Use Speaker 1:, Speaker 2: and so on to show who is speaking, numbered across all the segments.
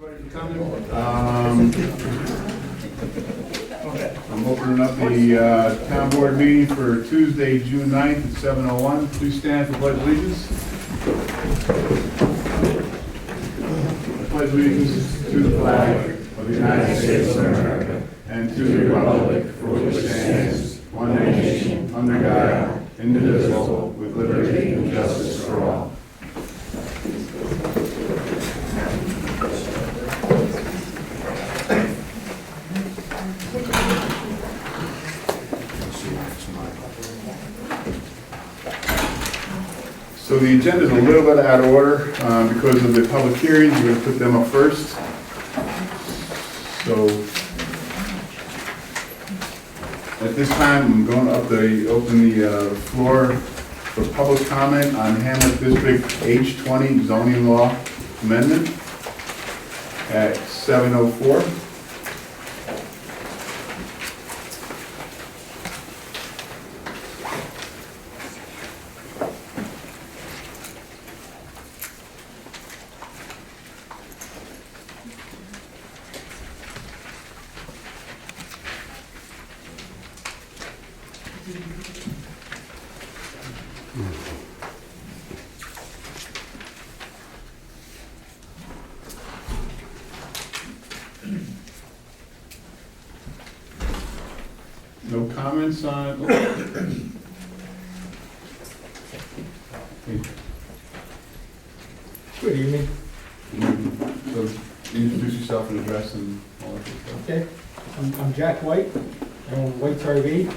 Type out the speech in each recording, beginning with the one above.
Speaker 1: everybody for coming. I'm opening up the town board meeting for Tuesday, June 9th at 7:01. Please stand for pledge allegiance. I pledge allegiance to the flag of the United States of America and to the republic for which it stands, one nation, under God, indivisible, with liberty and justice for all. So the agenda is a little bit out of order because of the public hearings. We're going to put them up first. So at this time, I'm going to open the floor for public comment on Hamlet District H20 zoning law amendment at 7:04. No comments on?
Speaker 2: Good evening.
Speaker 1: So introduce yourself and address and all that good stuff.
Speaker 2: Okay, I'm Jack White. I own White's RV.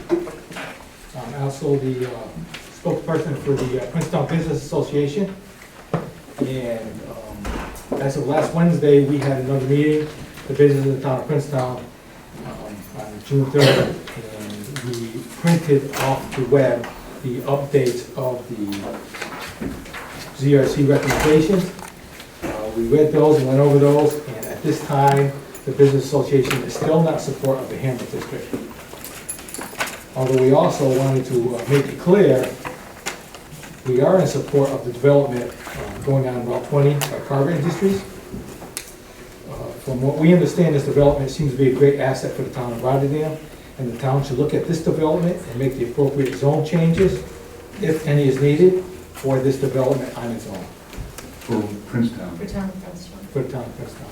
Speaker 2: I'm also the spokesperson for the Princetown Business Association. And as of last Wednesday, we had another meeting, the business of the town of Princetown, on June 3rd. And we printed off the web the updates of the ZRC recommendations. We read those and went over those, and at this time, the Business Association is still not in support of the Hamlet District. Although we also wanted to make it clear, we are in support of the development going on Route 20 by Carver Industries. From what we understand, this development seems to be a great asset for the town of Rotterdam, and the town should look at this development and make the appropriate zone changes, if any is needed, for this development on its own.
Speaker 1: For Princetown.
Speaker 3: For town of Princetown.
Speaker 2: For the town of Princetown.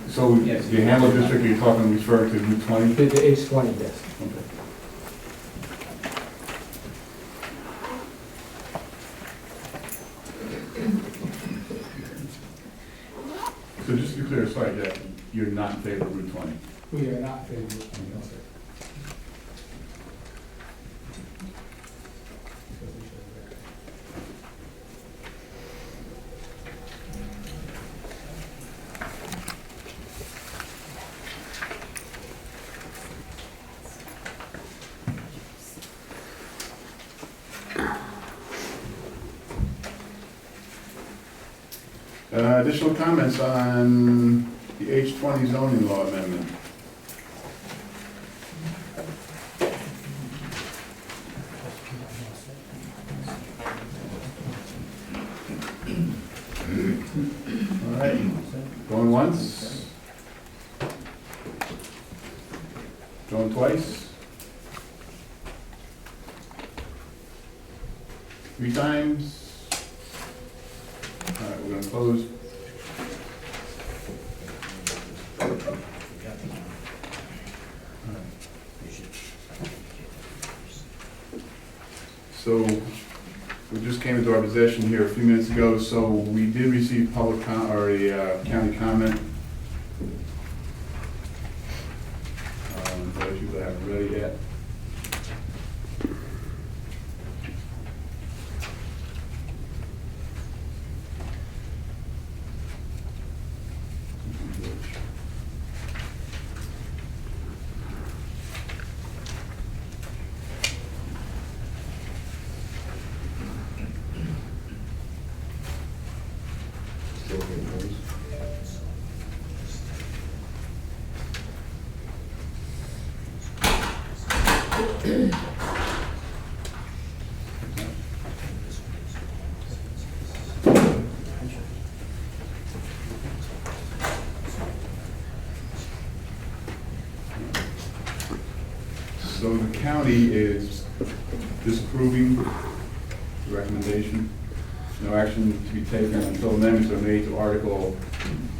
Speaker 1: So the Hamlet District, you're talking, referring to Route 20?
Speaker 2: The H20, yes.
Speaker 1: Okay. So just to be clear, sorry, Jack, you're not in favor of Route 20?
Speaker 2: We are not favorable. No, sir.
Speaker 1: Additional comments on the H20 zoning law amendment? All right, going once? Going twice? 3 times? All right, we're going to close. So we just came into our possession here a few minutes ago, so we did receive public county comment. For those people that haven't read it yet. county is disapproving the recommendation. No action to be taken until amendments are made to Article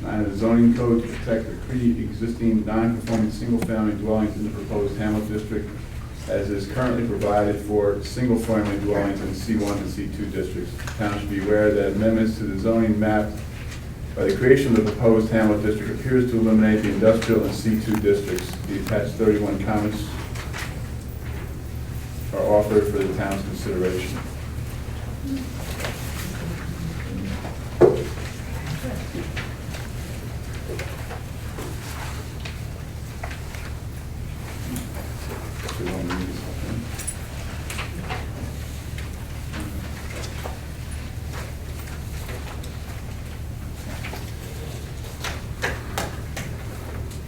Speaker 1: 9 of the zoning code to protect the pre-existing non-conforming single-family dwellings in the proposed Hamlet district, as is currently provided for single-family dwellings in C1 and C2 districts. The town should be aware that amendments to the zoning map by the creation of the proposed Hamlet district appears to eliminate the industrial and C2 districts. The attached 31 comments are offered for the town's consideration.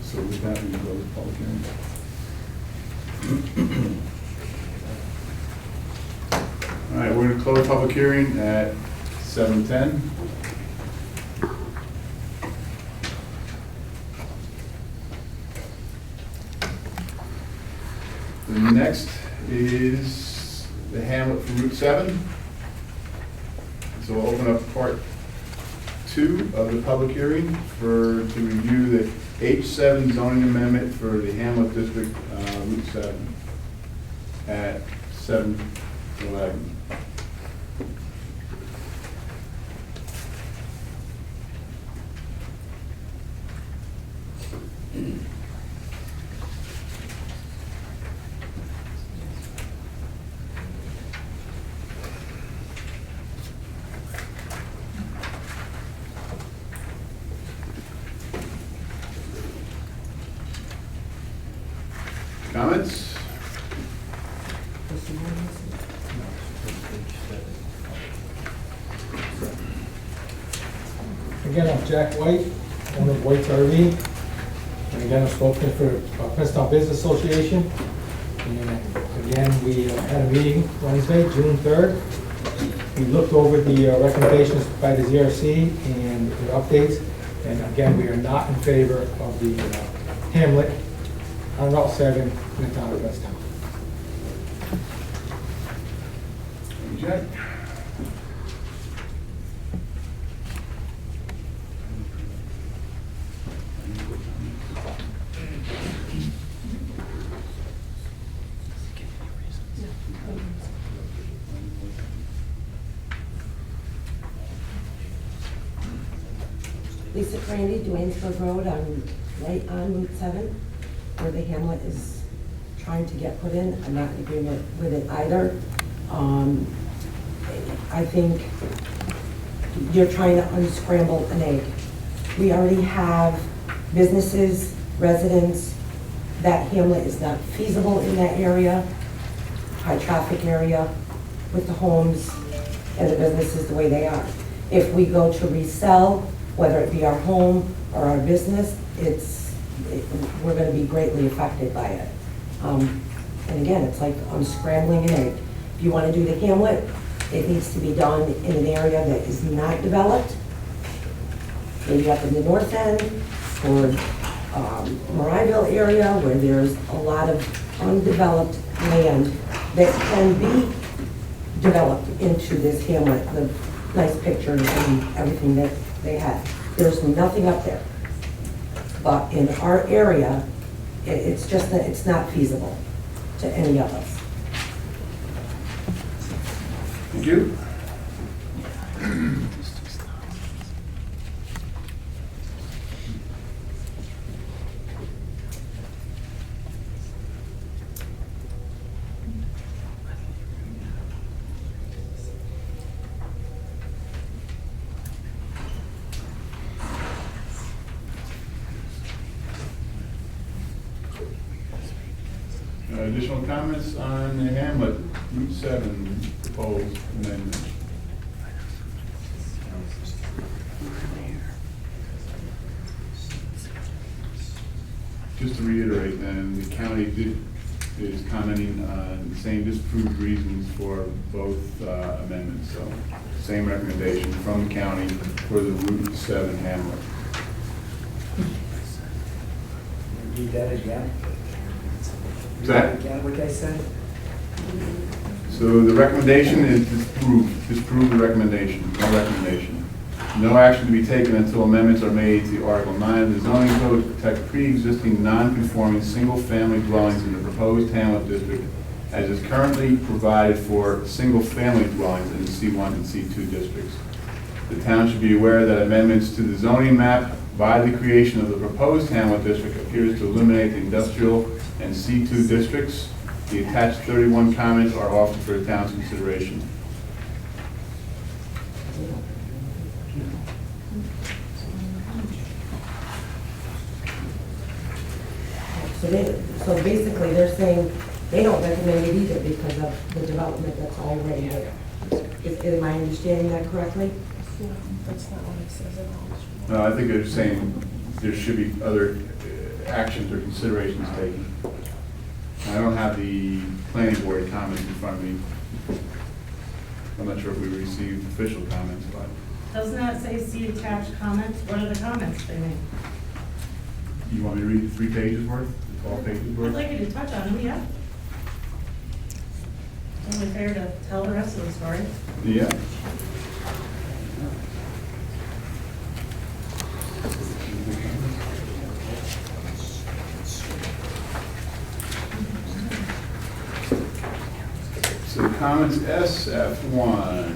Speaker 1: So with that, we can go to public hearing. All right, we're going to close public hearing at 7:10. The next is the Hamlet from Route 7. So we'll open up part 2 of the public hearing to review the H7 zoning amendment for the Hamlet District, Route 7 at 7:11. Comments?
Speaker 2: Again, I'm Jack White, owner of White's RV. And again, I'm spoken for Princetown Business Association. And again, we had a meeting Wednesday, June 3rd. We looked over the recommendations by the ZRC and the updates. And again, we are not in favor of the Hamlet on Route 7 in the town of Princetown.
Speaker 1: Jack?
Speaker 3: Lisa Brandy, Duanesburg Road, right on Route 7, where the Hamlet is trying to get put in. I'm not in agreement with it either. I think you're trying to unscramble an egg. We already have businesses, residents. That Hamlet is not feasible in that area, high traffic area, with the homes and the businesses the way they are. If we go to resell, whether it be our home or our business, we're going to be greatly affected by it. And again, it's like unscrambling an egg. If you want to do the Hamlet, it needs to be done in an area that is not developed, maybe up in the north end or Maryville area where there's a lot of undeveloped land that can be developed into this Hamlet, the nice pictures and everything that they have. There's nothing up there. But in our area, it's just that it's not feasible to any of us.
Speaker 1: Thank you. Additional comments on the Hamlet Route 7 proposed amendment? Just to reiterate then, the county is commenting on the same disapproved reasons for both amendments. So same recommendation from the county for the Route 7 Hamlet.
Speaker 4: Read that again.
Speaker 1: Is that?
Speaker 4: Again, what they said?
Speaker 1: So the recommendation is disprove the recommendation, no recommendation. No action to be taken until amendments are made to Article 9 of the zoning code to protect pre-existing non-conforming single-family dwellings in the proposed hamlet district as is currently provided for single-family dwellings in the C1 and C2 districts. The town should be aware that amendments to the zoning map by the creation of the proposed hamlet district appears to eliminate the industrial and C2 districts. The attached 31 comments are offered for the town's consideration.
Speaker 3: So basically, they're saying they don't recommend it either because of the development that's already there. Am I understanding that correctly?
Speaker 4: That's not what it says at all.
Speaker 1: No, I think they're saying there should be other actions or considerations taken. I don't have the planning board comments in front of me. I'm not sure if we received official comments, but.
Speaker 4: Doesn't that say see attached comments? What are the comments they make?
Speaker 1: You want me to read the 3 pages worth, 12 pages
Speaker 4: I'd
Speaker 1: worth?
Speaker 4: like you to touch on them, yeah. It's only fair to tell the rest of the story.
Speaker 1: Yeah. So comments SF1,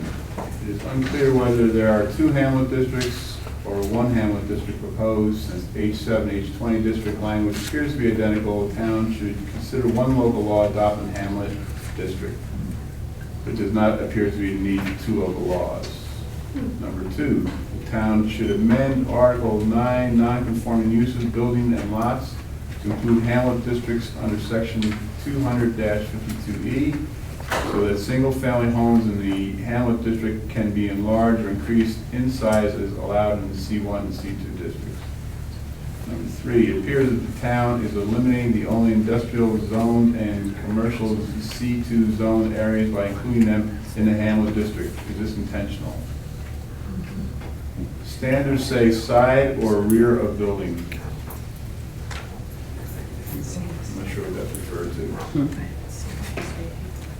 Speaker 1: it is unclear whether there are 2 hamlet districts or 1 hamlet district proposed. Since H7, H20 district language appears to be identical, the town should consider one local law adopting hamlet district. It does not appear to be need 2 local laws. Number 2, the town should amend Article 9, non-conforming uses, building and lots to include hamlet districts under section 200-52E, so that single-family homes in the hamlet district can be enlarged or increased in size as allowed in the C1 and C2 districts. Number 3, it appears that the town is eliminating the only industrial zone and commercial C2 zone areas by including them in the hamlet district. Is this intentional? Standards say side or rear of building. I'm not sure what that's referred to.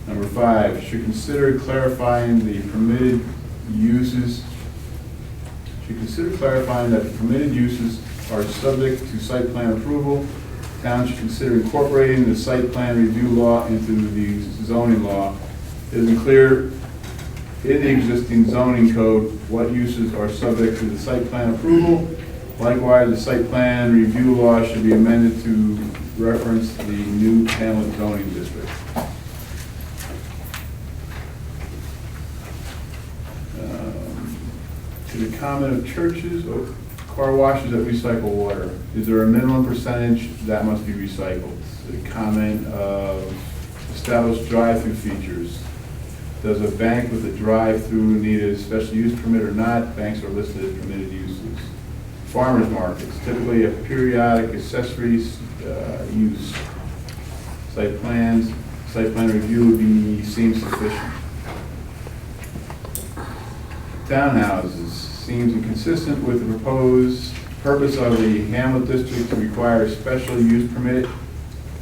Speaker 1: Number 5, should consider clarifying the permitted uses. Should consider clarifying that the permitted uses are subject to site plan approval. Town should consider incorporating the site plan review law into the zoning law. It isn't clear in the existing zoning code what uses are subject to the site plan approval. Likewise, the site plan review law should be amended to reference the new hamlet zoning district. To the comment of churches or car washes that recycle water, is there a minimum percentage that must be recycled? The comment of established drive-through features. Does a bank with a drive-through need a special use permit or not? Banks are listed as permitted uses. Farmers markets, typically a periodic accessories use. Site plans, site plan review would seem sufficient. Townhouses, seems inconsistent with the proposed purpose of the hamlet district to require a special use permit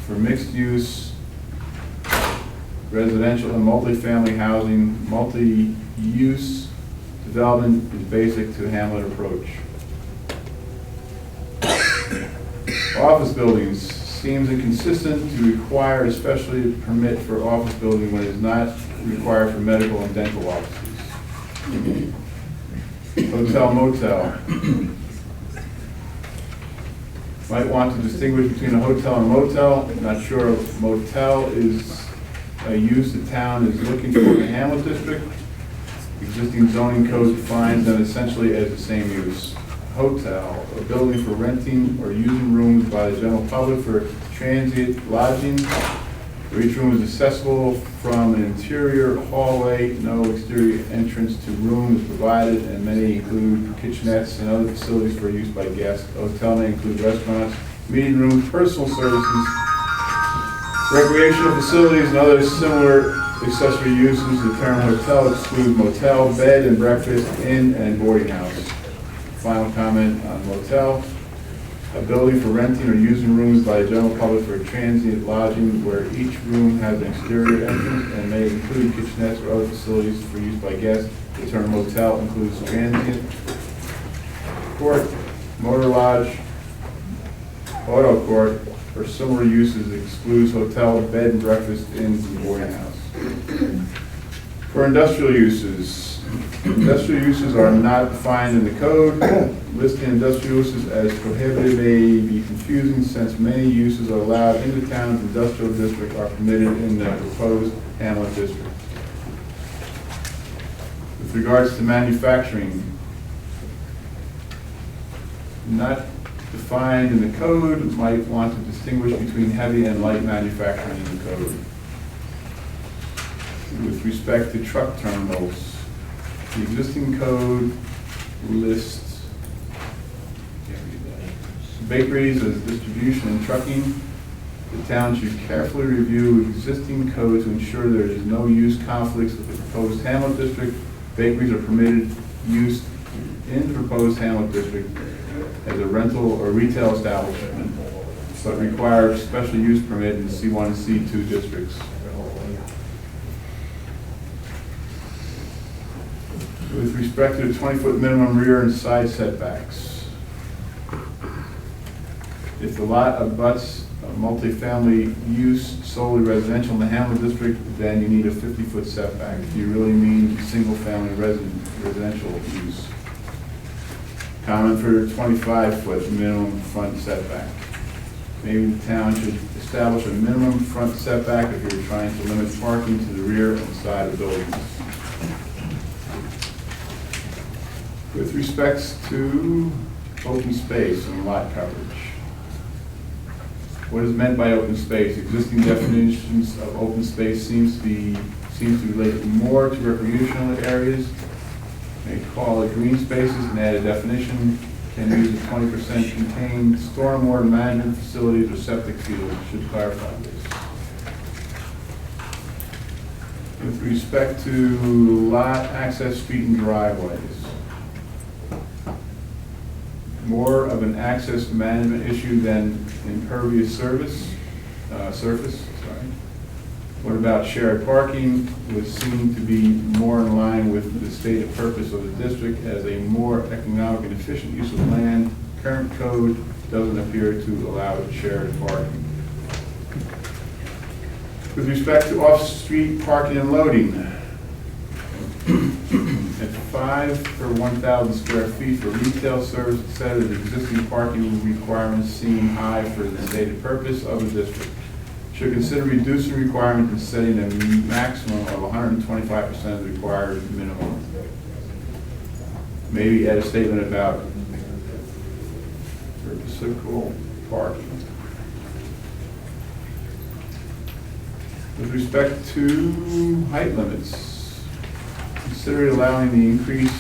Speaker 1: for mixed use residential and multifamily housing. Multi-use development is basic to hamlet approach. Office buildings, seems inconsistent to require a special permit for office building when it is not required for medical and dental offices. Hotel, motel. Might want to distinguish between a hotel and motel. Not sure if motel is a use the town is looking for in the hamlet district. Existing zoning code defines them essentially as the same use. Hotel, a building for renting or using rooms by the general public for transient lodging. Each room is accessible from an interior hallway. No exterior entrance to room is provided, and many include kitchenettes and other facilities for use by guests. Hotel may include restaurants, meeting rooms, personal services, recreational facilities, and other similar accessory uses. The term hotel excludes motel, bed and breakfast, inn, and boarding house. Final comment on motel. a building for renting or using rooms by the general public for transient lodging where each room has an exterior entrance and may include kitchenettes or other facilities for use by guests. The term motel includes transient, court, motor lodge, auto court, or similar uses, excludes hotel, bed and breakfast, inns, and boarding house. For industrial uses are not defined in the code. Listing industrial uses as prohibited may be confusing since many uses are allowed in the town's industrial district are permitted in the proposed Hamlet district. With regards to manufacturing, not defined in the code, might want to distinguish between heavy and light manufacturing in the code. With respect to truck terminals, the existing code lists bakeries as distribution and trucking. The town should carefully review existing code to ensure there is no use conflicts with the proposed Hamlet district. Bakeries are permitted use in the proposed Hamlet district as a rental or retail establishment, but require special use permit in C1 and C2 districts. With respect to the 20-foot minimum rear and side setbacks, if the lot abuts a multifamily use solely residential in the Hamlet district, then you need a 50-foot setback. If you really mean single-family residential use. Comment for 25-foot minimum front setback. Maybe the town should establish a minimum front setback if you're trying to limit parking to the rear and side of buildings. With respects to open space and lot coverage. What is meant by open space? Existing definitions of open space seems to relate more to recreational areas. May call it green spaces and add a definition. Can use a 20% contained stormwater management facilities or septic fields. Should clarify this. With respect to lot access, street and driveways. More of an access management issue than impervious surface. What about shared parking? Would seem to be more in line with the stated purpose of the district as a more economic and efficient use of land. Current code doesn't appear to allow shared parking. With respect to off-street parking and loading, at 5 per 1,000 square feet for retail service, etc., the existing parking requirements seem high for the stated purpose of the district. Should consider reducing requirement and setting a maximum of 125% of the required minimum. Maybe add a statement about reciprocal parking. With respect to height limits, consider allowing the increase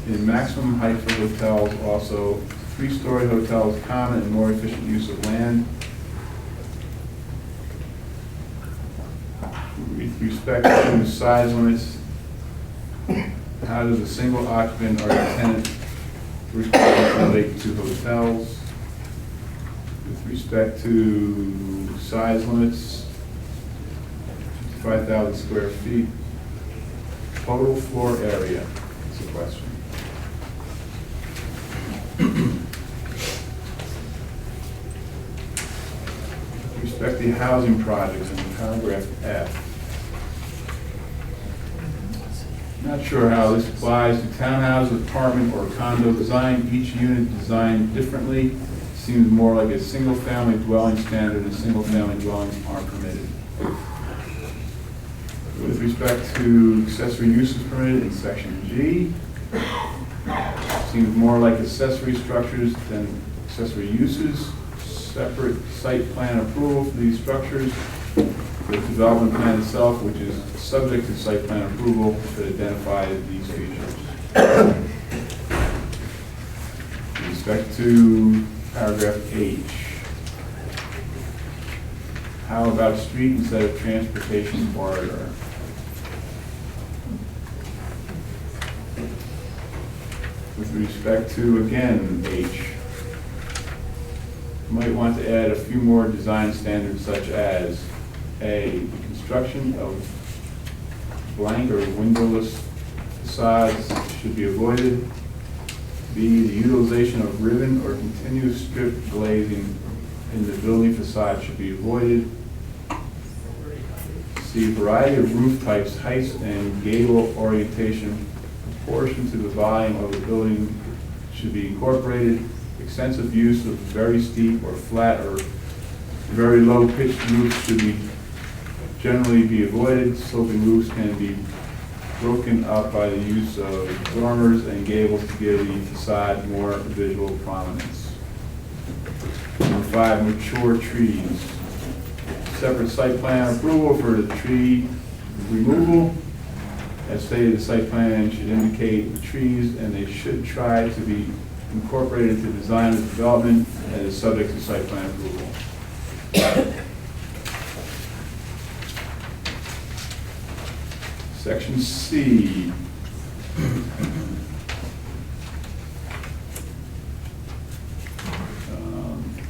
Speaker 1: in maximum height for hotels, also 3-story hotels, common and more efficient use of land. With respect to size limits, how does a single occupant or tenant requirement relate to hotels? With respect to size limits, 55,000 square feet. Total floor area is the question. With respect to housing projects in paragraph F. Not sure how this applies to townhouse, apartment, or condo design. Each unit designed differently. Seems more like a single-family dwelling standard, and single-family dwellings aren't permitted. With respect to accessory uses permitted in section G, seems more like accessory structures than accessory uses. Separate site plan approval for these structures. The development plan itself, which is subject to site plan approval, should identify these features. With respect to paragraph H, how about street instead of transportation corridor? With respect to, again, H, might want to add a few more design standards such as A, the construction of blank or windowless facades should be avoided. B, the utilization of ribbon or continuous strip glazing in the building facade should be avoided. C, variety of roof types, heights, and gable orientation proportion to the volume of the building should be incorporated. Extensive use of very steep or flat or very low pitched roofs should generally be avoided. Sloping roofs can be broken up by the use of dormers and gables to give the facade more visual prominence. Number 5, mature trees. Separate site plan approval for the tree removal. As stated, the site plan should indicate the trees, and they should try to be incorporated into design and development and is subject to site plan approval. Section C.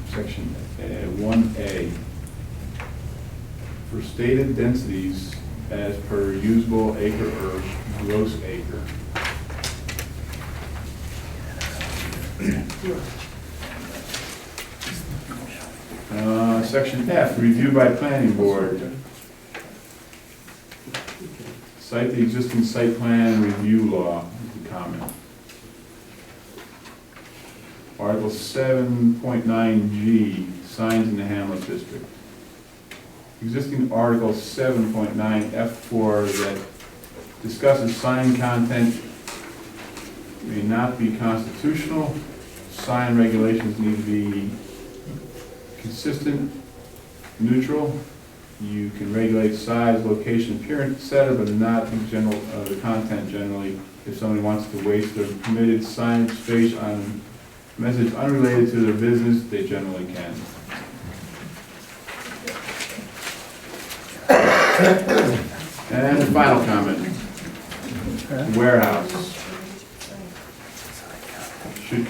Speaker 1: Section 1A. For stated densities as per usable acre or gross acre. Section F, review by planning board. Cite the existing site plan review law, is the comment. Article 7.9G, signs in the Hamlet District. Existing Article 7.9F4 that discusses sign content may not be constitutional. Sign regulations need to be consistent, neutral. You can regulate size, location, appearance, etc., but not the general, the content generally. If somebody wants to waste their permitted signage space on message unrelated to their business, they generally can. And the final comment, warehouse. Should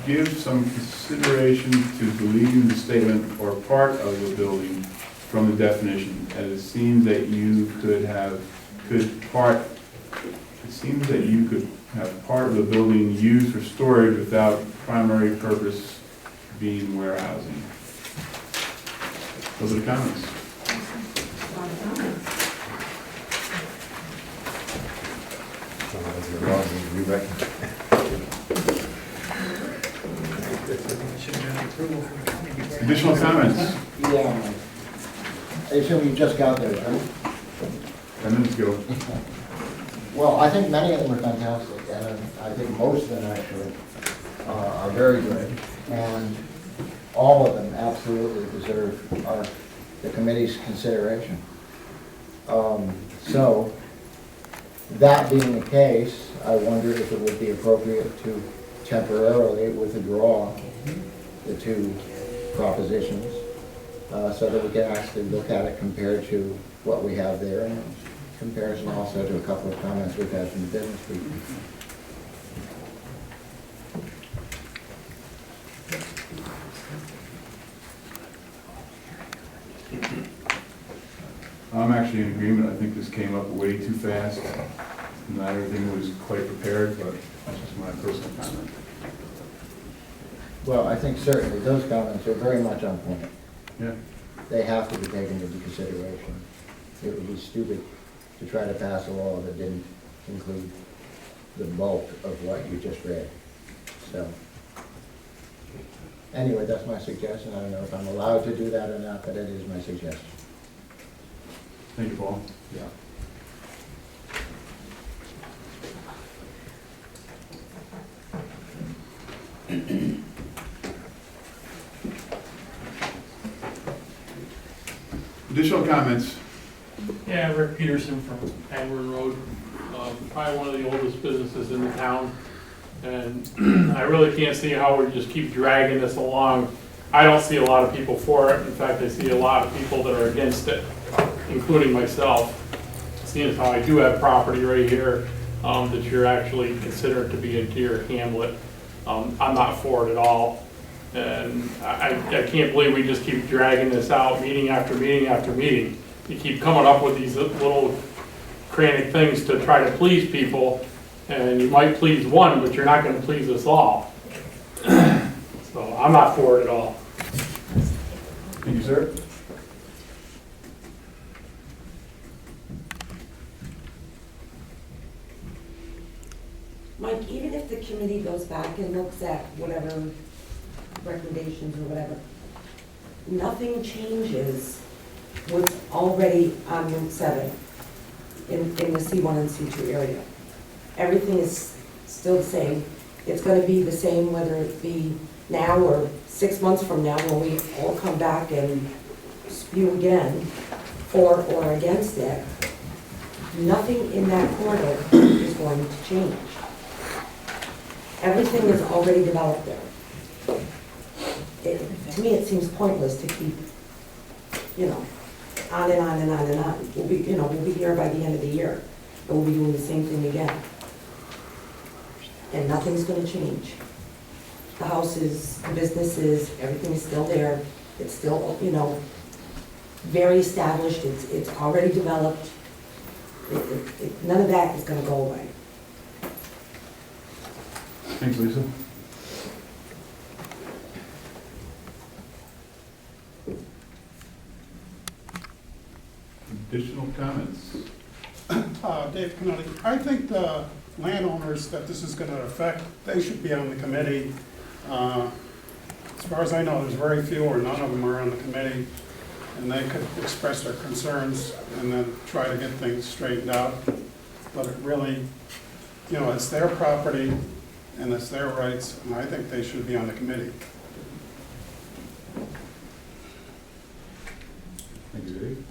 Speaker 1: give some consideration to deleting the statement or part of the building from the definition, as it seems that you could have part of the building used for storage without primary purpose being warehousing. Those are the comments. Additional comments?
Speaker 5: Yeah. I assume you just got there, right?
Speaker 1: 10 minutes ago.
Speaker 5: Well, I think many of them are fantastic, and I think most of them actually are very good. And all of them absolutely deserve the committee's consideration. So, that being the case, I wonder if it would be appropriate to temporarily withdraw the two propositions so that we can actually look at it compared to what we have there, and comparison also to a couple of comments we've had from the business people.
Speaker 1: I'm actually in agreement. I think this came up way too fast. Not everything was quite prepared, but that's just my personal comment.
Speaker 5: Well, I think certainly those comments are very much on point.
Speaker 1: Yeah.
Speaker 5: They have to be taken into consideration. It would be stupid to try to pass a law that didn't include the bulk of what you just read. So, anyway, that's my suggestion. I don't know if I'm allowed to do that or not, but it is my suggestion.
Speaker 1: Thank you, Paul.
Speaker 5: Yeah.
Speaker 1: Additional comments?
Speaker 6: Yeah, Rick Peterson from Pangburn Road, probably one of the oldest businesses in the town. And I really can't see how we just keep dragging this along. I don't see a lot of people for it. In fact, I see a lot of people that are against it, including myself. Seeing as how I do have property right here that you're actually considered to be a deer hamlet. I'm not for it at all. And I can't believe we just keep dragging this out, meeting after meeting after meeting. You keep coming up with these little cranny things to try to please people, and you might please one, but you're not gonna please us all. So I'm not for it at all.
Speaker 1: Thank you, sir.
Speaker 3: Mike, even if the committee goes back and looks at whatever recommendations or whatever, nothing changes what's already on Route 7 in the C1 and C2 area. Everything is still the same. It's gonna be the same whether it be now or 6 months from now when we all come back and spew again for or against it. Nothing in that corridor is going to change. Everything is already developed there. To me, it seems pointless to keep, on and on and on and on. We'll be here by the end of the year, and we'll be doing the same thing again. And nothing's gonna change. The houses, the businesses, everything is still there. It's still, very established, it's already developed. None of that is gonna go away.
Speaker 1: Thanks, Lisa. Additional comments?
Speaker 7: Dave Kennedy, I think the landowners that this is going to affect, they should be on the committee. As far as I know, there's very few or none of them are on the committee, and they could express their concerns and then try to get things straightened out. But it really, it's their property and it's their rights, and I think they should be on the committee.
Speaker 1: Thank you, Dave.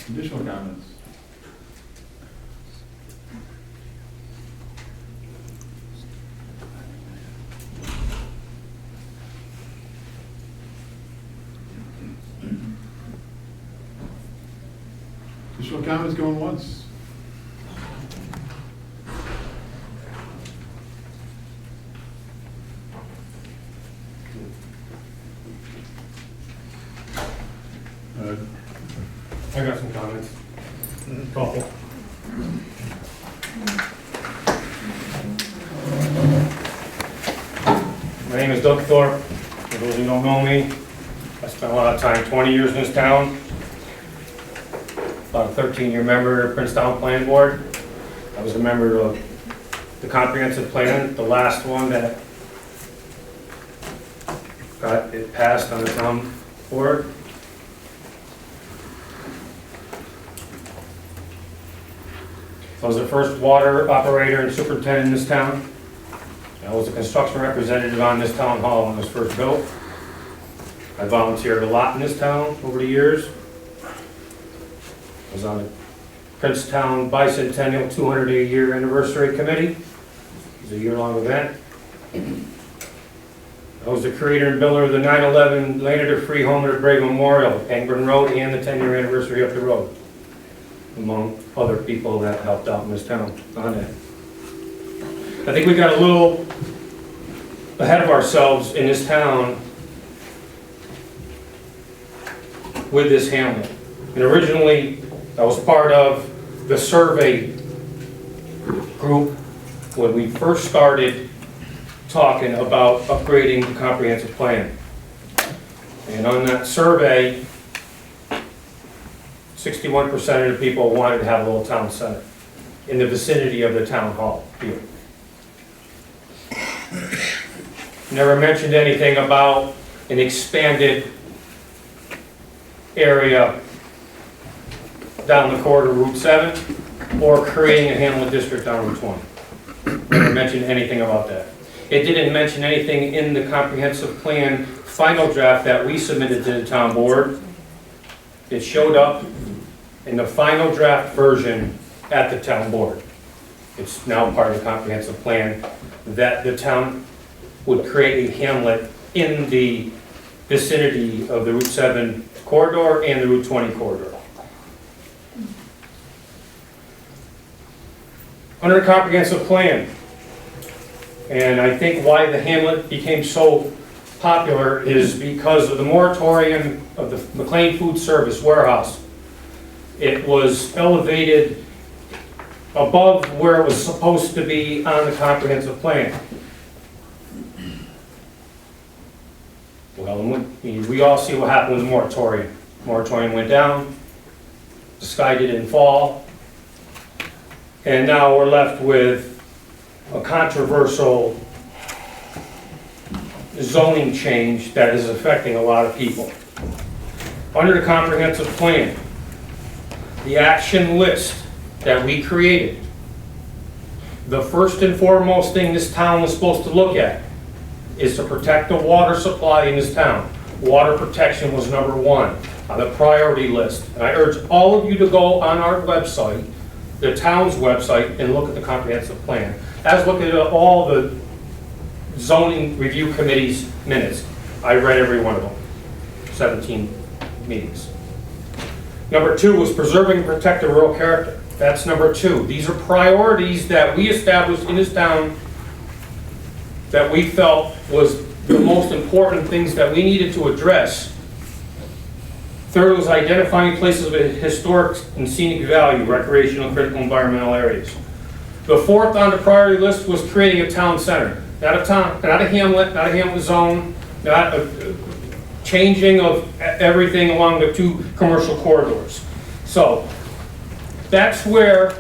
Speaker 1: Additional comments? Additional comments going once?
Speaker 8: I got some comments. Couple. My name is Doug Thorpe. For those who don't know me, I spent a lot of time, 20 years in this town. About a 13-year member of the Princetown Planning Board. I was a member of the comprehensive plan, the last one that got it passed on the town board. I was the first water operator and superintendent in this town. I was a construction representative on this town hall when it was first built. I volunteered a lot in this town over the years. I was on the Princetown Bicentennial 280-year anniversary committee. It was a year-long event. I was the creator and builder of the 9/11 Landed-Free Homeless Brave Memorial, Pangburn Road, and the 10-year anniversary up the road, among other people that helped out in this town on that. I think we got a little ahead of ourselves in this town with this hamlet. And originally, I was part of the survey group when we first started talking about upgrading the comprehensive plan. And on that survey, 61% of the people wanted to have a little town center in the vicinity of the town hall here. Never mentioned anything about an expanded area down the corridor Route 7 or creating a hamlet district on Route 20. Never mentioned anything about that. It didn't mention anything in the comprehensive plan final draft that we submitted to the town board. It showed up in the final draft version at the town board. It's now part of the comprehensive plan that the town would create a hamlet in the vicinity of the Route 7 corridor and the Route 20 corridor. Under the comprehensive plan, and I think why the hamlet became so popular is because of the moratorium of the McLean Food Service warehouse. It was elevated above where it was supposed to be on the comprehensive plan. Well, we all see what happened with the moratorium. Moratorium went down, the sky didn't fall, and now we're left with a controversial zoning change that is affecting a lot of people. Under the comprehensive plan, the action list that we created, the first and foremost thing this town was supposed to look at is to protect the water supply in this town. Water protection was number one on the priority list. And I urge all of you to go on our website, the town's website, and look at the comprehensive plan. As look at all the zoning review committee's minutes. I read every one of them, 17 meetings. Number two was preserving and protect the rural character. That's number two. These are priorities that we established in this town that we felt was the most important things that we needed to address. Third was identifying places of historic and scenic value, recreational and critical environmental areas. The fourth on the priority list was creating a town center. Not a hamlet zone, not a changing of everything along the two commercial corridors. So that's where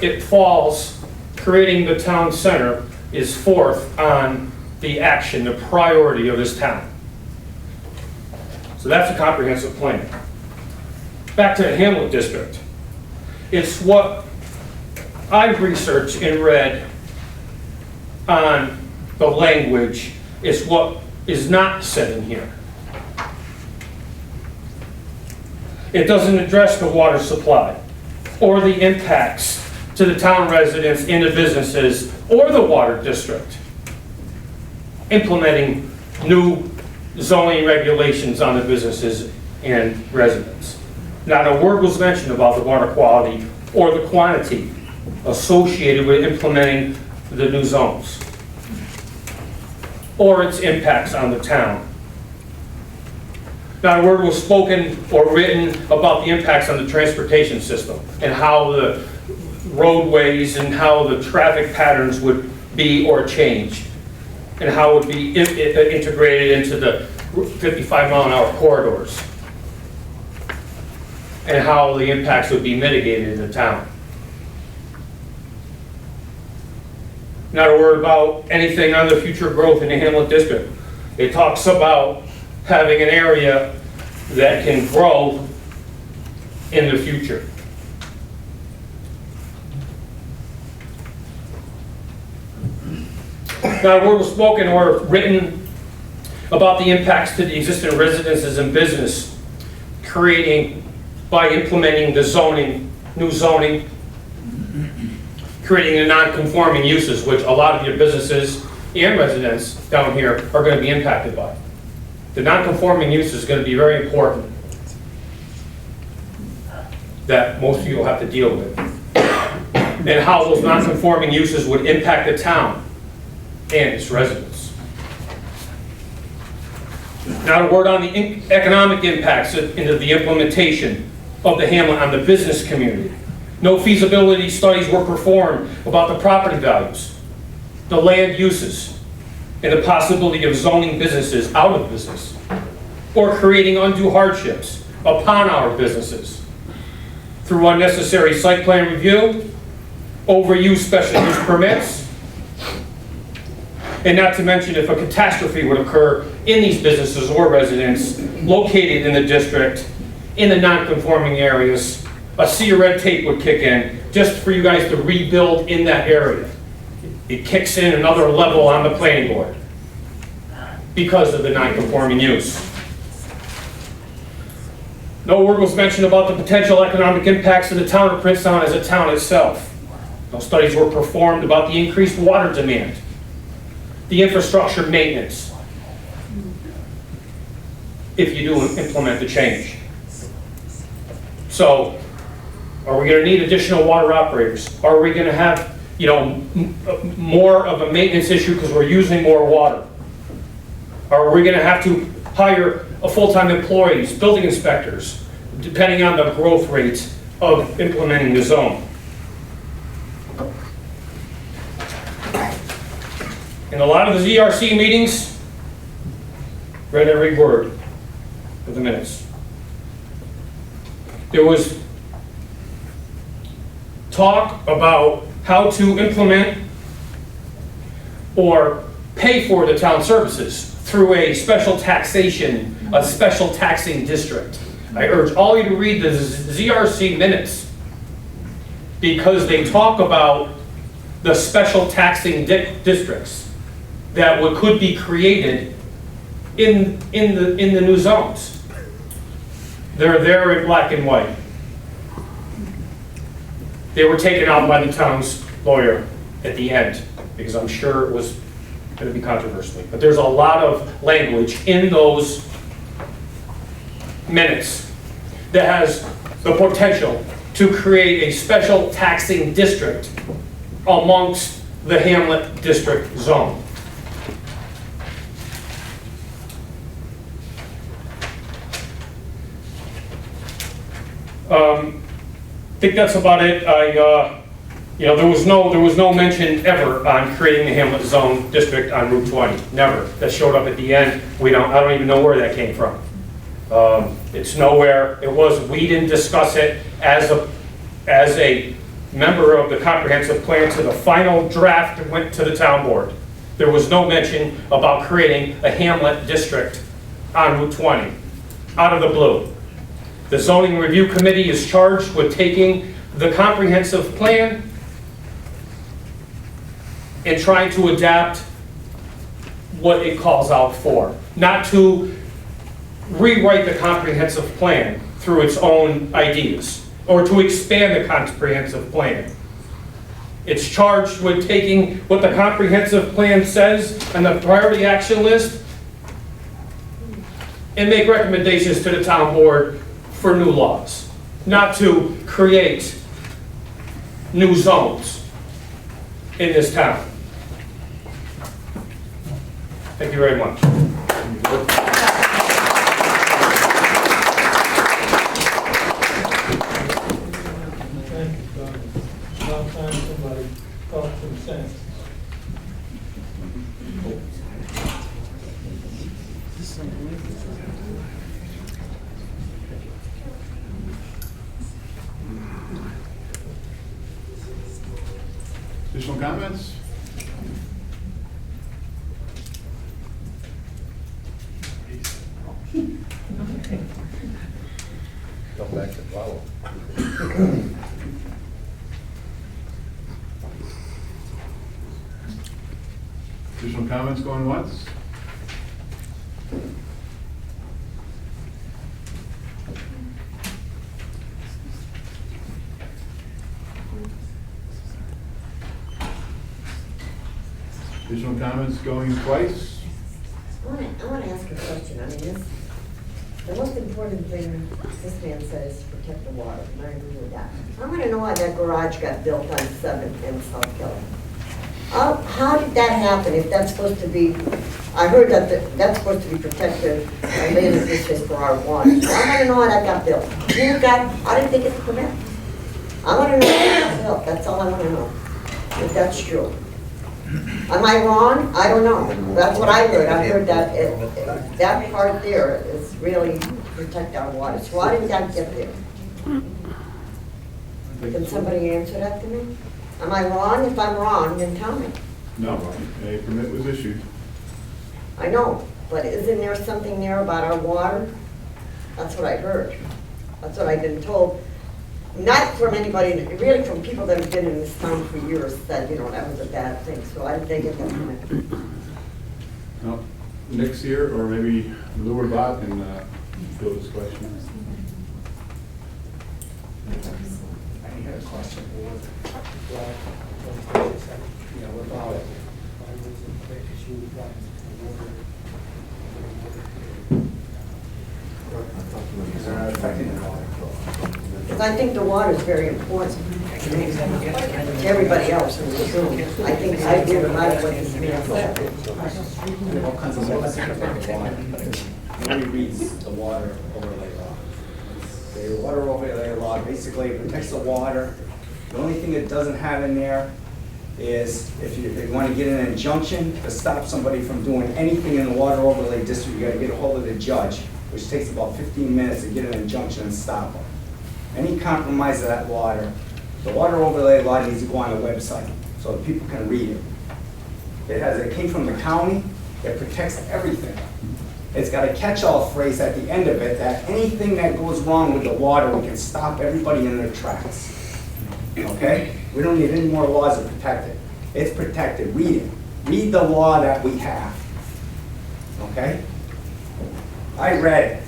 Speaker 8: it falls. Creating the town center is fourth on the action, the priority of this town. So that's a comprehensive plan. Back to the Hamlet District. It's what I've researched and read on the language. It's what is not said in here. It doesn't address the water supply or the impacts to the town residents and the businesses or the water district. Implementing new zoning regulations on the businesses and residents. Not a word was mentioned about the water quality or the quantity associated with implementing the new zones or its impacts on the town. Not a word was spoken or written about the impacts on the transportation system and how the roadways and how the traffic patterns would be or change and how it would be integrated into the 55-mile-an-hour corridors and how the impacts would be mitigated in the town. Not a word about anything on the future growth in the Hamlet District. It talks about having an area that can grow in the future. Not a word was spoken or written about the impacts to the existing residences and business, creating by implementing the zoning, new zoning, creating the non-conforming uses, which a lot of your businesses and residents down here are going to be impacted by. The non-conforming use is going to be very important that most people have to deal with. And how those non-conforming uses would impact the town and its residents. Not a word on the economic impacts into the implementation of the hamlet on the business community. No feasibility studies were performed about the property values, the land uses, and the possibility of zoning businesses out of business, or creating undue hardships upon our businesses through unnecessary site plan review, overuse special use permits, and not to mention if a catastrophe would occur in these businesses or residents located in the district, in the non-conforming areas, a sea of red tape would kick in just for you guys to rebuild in that area. It kicks in another level on the planning board because of the non-conforming use. No word was mentioned about the potential economic impacts of the town of Princetown as a town itself. No studies were performed about the increased water demand, the infrastructure maintenance, if you do implement the change. So, Are we gonna need additional water operators? Are we gonna have, you know, more of a maintenance issue because we're using more water? Are we gonna have to hire a full-time employees, building inspectors, depending on the growth rates of implementing the zone? In a lot of the ZRC meetings, read every word of the minutes. There was talk about how to implement or pay for the town services through a special taxation, a special taxing district. I urge all you to read the ZRC minutes because they talk about the special taxing districts that could be created in the new zones. They're there in black and white. They were taken out by the town's lawyer at the end because I'm sure it was going to be controversial. But there's a lot of language in those minutes that has the potential to create a special taxing district amongst the Hamlet District zone. I think that's about it. You know, there was no mention ever on creating the Hamlet Zone District on Route 20. Never. That showed up at the end. I don't even know where that came from. It's nowhere. We didn't discuss it as a member of the comprehensive plan to the final draft that went to the town board. There was no mention about creating a Hamlet District on Route 20, out of the blue. The zoning review committee is charged with taking the comprehensive plan and trying to adapt what it calls out for, not to rewrite the comprehensive plan through its own ideas or to expand the comprehensive plan. It's charged with taking what the comprehensive plan says on the priority action list and make recommendations to the town board for new laws, not to create new zones in this town. Thank you very much.
Speaker 2: Thank you, Don. About time somebody talked some sense.
Speaker 1: Additional comments?
Speaker 5: Go back to follow.
Speaker 1: Additional comments going once? Additional comments going twice?
Speaker 9: I want to ask a question. I mean, the most important thing this man says is protect the water, and I agree with that. I want to know why that garage got built on 7th and South Kelly. How did that happen if that's supposed to be, I heard that that's supposed to be protected and made a district for our water. So I want to know how that got built. How did they get the permit? I want to know how that got built. That's all I want to know, if that's true. Am I wrong? I don't know. That's what I heard. I heard that that part there is really to protect our water. So why did that get there? Can somebody answer that to me? Am I wrong? If I'm wrong, then tell me.
Speaker 1: No, a permit was issued.
Speaker 9: I know, but isn't there something there about our water? That's what I heard. That's what I've been told. Not from anybody, really from people that have been in this town for years, that, you know, that was a bad thing. So why did they get that permit?
Speaker 1: No, Nick's here, or maybe Lou or Bob can fill this question.
Speaker 2: I had a question. About it. Why was it the issue
Speaker 9: Because I think the water is very important to everybody else in this room. I think I agree with a lot of what this man said.
Speaker 10: There are all kinds of laws that protect the water. Nobody reads the water overlay law. The water overlay law basically protects the water. The only thing it doesn't have in there is if you want to get an injunction to stop somebody from doing anything in the water overlay district, you got to get a hold of the judge, which takes about 15 minutes to get an injunction and stop them. Any compromise of that water, the water overlay law needs to go on the website so that people can read it. It came from the county, it protects everything. It's got a catch-all phrase at the end of it that anything that goes wrong with the water, we can stop everybody in their tracks. Okay? We don't need any more laws to protect it. It's protected. Read it. Read the law that we have. Okay? I read it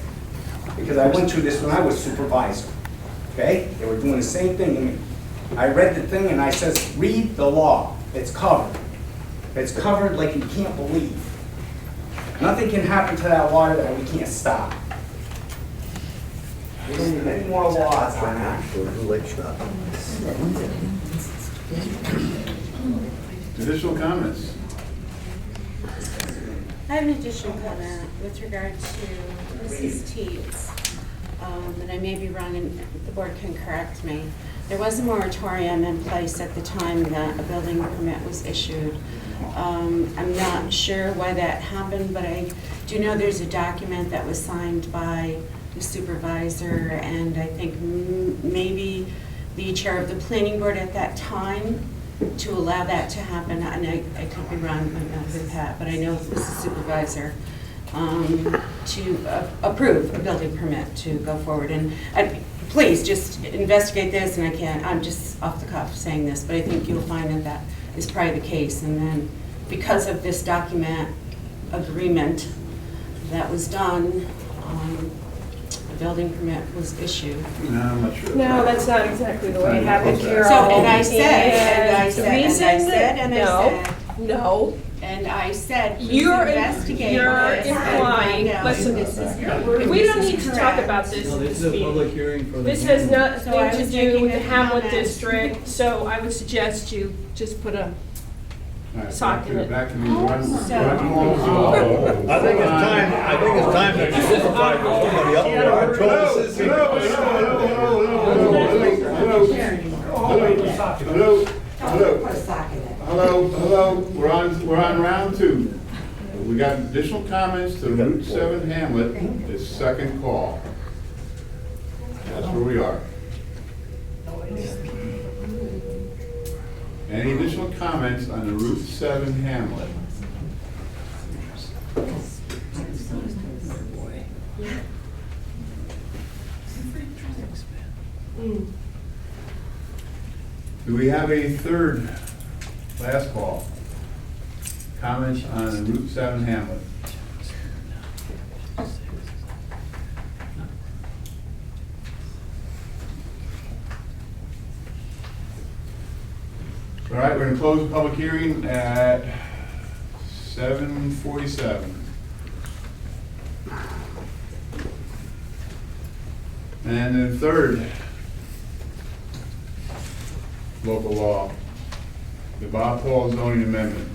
Speaker 10: because I went through this when I was supervisor. Okay? They were doing the same thing to me. I read the thing and I says, read the law. It's covered. It's covered like you can't believe. Nothing can happen to that water that we can't stop. We don't need any more laws on that.
Speaker 1: Additional comments?
Speaker 11: I have an additional comment with regard to Mrs. Teets, and I may be wrong, and the board can correct me. There was a moratorium in place at the time that a building permit was issued. I'm not sure why that happened, but I do know there's a document that was signed by the supervisor, and I think maybe the chair of the planning board at that time to allow that to happen. And I could be wrong with that, but I know this is supervisor to approve a building permit to go forward. And please just investigate this, and I'm just off the cuff saying this, but I think you'll find that that is probably the case. And then because of this document agreement that was done, the building permit was issued.
Speaker 1: No, I'm not sure.
Speaker 12: No, that's not exactly the way it happened, Carol.
Speaker 11: So, and I said,
Speaker 12: No.
Speaker 11: And I said, please
Speaker 12: You're
Speaker 11: investigate
Speaker 12: you're
Speaker 11: this.
Speaker 12: implying, listen, we don't need to talk about this.
Speaker 10: No, this is a public hearing for the.
Speaker 12: This has
Speaker 11: So I
Speaker 12: nothing to
Speaker 11: was
Speaker 12: do
Speaker 11: making
Speaker 12: with the
Speaker 11: a
Speaker 12: Hamlet
Speaker 11: comment.
Speaker 12: district, so I would suggest you just put a,
Speaker 1: All right,
Speaker 12: Sock in it.
Speaker 1: back to me. Run
Speaker 11: So-
Speaker 1: calls.
Speaker 13: I think it's time to justify for somebody else. Our choices.
Speaker 3: Put a sock in it.
Speaker 1: Hello, we're on round two. We got additional comments to Route 7 Hamlet, it's second call. That's where we are. Any additional comments on the Route 7 Hamlet? Do we have a third, last call? Comments on Route 7 Hamlet? All right, we're gonna close the public hearing at 7:47. And the third local law, the Bob Paul zoning amendment.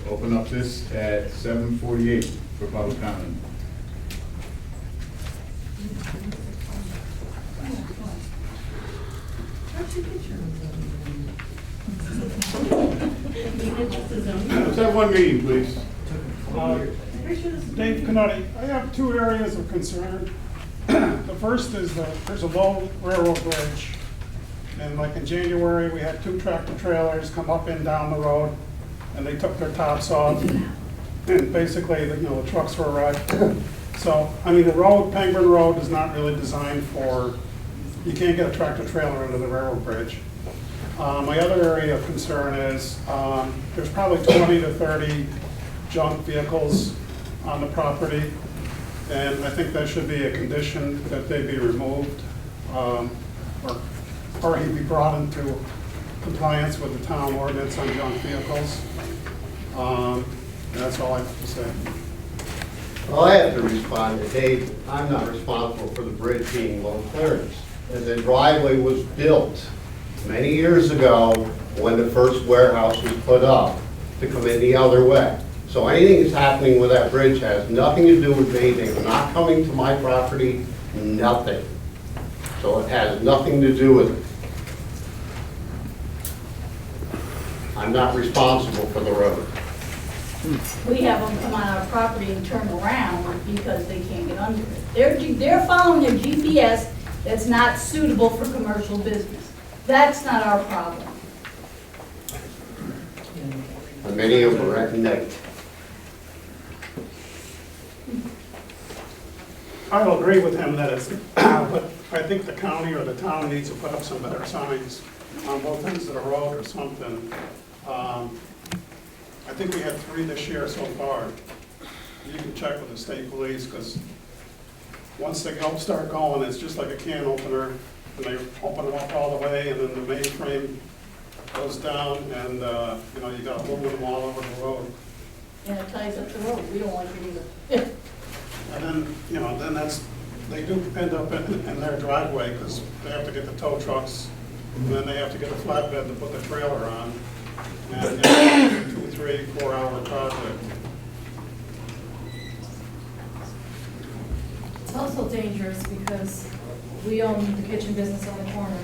Speaker 1: Open up this at 7:48 for public comment. Let's have one meeting, please.
Speaker 7: Dave Cannati, I have two areas of concern. The first is that there's a low railroad bridge. And like in January, we had two tractor trailers come up and down the road, and they took their tops off. And basically, the trucks were wrecked. So, I mean, the road, Penguin Road, is not really designed for, you can't get a tractor trailer under the railroad bridge. My other area of concern is there's probably 20 to 30 junk vehicles on the property, and I think that should be a condition that they be removed, or he be brought into compliance with the town ordinance on junk vehicles. That's all I have to say.
Speaker 5: Well, I have to respond to Dave. I'm not responsible for the bridge being low clearance.
Speaker 14: the driveway was built many years ago when the first warehouse was put up to come in the other way. So anything that's happening with that bridge has nothing to do with me. They're not coming to my property, nothing. So it has nothing to do with it. I'm not responsible for the road.
Speaker 12: We have them come on our property and turn around because they can't get under it. They're following a GPS that's not suitable for commercial business. That's not our problem.
Speaker 14: And many of them are at night.
Speaker 7: I'll agree with him that it's, but I think the county or the town needs to put up some better signs on both ends of the road or something. I think we had 3 this year so far. You can check with the state police, because once they start going, it's just like a can opener, and they open them up all the way, and then the main frame goes down, and you got aluminum all over the road.
Speaker 12: And it ties up the road. We don't want it either.
Speaker 7: And then, they do end up in their driveway, because they have to get the tow trucks, and then they have to get a flatbed to put the trailer on. And it's a 2, 3, 4 hour project.
Speaker 4: It's also dangerous because we own the kitchen business on the corner.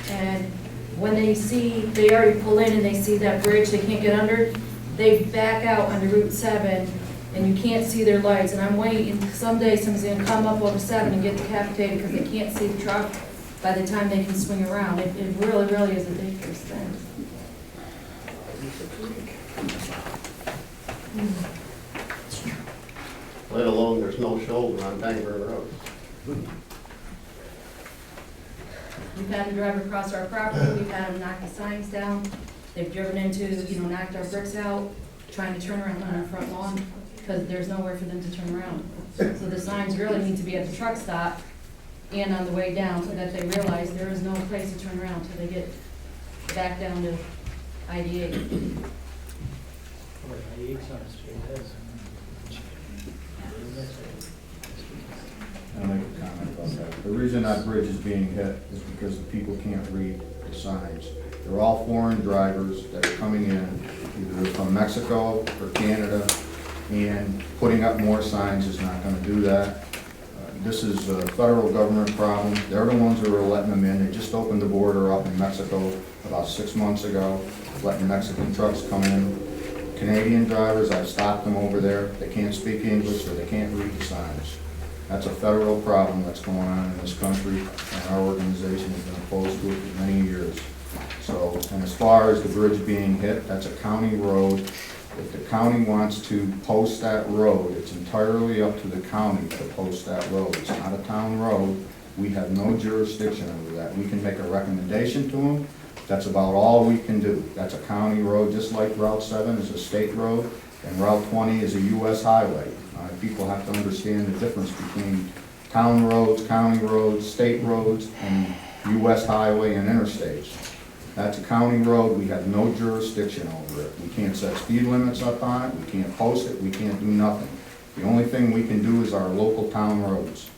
Speaker 4: And when they already pull in and they see that bridge they can't get under, they back out onto Route 7 and you can't see their lights. And I'm waiting, someday someone's gonna come up over 7 and get decapitated because they can't see the truck by the time they can swing around. It really, really is a dangerous thing.
Speaker 14: Let alone there's no shoulder on Bangor Road.
Speaker 4: We've had them drive across our property, we've had them knock the signs down, they've driven into, knocked our bricks out, trying to turn around on our front lawn, because there's nowhere for them to turn around. So the signs really need to be at the truck stop and on the way down, so that they realize there is no place to turn around until they get back down to ID8.
Speaker 15: I'll make a comment about that. The reason that bridge is being hit is because the people can't read the signs. They're all foreign drivers that are coming in, either from Mexico or Canada, and putting up more signs is not gonna do that. This is a federal government problem. They're the ones who are letting them in. They just opened the border up in Mexico about 6 months ago, letting Mexican trucks come in. Canadian drivers, I've stopped them over there. They can't speak English or they can't read the signs. That's a federal problem that's going on in this country, and our organization has been opposed to it for many years. So, and as far as the bridge being hit, that's a county road. If the county wants to post that road, it's entirely up to the county to post that road. It's not a town road. We have no jurisdiction over that. We can make a recommendation to them. That's about all we can do. That's a county road, just like Route 7 is a state road, and Route 20 is a US highway. People have to understand the difference between town roads, county roads, state roads, and US highway and interstates. That's a county road. We have no jurisdiction over it. We can't set speed limits up on it. We can't post it. We can't do nothing. The only thing we can do is our local town roads.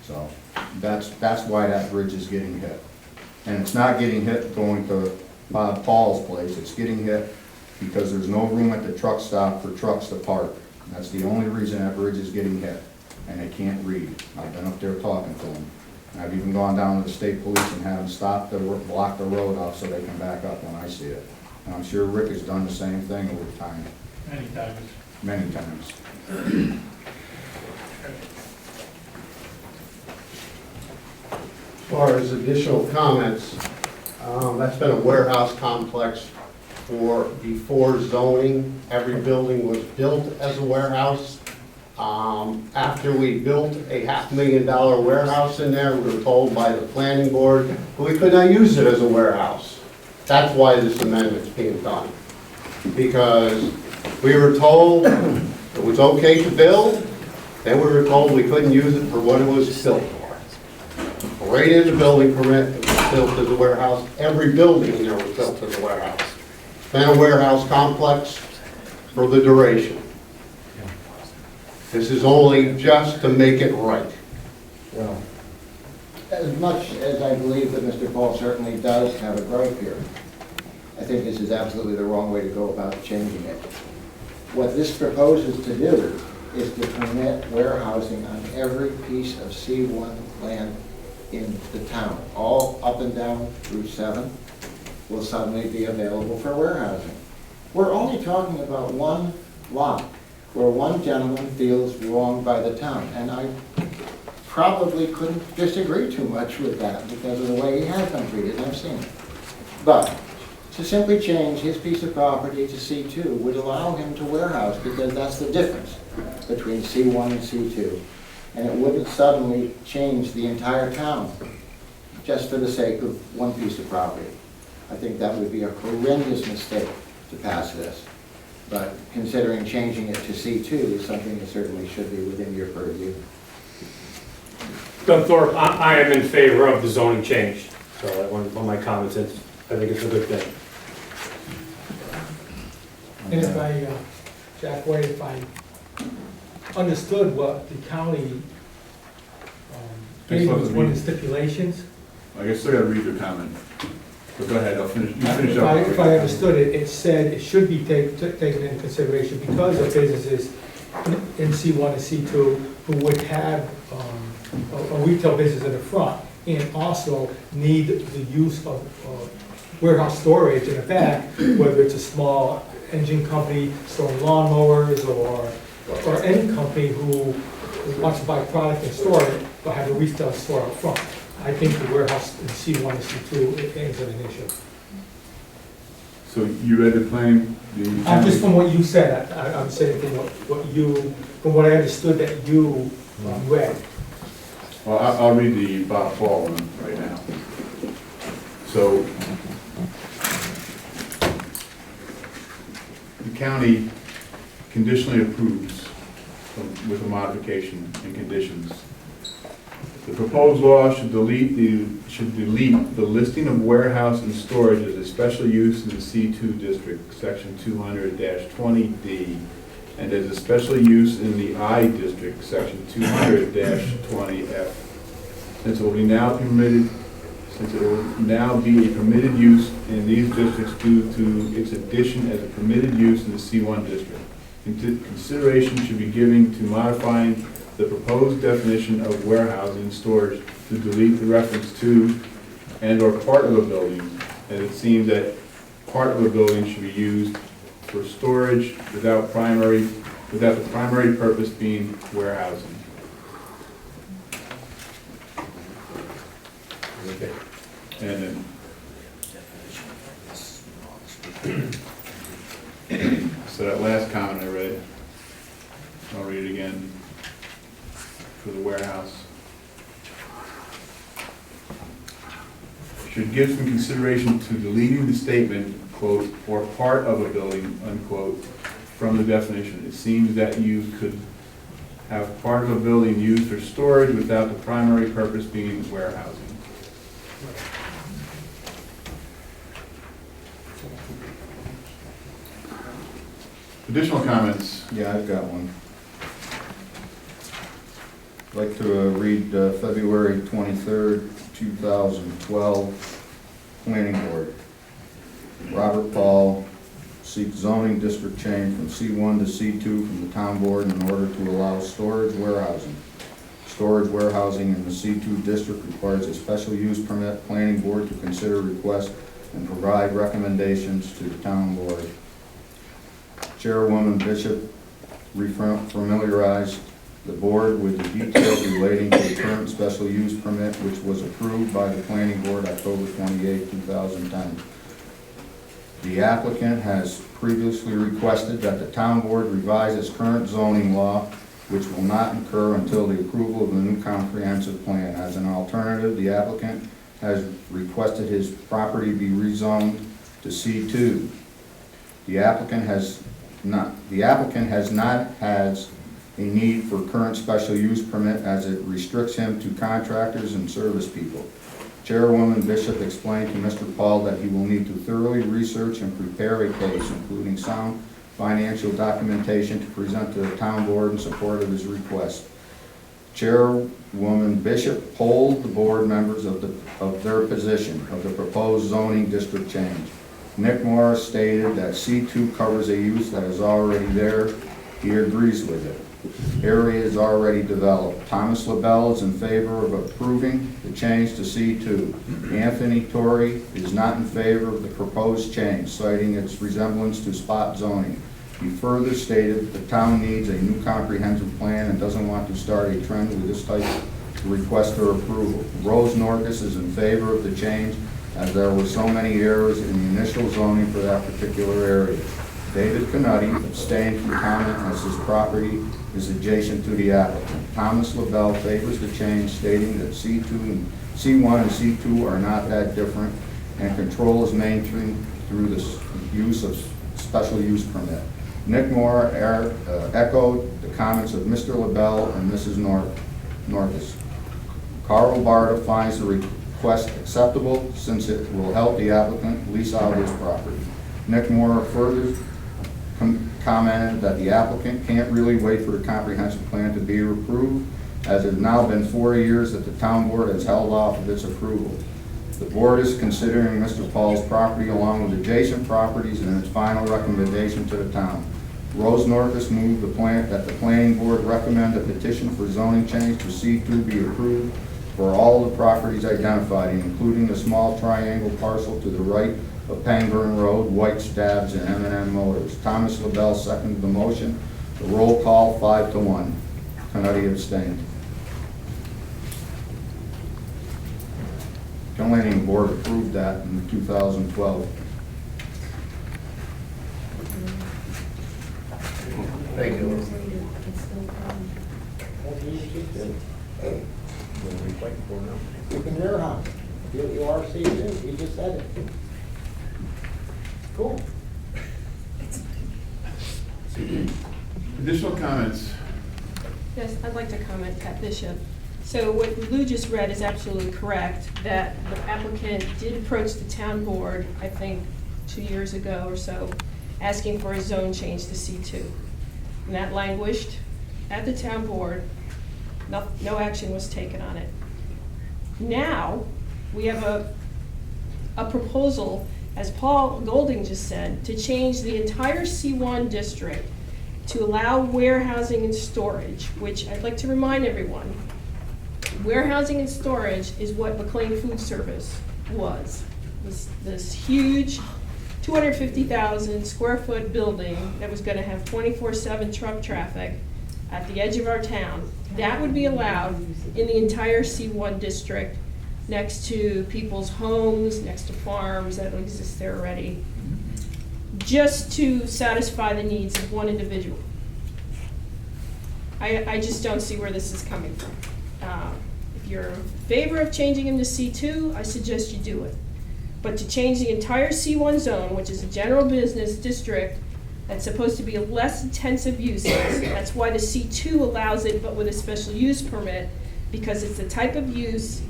Speaker 15: So that's why that bridge is getting hit. And it's not getting hit going to Bob Paul's place. It's getting hit because there's no room at the truck stop for trucks to park. That's the only reason that bridge is getting hit, and they can't read. I've been up there talking to them. And I've even gone down to the state police and had them stop block the road off so they can back up when I see it. And I'm sure Rick has done the same thing over time.
Speaker 6: Many times.
Speaker 15: Many times.
Speaker 14: As far as additional comments, that's been a warehouse complex before zoning. Every building was built as a warehouse. After we built a $500,000 warehouse in there, we were told by the planning board that we could not use it as a warehouse. That's why this amendment's being done. Because we were told it was okay to build, then we were told we couldn't use it for what it was built for. Right in the building permit, it was built as a warehouse. Every building in there was built as a warehouse. Been a warehouse complex for the duration. This is only just to make it right.
Speaker 5: Well, as much as I believe that Mr. Paul certainly does have a gripe here, I think this is absolutely the wrong way to go about changing it. What this proposes to do is to permit warehousing on every piece of C1 land in the town. All up and down Route 7 will suddenly be available for warehousing. We're only talking about one lot where one gentleman feels wronged by the town, and I probably couldn't disagree too much with that because of the way he has been treated, and I've seen it. But to simply change his piece of property to C2 would allow him to warehouse, because that's the difference between C1 and C2. And it wouldn't suddenly change the entire town just for the sake of one piece of property. I think that would be a horrendous mistake to pass this. But considering changing it to C2 is something that certainly should be within your purview.
Speaker 8: Doug Thorpe, I am in favor of the zoning change. So that one of my comments is, I think it's a good thing.
Speaker 2: And if I, Jack White, if I understood what the county gave was one of the stipulations.
Speaker 1: I guess I gotta read your comment. But go ahead, I'll finish. You finish up.
Speaker 2: If I understood it, it said it should be taken into consideration because of businesses in C1 and C2 who would have a retail business in the front and also need the use of warehouse storage in the back, whether it's a small engine company storing lawnmowers or any company who wants to buy product and store it, but have a retail store up front. I think the warehouse in C1 and C2 is an issue.
Speaker 1: So you read the plan?
Speaker 2: Just from what you said, I'm saying from what I understood that you read.
Speaker 1: Well, I'll read the Bob Paul one right now. So the county conditionally approves with a modification and conditions. The proposed law should delete the listing of warehouse and storage as a special use in the C2 district, section 200-20D, and as a special use in the I district, section 200-20F. Since it will now be a permitted use in these districts due to its addition as a permitted use in the C1 district. Consideration should be given to modifying the proposed definition of warehousing and storage to delete the reference to and/or part of a building, and it seems that part of a building should be used for storage without the primary purpose being warehousing.
Speaker 8: Okay.
Speaker 1: And then, so that last comment I read, I'll read it again for the warehouse. Should give some consideration to deleting the statement, quote, or part of a building, unquote, from the definition. It seems that you could have part of a building used for storage without the primary purpose being warehousing. Additional comments?
Speaker 15: Yeah, I've got one. I'd like to read February 23rd, 2012, Planning Board. Robert Paul seeks zoning district change from C1 to C2 from the town board in order to allow storage warehousing. Storage warehousing in the C2 district requires a special use permit. Planning board to consider request and provide recommendations to the town board. Chairwoman Bishop familiarized the board with the details relating to the current special use permit, which was approved by the planning board October 28, 2010. The applicant has previously requested that the town board revise its current zoning law, which will not occur until the approval of the new comprehensive plan. As an alternative, the applicant has requested his property be rezoned to C2. The applicant has not has a need for current special use permit as it restricts him to contractors and service people. Chairwoman Bishop explained to Mr. Paul that he will need to thoroughly research and prepare a case, including sound financial documentation, to present to the town board in support of his request. Chairwoman Bishop polled the board members of their position of the proposed zoning district change. Nick Morris stated that C2 covers a use that is already there. He agrees with it. Area is already developed. Thomas LaBelle is in favor of approving the change to C2. Anthony Torrey is not in favor of the proposed change, citing its resemblance to spot zoning. He further stated the town needs a new comprehensive plan and doesn't want to start a trend with this type of request for approval. Rose Norcus is in favor of the change as there were so many errors in the initial zoning for that particular area. David Canutti abstained from comment as his property is adjacent to the applicant. Thomas LaBelle favors the change, stating that C1 and C2 are not that different, and control is maintained through the use of special use permit. Nick Moore echoed the comments of Mr. LaBelle and Mrs. Norcus. Carl Barta finds the request acceptable since it will help the applicant lease out his property. Nick Moore further commented that the applicant can't really wait for the comprehensive plan to be approved, as it has now been 4 years that the town board has held off of its approval. The board is considering Mr. Paul's property along with adjacent properties in its final recommendation to the town. Rose Norcus moved that the planning board recommend a petition for zoning change to C2 be approved for all the properties identified, including the small triangle parcel to the right of Pangburn Road, White Stabs, and M&M Motors. Thomas LaBelle seconded the motion. The roll call 5-1. Canutti abstained. Planning board approved that in 2012.
Speaker 14: Thank you.
Speaker 5: You can hear him. You are seeing, he just said it. Cool.
Speaker 1: Additional comments?
Speaker 16: Yes, I'd like to comment, Pat Bishop. So what Lou just read is absolutely correct, that the applicant did approach the town board, I think, 2 years ago or so, asking for a zone change to C2. And that languished at the town board. No action was taken on it. Now, we have a proposal, as Paul Golding just said, to change the entire C1 district to allow warehousing and storage, which I'd like to remind everyone, warehousing and storage is what McLean Food Service was. This huge 250,000 square foot building that was gonna have 24/7 truck traffic at the edge of our town. That would be allowed in the entire C1 district, next to people's homes, next to farms that exist there already, just to satisfy the needs of one individual. I just don't see where this is coming from. If you're in favor of changing them to C2, I suggest you do it. But to change the entire C1 zone, which is a general business district that's supposed to be less intensive uses, that's why the C2 allows it, but with a special use permit, because it's the type of use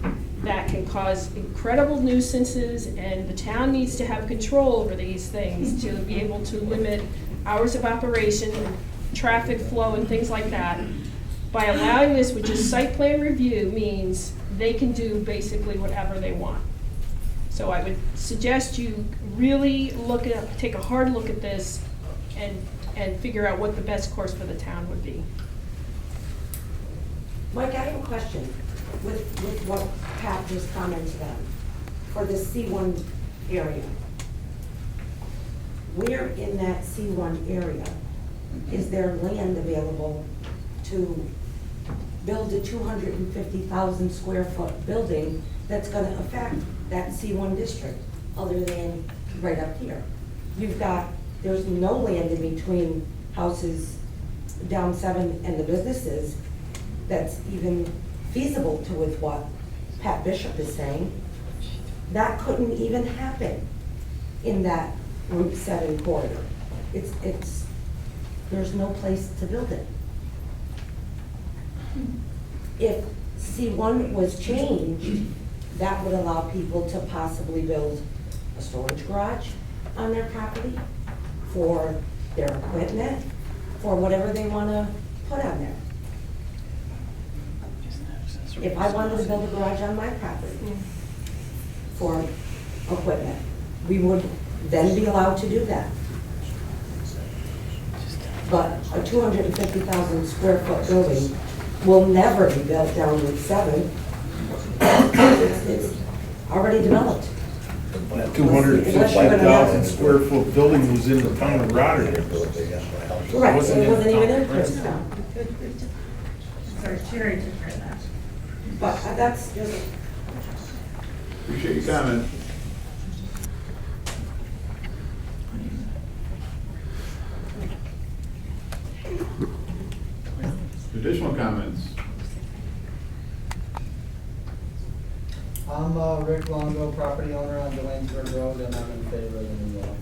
Speaker 16: that can cause incredible nuisances, and the town needs to have control over these things to be able to limit hours of operation, traffic flow, and things like that. By allowing this with just site plan review means they can do basically whatever they want. So I would suggest you really take a hard look at this and figure out what the best course for the town would be.
Speaker 3: Mike, I have a question with what Pat just commented on for the C1 area. Where in that C1 area is there land available to build a 250,000 square foot building that's going to affect that C1 district, other than right up here? There's no land in between houses down 7 and the businesses that's even feasible to with what Pat Bishop is saying. That couldn't even happen in that Route 7 corridor. There's no place to build it. If C1 was changed, that would allow people to possibly build a storage garage on their property for their equipment, for whatever they want to put on there. If I wanted to build a garage on my property for equipment, we would then be allowed to do that. But a 250,000 square foot building will never be built down Route 7. It's already developed.
Speaker 13: That 255,000 square foot building was in the town of Rotterdam.
Speaker 3: Right, so it wasn't even in Princetown.
Speaker 12: Sorry, Sherry took care of that.
Speaker 3: But that's just,
Speaker 1: Appreciate your comment. Additional comments?
Speaker 10: I'm Rick Longo, property owner on Delainsburg Road, and I'm in favor of the new law.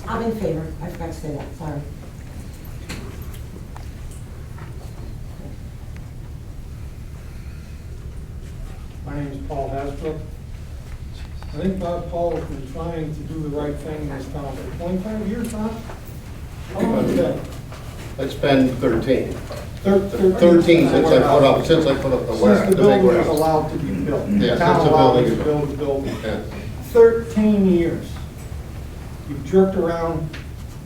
Speaker 3: I'm in favor. I forgot to say that, sorry.
Speaker 2: My name is Paul Hasbrook. I think Bob Paul has been trying to do the right thing in this town for 25 years, huh? How long has that?
Speaker 14: It's been 13.
Speaker 2: 13
Speaker 14: since I put up the warehouse.
Speaker 2: Since the building was allowed to be built.
Speaker 14: Yeah,
Speaker 2: The town
Speaker 14: since the
Speaker 2: allowed
Speaker 14: building
Speaker 2: us
Speaker 14: is
Speaker 2: to build the building.
Speaker 14: Yeah.
Speaker 2: 13 years. You've jerked around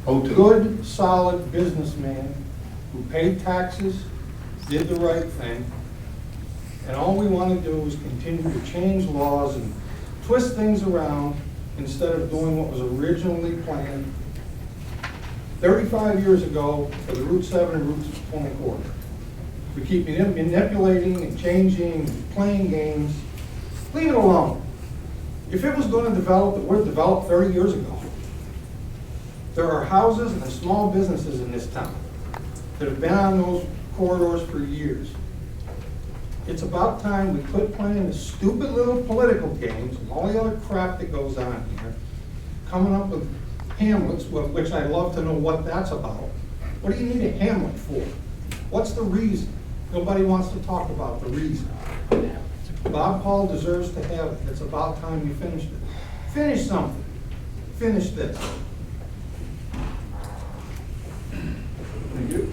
Speaker 14: Oh,
Speaker 2: good, solid businessman who paid taxes, did the right thing, and all we want to do is continue to change laws and twist things around instead of doing what was originally planned 35 years ago for the Route 7 and Route 20 corridor. We keep manipulating and changing, and playing games. Leave it alone. If it was going to develop, it would have developed 30 years ago. There are houses and small businesses in this town that have been on those corridors for years. It's about time we quit playing the stupid little political games and all the other crap that goes on here, coming up with hamlets, which I'd love to know what that's about. What do you need a hamlet for? What's the reason? Nobody wants to talk about the reason. Bob Paul deserves to have it. It's about time you finished it. Finish something. Finish this.
Speaker 1: Thank you.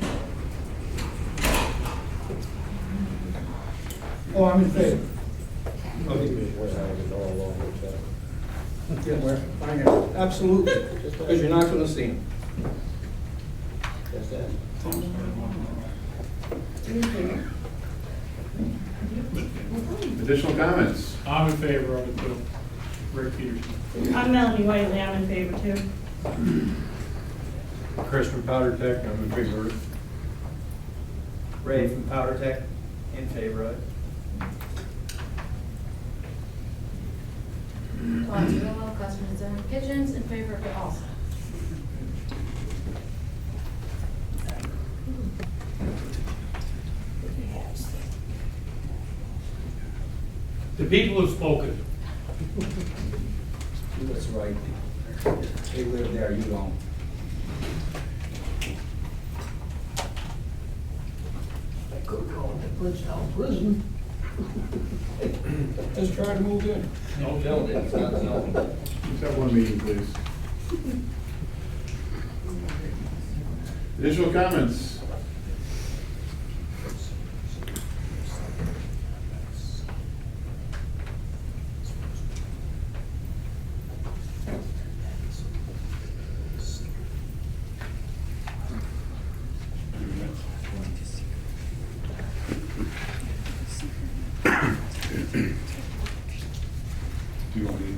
Speaker 2: Oh, I'm in favor. Absolutely, because you're not gonna see them.
Speaker 1: Additional comments?
Speaker 6: I'm in favor of it too. Rick Peterson.
Speaker 12: I'm Melanie Whiteley, I'm in favor too.
Speaker 8: Chris from Powder Tech, I'm in favor of it.
Speaker 10: Ray from Powder Tech, in favor of it.
Speaker 4: Lots of real customers in kitchens in favor of it also.
Speaker 6: The people have spoken.
Speaker 10: That's right. They live there, you don't.
Speaker 2: I could call it the Princetown prison. Just try to move in.
Speaker 10: No building, it's not zoned.
Speaker 1: Let's have one meeting, please. Additional comments? Do you want to?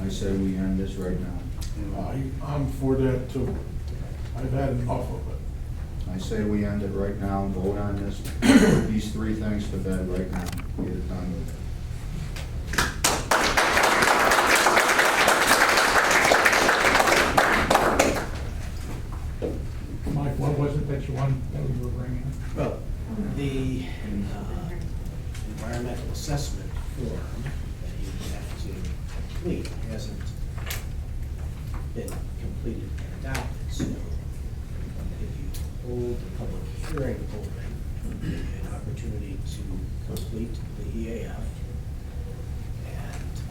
Speaker 15: I say we end this right now.
Speaker 13: I'm for that too. I've had enough of it.
Speaker 15: I say we end it right now, vote on this, put these three things to bed right now, get it done with it.
Speaker 2: Mike, what was it that you were bringing?
Speaker 17: Well, the environmental assessment form that you have to complete hasn't been completed and adopted, so if you hold the public hearing open, an opportunity to complete the EAF and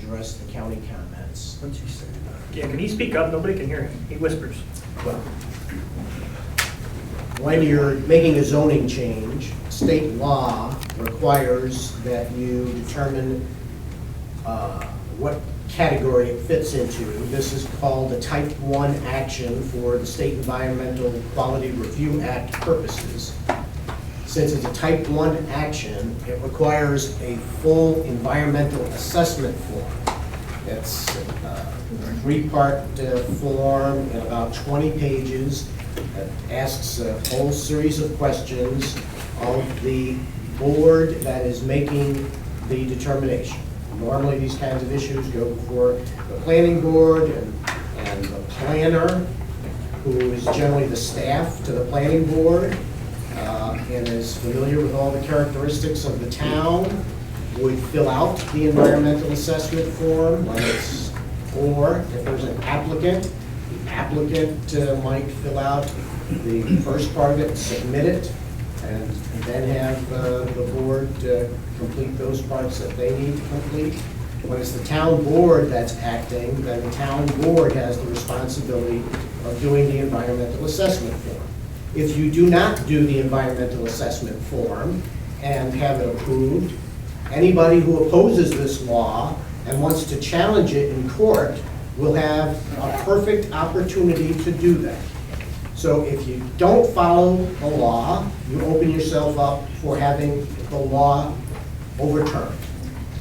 Speaker 17: address the county comments.
Speaker 18: Yeah, can he speak up? Nobody can hear him. He whispers.
Speaker 17: Well, when you're making a zoning change, state law requires that you determine what category it fits into. This is called a type 1 action for the State Environmental Quality Review Act purposes. Since it's a type 1 action, it requires a full environmental assessment form. It's a 3-part form in about 20 pages that asks a whole series of questions of the board that is making the determination. Normally, these kinds of issues go before the planning board and the planner, who is generally the staff to the planning board, and is familiar with all the characteristics of the town, would fill out the environmental assessment form, or if there's an applicant, the applicant might fill out the first part of it, submit it, and then have the board complete those parts that they need to complete. When it's the town board that's acting, then the town board has the responsibility of doing the environmental assessment form. If you do not do the environmental assessment form and have it approved, anybody who opposes this law and wants to challenge it in court will have a perfect opportunity to do that. So if you don't follow the law, you open yourself up for having the law overturned.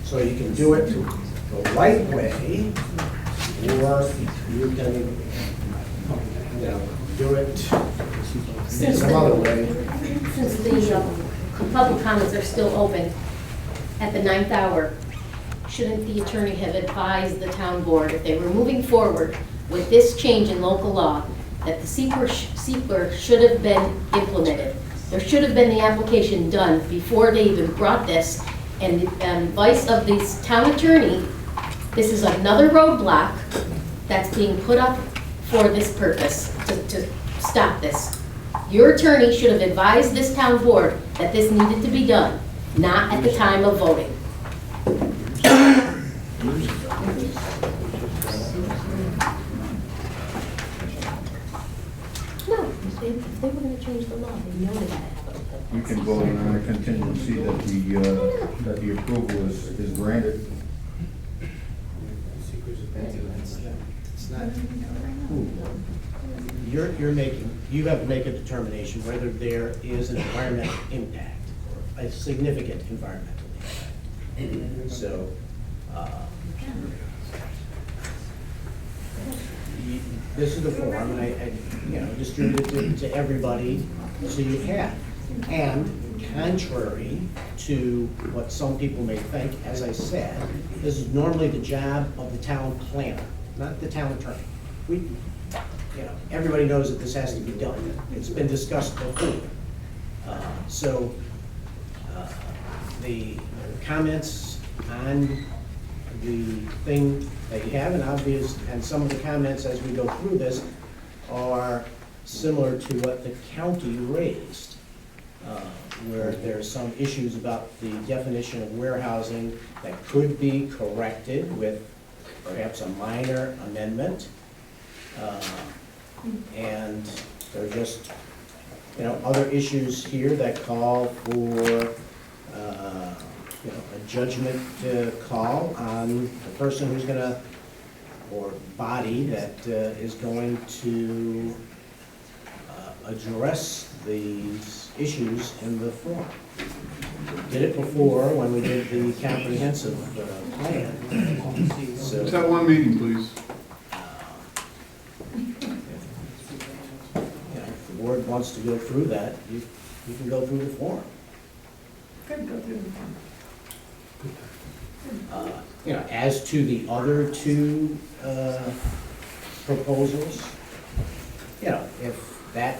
Speaker 17: So you can do it the right way, or you can, do it some other way.
Speaker 19: Since the public comments are still open at the 9th hour, shouldn't the attorney have advised the town board, if they were moving forward with this change in local law, that the seeker should have been implemented? There should have been the application done before they even brought this, and advice of this town attorney, this is another roadblock that's being put up for this purpose, to stop this. Your attorney should have advised this town board that this needed to be done, not at the time of voting. No, if they were going to change the law, they know that.
Speaker 15: You can vote on a contingency that the approval is granted.
Speaker 17: It's not, you have to make a determination whether there is an environmental impact, or a significant environmental impact. So, this is the form, and I distributed it to everybody, so you have. And contrary to what some people may think, as I said, this is normally the job of the town planner, not the town attorney. Everybody knows that this has to be done. It's been discussed before. The comments on the thing that you have, and some of the comments as we go through this are similar to what the county raised, where there's some issues about the definition of warehousing that could be corrected with perhaps a minor amendment. And there are just, other issues here that call for, a judgment call on the person who's gonna, or body that is going to address these issues in the form. Did it before when we did the comprehensive plan. So,
Speaker 1: Let's have one meeting, please.
Speaker 17: if the board wants to go through that, you can go through the form.
Speaker 3: Could go through the form.
Speaker 17: As to the other two proposals, if that,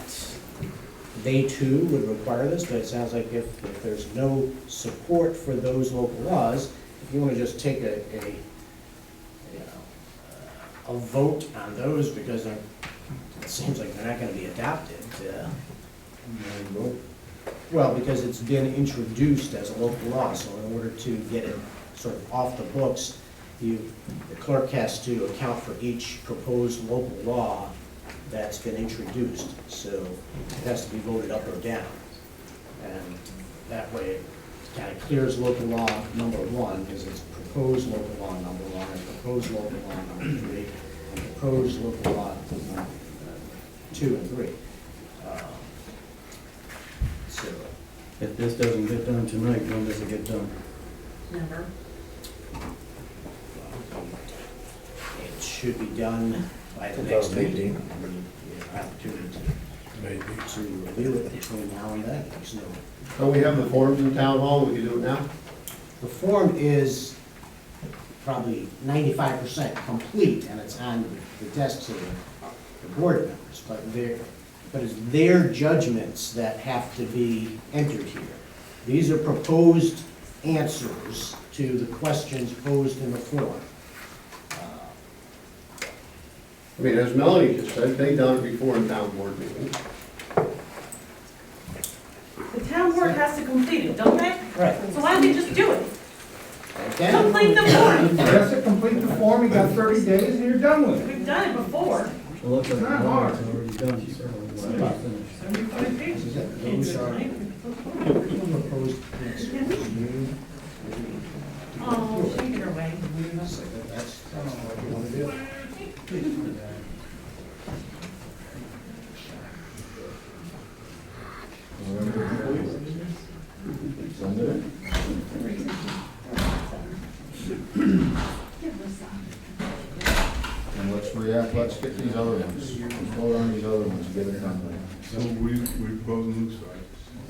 Speaker 17: they too would require this, but it sounds like if there's no support for those local laws, if you want to just take a vote on those because it seems like they're not going to be adopted. Well, because it's been introduced as a local law, so in order to get it sort of off the books the clerk has to account for each proposed local law that's been introduced, so it has to be voted up or down. And that way, it kind of clears local law number one, because it's proposed local law number one, and proposed local law number three, and proposed local law two and three. So,
Speaker 10: If this doesn't get done tonight, when does it get done?
Speaker 3: Never.
Speaker 17: it should be done by the next meeting. We have opportunity to review it between now and then. There's no,
Speaker 14: So we have the forms in town hall, we can do it now?
Speaker 17: the form is probably 95% complete, and it's on the desks of the board members, but it's their judgments that have to be entered here. These are proposed answers to the questions posed in the form.
Speaker 14: I mean, as Melanie just said, they've done it before in town board meetings.
Speaker 20: The town board has to complete it, don't they?
Speaker 17: Right.
Speaker 20: So why don't they just do it?
Speaker 17: Okay?
Speaker 20: Complete the form.
Speaker 2: That's to complete the form, you got 30 days and you're done with it.
Speaker 20: We've done it before.
Speaker 10: Look
Speaker 2: It's not hard.
Speaker 10: It's already done, so we'll have to finish.
Speaker 20: 75 pages.
Speaker 17: Those are proposed answers.
Speaker 20: Oh, shake it away.
Speaker 17: That's what you want to do.
Speaker 15: Send it in. And let's get these other ones, let's vote on these other ones, get it done.
Speaker 1: So we propose on whose side?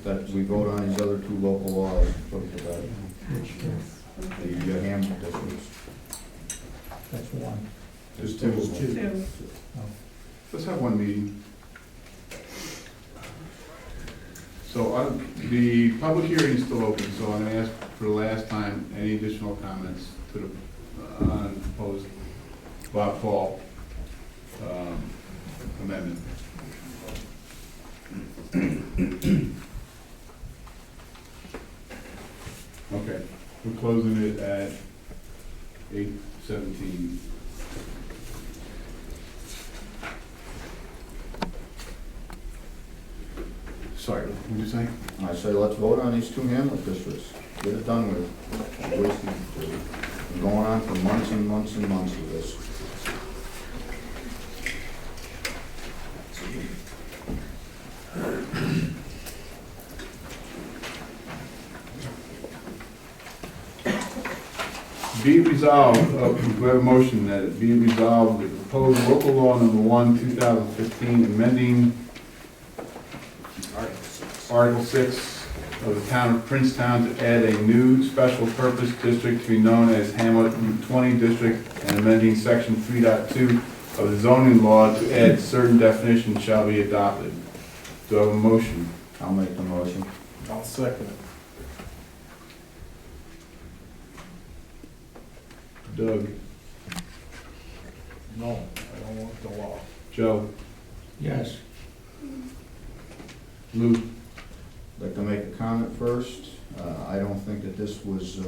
Speaker 15: That we vote on these other two local laws, put it to bed. The Hamlet districts.
Speaker 2: That's one.
Speaker 1: Just two.
Speaker 20: Two.
Speaker 1: Let's have one meeting. So the public hearing is still open, so I'm gonna ask for the last time, any additional comments to the proposed Bob Paul amendment. Okay, we're closing it at 8:17. Sorry, what did you say?
Speaker 15: I say let's vote on these two Hamlet districts, get it done with. Been going on for months and months and months with this.
Speaker 1: Be resolved, we have a motion that it be resolved, the proposed local law number 1, 2015, amending Article 6 of the town of Princetown to add a new special purpose district to be known as Hamlet Route 20 District, and amending section 3.2 of the zoning law to add certain definitions shall be adopted. Do I have a motion?
Speaker 15: I'll make the motion.
Speaker 13: I'll second it.
Speaker 1: Doug?
Speaker 13: No, I don't want the law.
Speaker 1: Joe?
Speaker 2: Yes.
Speaker 1: Lou?
Speaker 15: I'd like to make a comment first. I don't think that this was,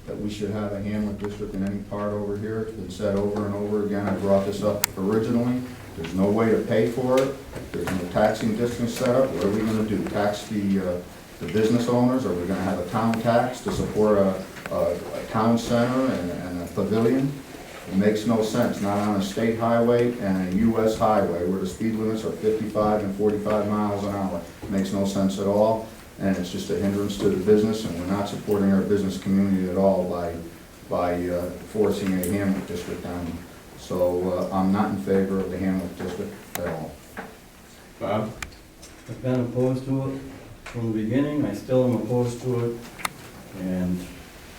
Speaker 15: that we should have a Hamlet district in any part over here. It's been said over and over again. I brought this up originally. There's no way to pay for it. There's no taxing district set up. What are we gonna do? Tax the business owners? Are we gonna have a town tax to support a town center and a pavilion? It makes no sense, not on a state highway and a US highway where the speed limits are 55 and 45 miles an hour. It makes no sense at all, and it's just a hindrance to the business, and we're not supporting our business community at all by forcing a Hamlet district on them. So I'm not in favor of the Hamlet district at all.
Speaker 1: Bob?
Speaker 10: I've been opposed to it from the beginning, I still am opposed to it, and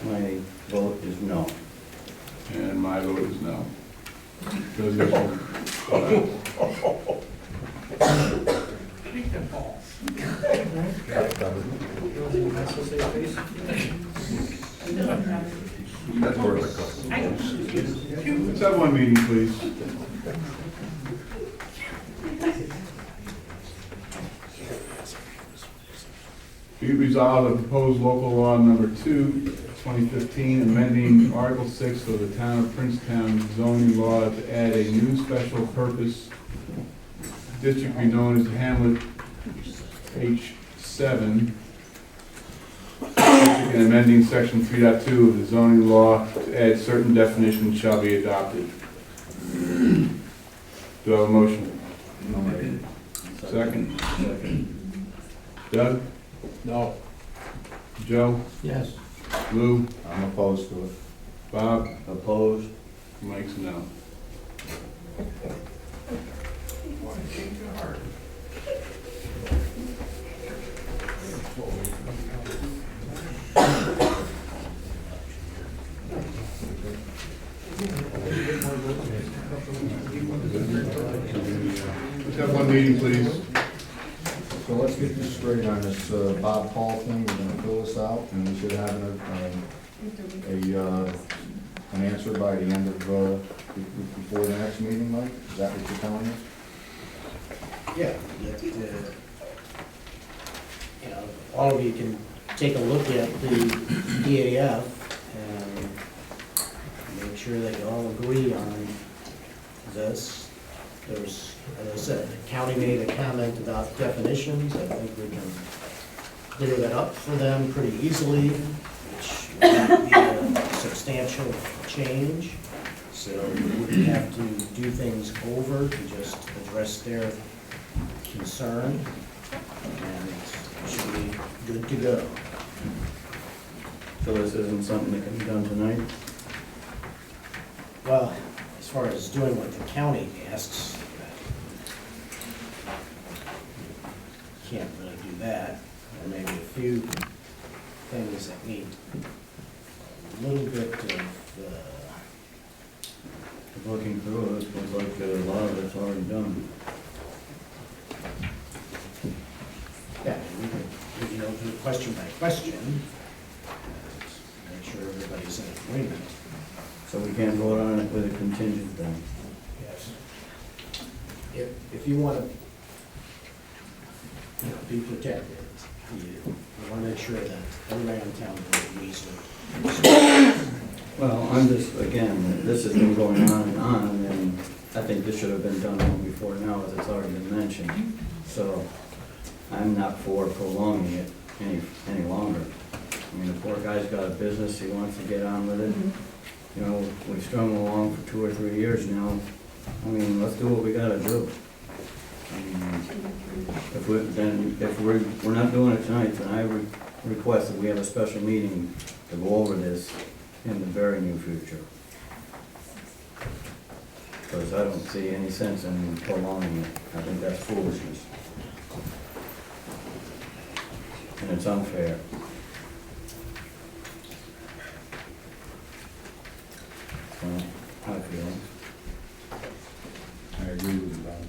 Speaker 10: my vote is no.
Speaker 1: And my vote is no. Resolution.
Speaker 20: Take the balls.
Speaker 1: Let's have one meeting, please. Be Be it resolved that proposed local law number 2, 2015, amending Article 6 of the Town of Princetown zoning law to add a new special purpose district be known as Hamlet H7, and amending section 3.2 of the zoning law to add certain definitions shall be adopted. Do I have a motion? Second? Second. Doug?
Speaker 2: No.
Speaker 1: Joe?
Speaker 2: Yes.
Speaker 1: Lou?
Speaker 15: I'm opposed to it.
Speaker 1: Bob?
Speaker 15: Opposed?
Speaker 1: Mike's no. Let's have one meeting, please.
Speaker 15: So let's get this straight on this Bob Paul thing. We're gonna fill this out, and we should have an answer by the end of, before the next meeting, Mike? Is that what you're telling us?
Speaker 17: Yeah, you know, all of you can take a look at the EAF and make sure that you all agree on this. There's, as I said, the county made a comment about definitions. I think we can clear that up for them pretty easily, which would not be a substantial change. So we wouldn't have to do things over to just address their concern, and it should be good to go.
Speaker 5: So this isn't something that can be done tonight?
Speaker 17: Well, as far as doing what the county asks, can't really do that. There may be a few things that need a little bit of,
Speaker 5: Looking through it, it looks like a lot of it's already done.
Speaker 17: yeah, we could, you know, do question by question, and make sure everybody's in agreement.
Speaker 5: So we can't vote on it with a contingent then?
Speaker 17: Yes. If you want to, you know, be protected, you want to make sure that everybody in town agrees with.
Speaker 5: Well, I'm just, again, this has been going on, and I think this should have been done long before now, as it's already been mentioned. So I'm not for prolonging it any longer. I mean, the poor guy's got a business, he wants to get on with it. You know, we've strung along for 2 or 3 years now. I mean, let's do what we gotta do. I mean, if we're not doing it tonight, then I request that we have a special meeting to go over this in the very near future. Because I don't see any sense in prolonging it. I think that's foolishness. And it's unfair. So, my feelings.
Speaker 1: I agree with you, Bob.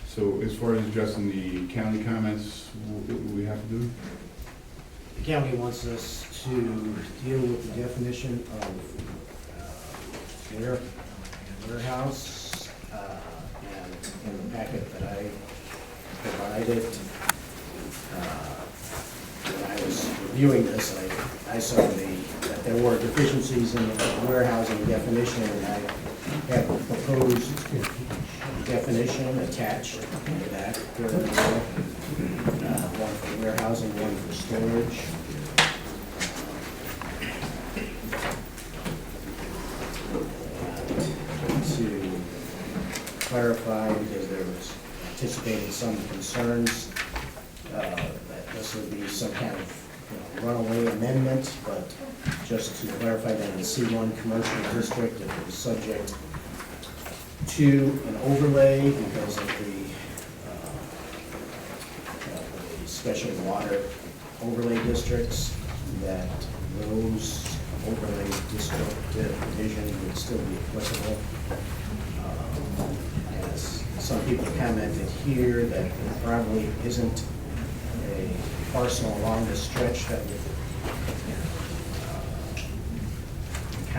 Speaker 1: So as far as addressing the county comments, what do we have to do?
Speaker 17: The county wants us to deal with the definition of warehouse, and in the packet that I provided, when I was reviewing this, I saw that there were deficiencies in the warehousing definition, and I have proposed definition attached to that. One for warehousing, one for storage. To clarify, because there was anticipating some concerns, that this would be some kind of runaway amendment, but just to clarify that in C1 commercial district, it was subject to an overlay because of the special water overlay districts, that those overlay district provisions would still be applicable. As some people commented here, that there probably isn't a parcel along this stretch that would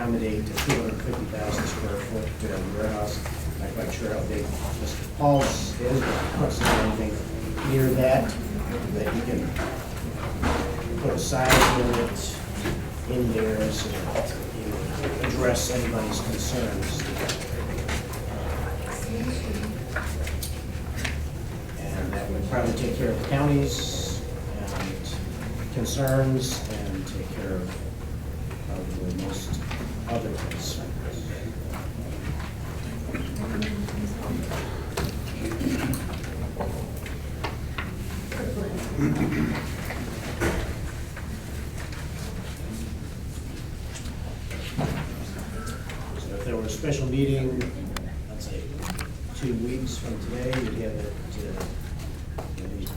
Speaker 17: accommodate a 250,000 square foot warehouse. I'm not quite sure how big Mr. Paul's is, but I don't see anything near that he can put a size limit in there so that he would address anybody's concerns. And that would probably take care of the county's and concerns and take care of probably most other concerns. So if there were a special meeting, let's say 2 weeks from today, you'd have it, you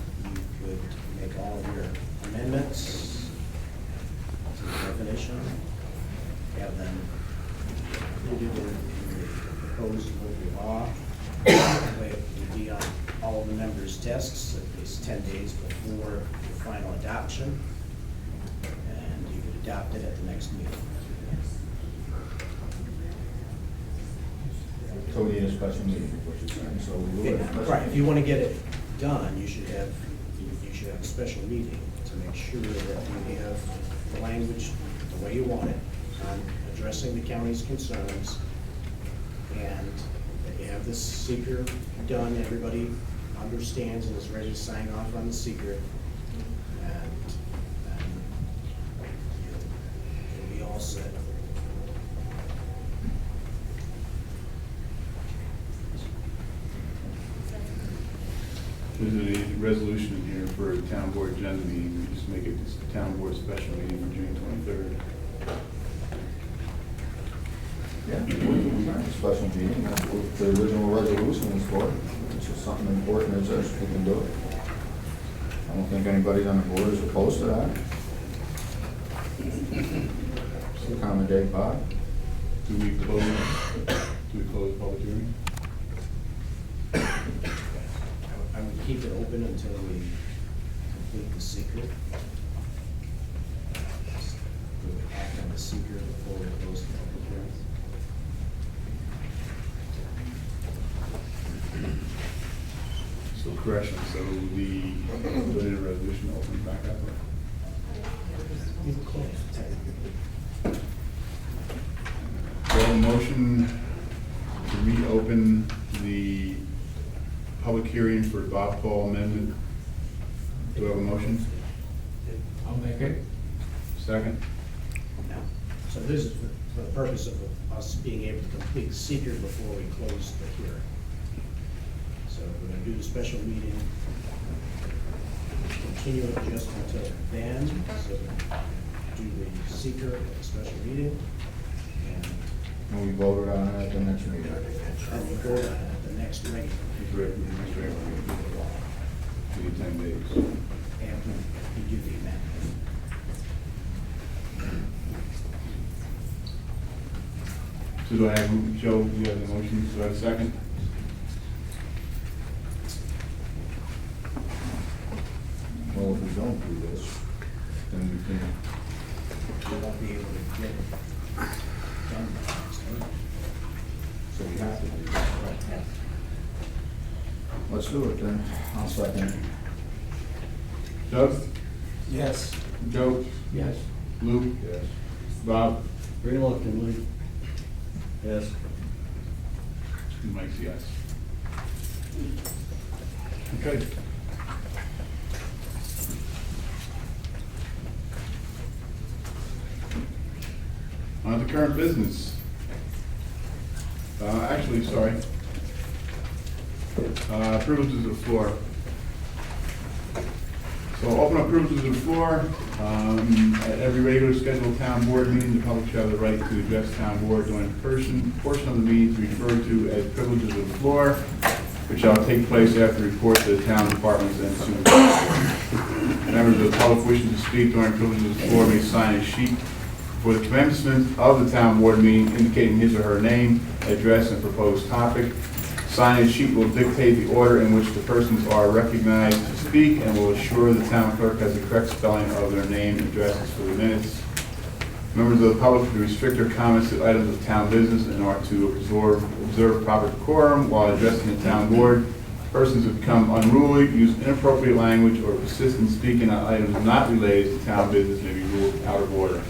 Speaker 17: could make all of your amendments to the definition, have them included in the proposed local law. That way it would be on all of the members' desks at least 10 days before the final adoption, and you could adopt it at the next meeting.
Speaker 15: So we need a special meeting, is what you're saying, so we will. have a special
Speaker 17: Right, if you want to get it done, you should have a special meeting to make sure that we have the language the way you want it, on addressing the county's concerns, and that you have this seeker done, everybody understands and is ready to sign off on the seeker, and you'll be all set.
Speaker 1: There's a resolution in here for a town board agenda meeting. We just make it just a town board special meeting for June 23rd.
Speaker 15: Yeah, a special meeting, that's what the original resolution is for. It's just something important as this, we can do it. I don't think anybody on the board is opposed to that. Just accommodate Bob.
Speaker 1: Do we close public hearing?
Speaker 17: I would keep it open until we complete the secret. We would act on the secret before we close the public hearing.
Speaker 1: So correction, so the resolution opens back up.
Speaker 17: We've closed.
Speaker 1: We have a motion to reopen the public hearing for Bob Paul amendment. Do I have a motion?
Speaker 2: I'll make it.
Speaker 1: Second?
Speaker 17: Now, so this is for the purpose of us being able to complete the secret before we close the hearing. So we're gonna do the special meeting, continue it just until then, so do the secret at the special meeting,
Speaker 15: And we voted on it at the next meeting.
Speaker 17: and we vote on it at the next regular.
Speaker 1: We need 10 days.
Speaker 17: After you do the amendment.
Speaker 1: So do I have, Joe, do you have the motion? Do I have a second?
Speaker 15: Well, if we don't do this, then we can,
Speaker 17: We won't be able to get it done by next week.
Speaker 15: so we have to do this. Let's do it then. I'll second it.
Speaker 1: Doug?
Speaker 2: Yes.
Speaker 1: Joe?
Speaker 2: Yes.
Speaker 1: Lou?
Speaker 15: Yes.
Speaker 1: Bob?
Speaker 10: Reluctantly. Yes.
Speaker 1: And Mike's yes. Okay. On to current business. Actually, sorry. Privileges of the floor. So open up privileges of the floor. At every regular scheduled town board meeting, the public shall have the right to address town board during a portion of the meeting to be referred to as privileges of the floor, which shall take place after reports to the town departments and supervisors. Members of the public wishing to speak during privileges of the floor may sign a sheet for the commencement of the town board meeting indicating his or her name, address, and proposed topic. Signage sheet will dictate the order in which the persons are recognized to speak and will assure the town clerk has the correct spelling of their name and addresses for the minutes. Members of the public to restrict their comments to items of town business in order to observe proper decorum while addressing the town board. Persons who become unruly, use inappropriate language, or persist in speaking on items not related to town business may be ruled out of order.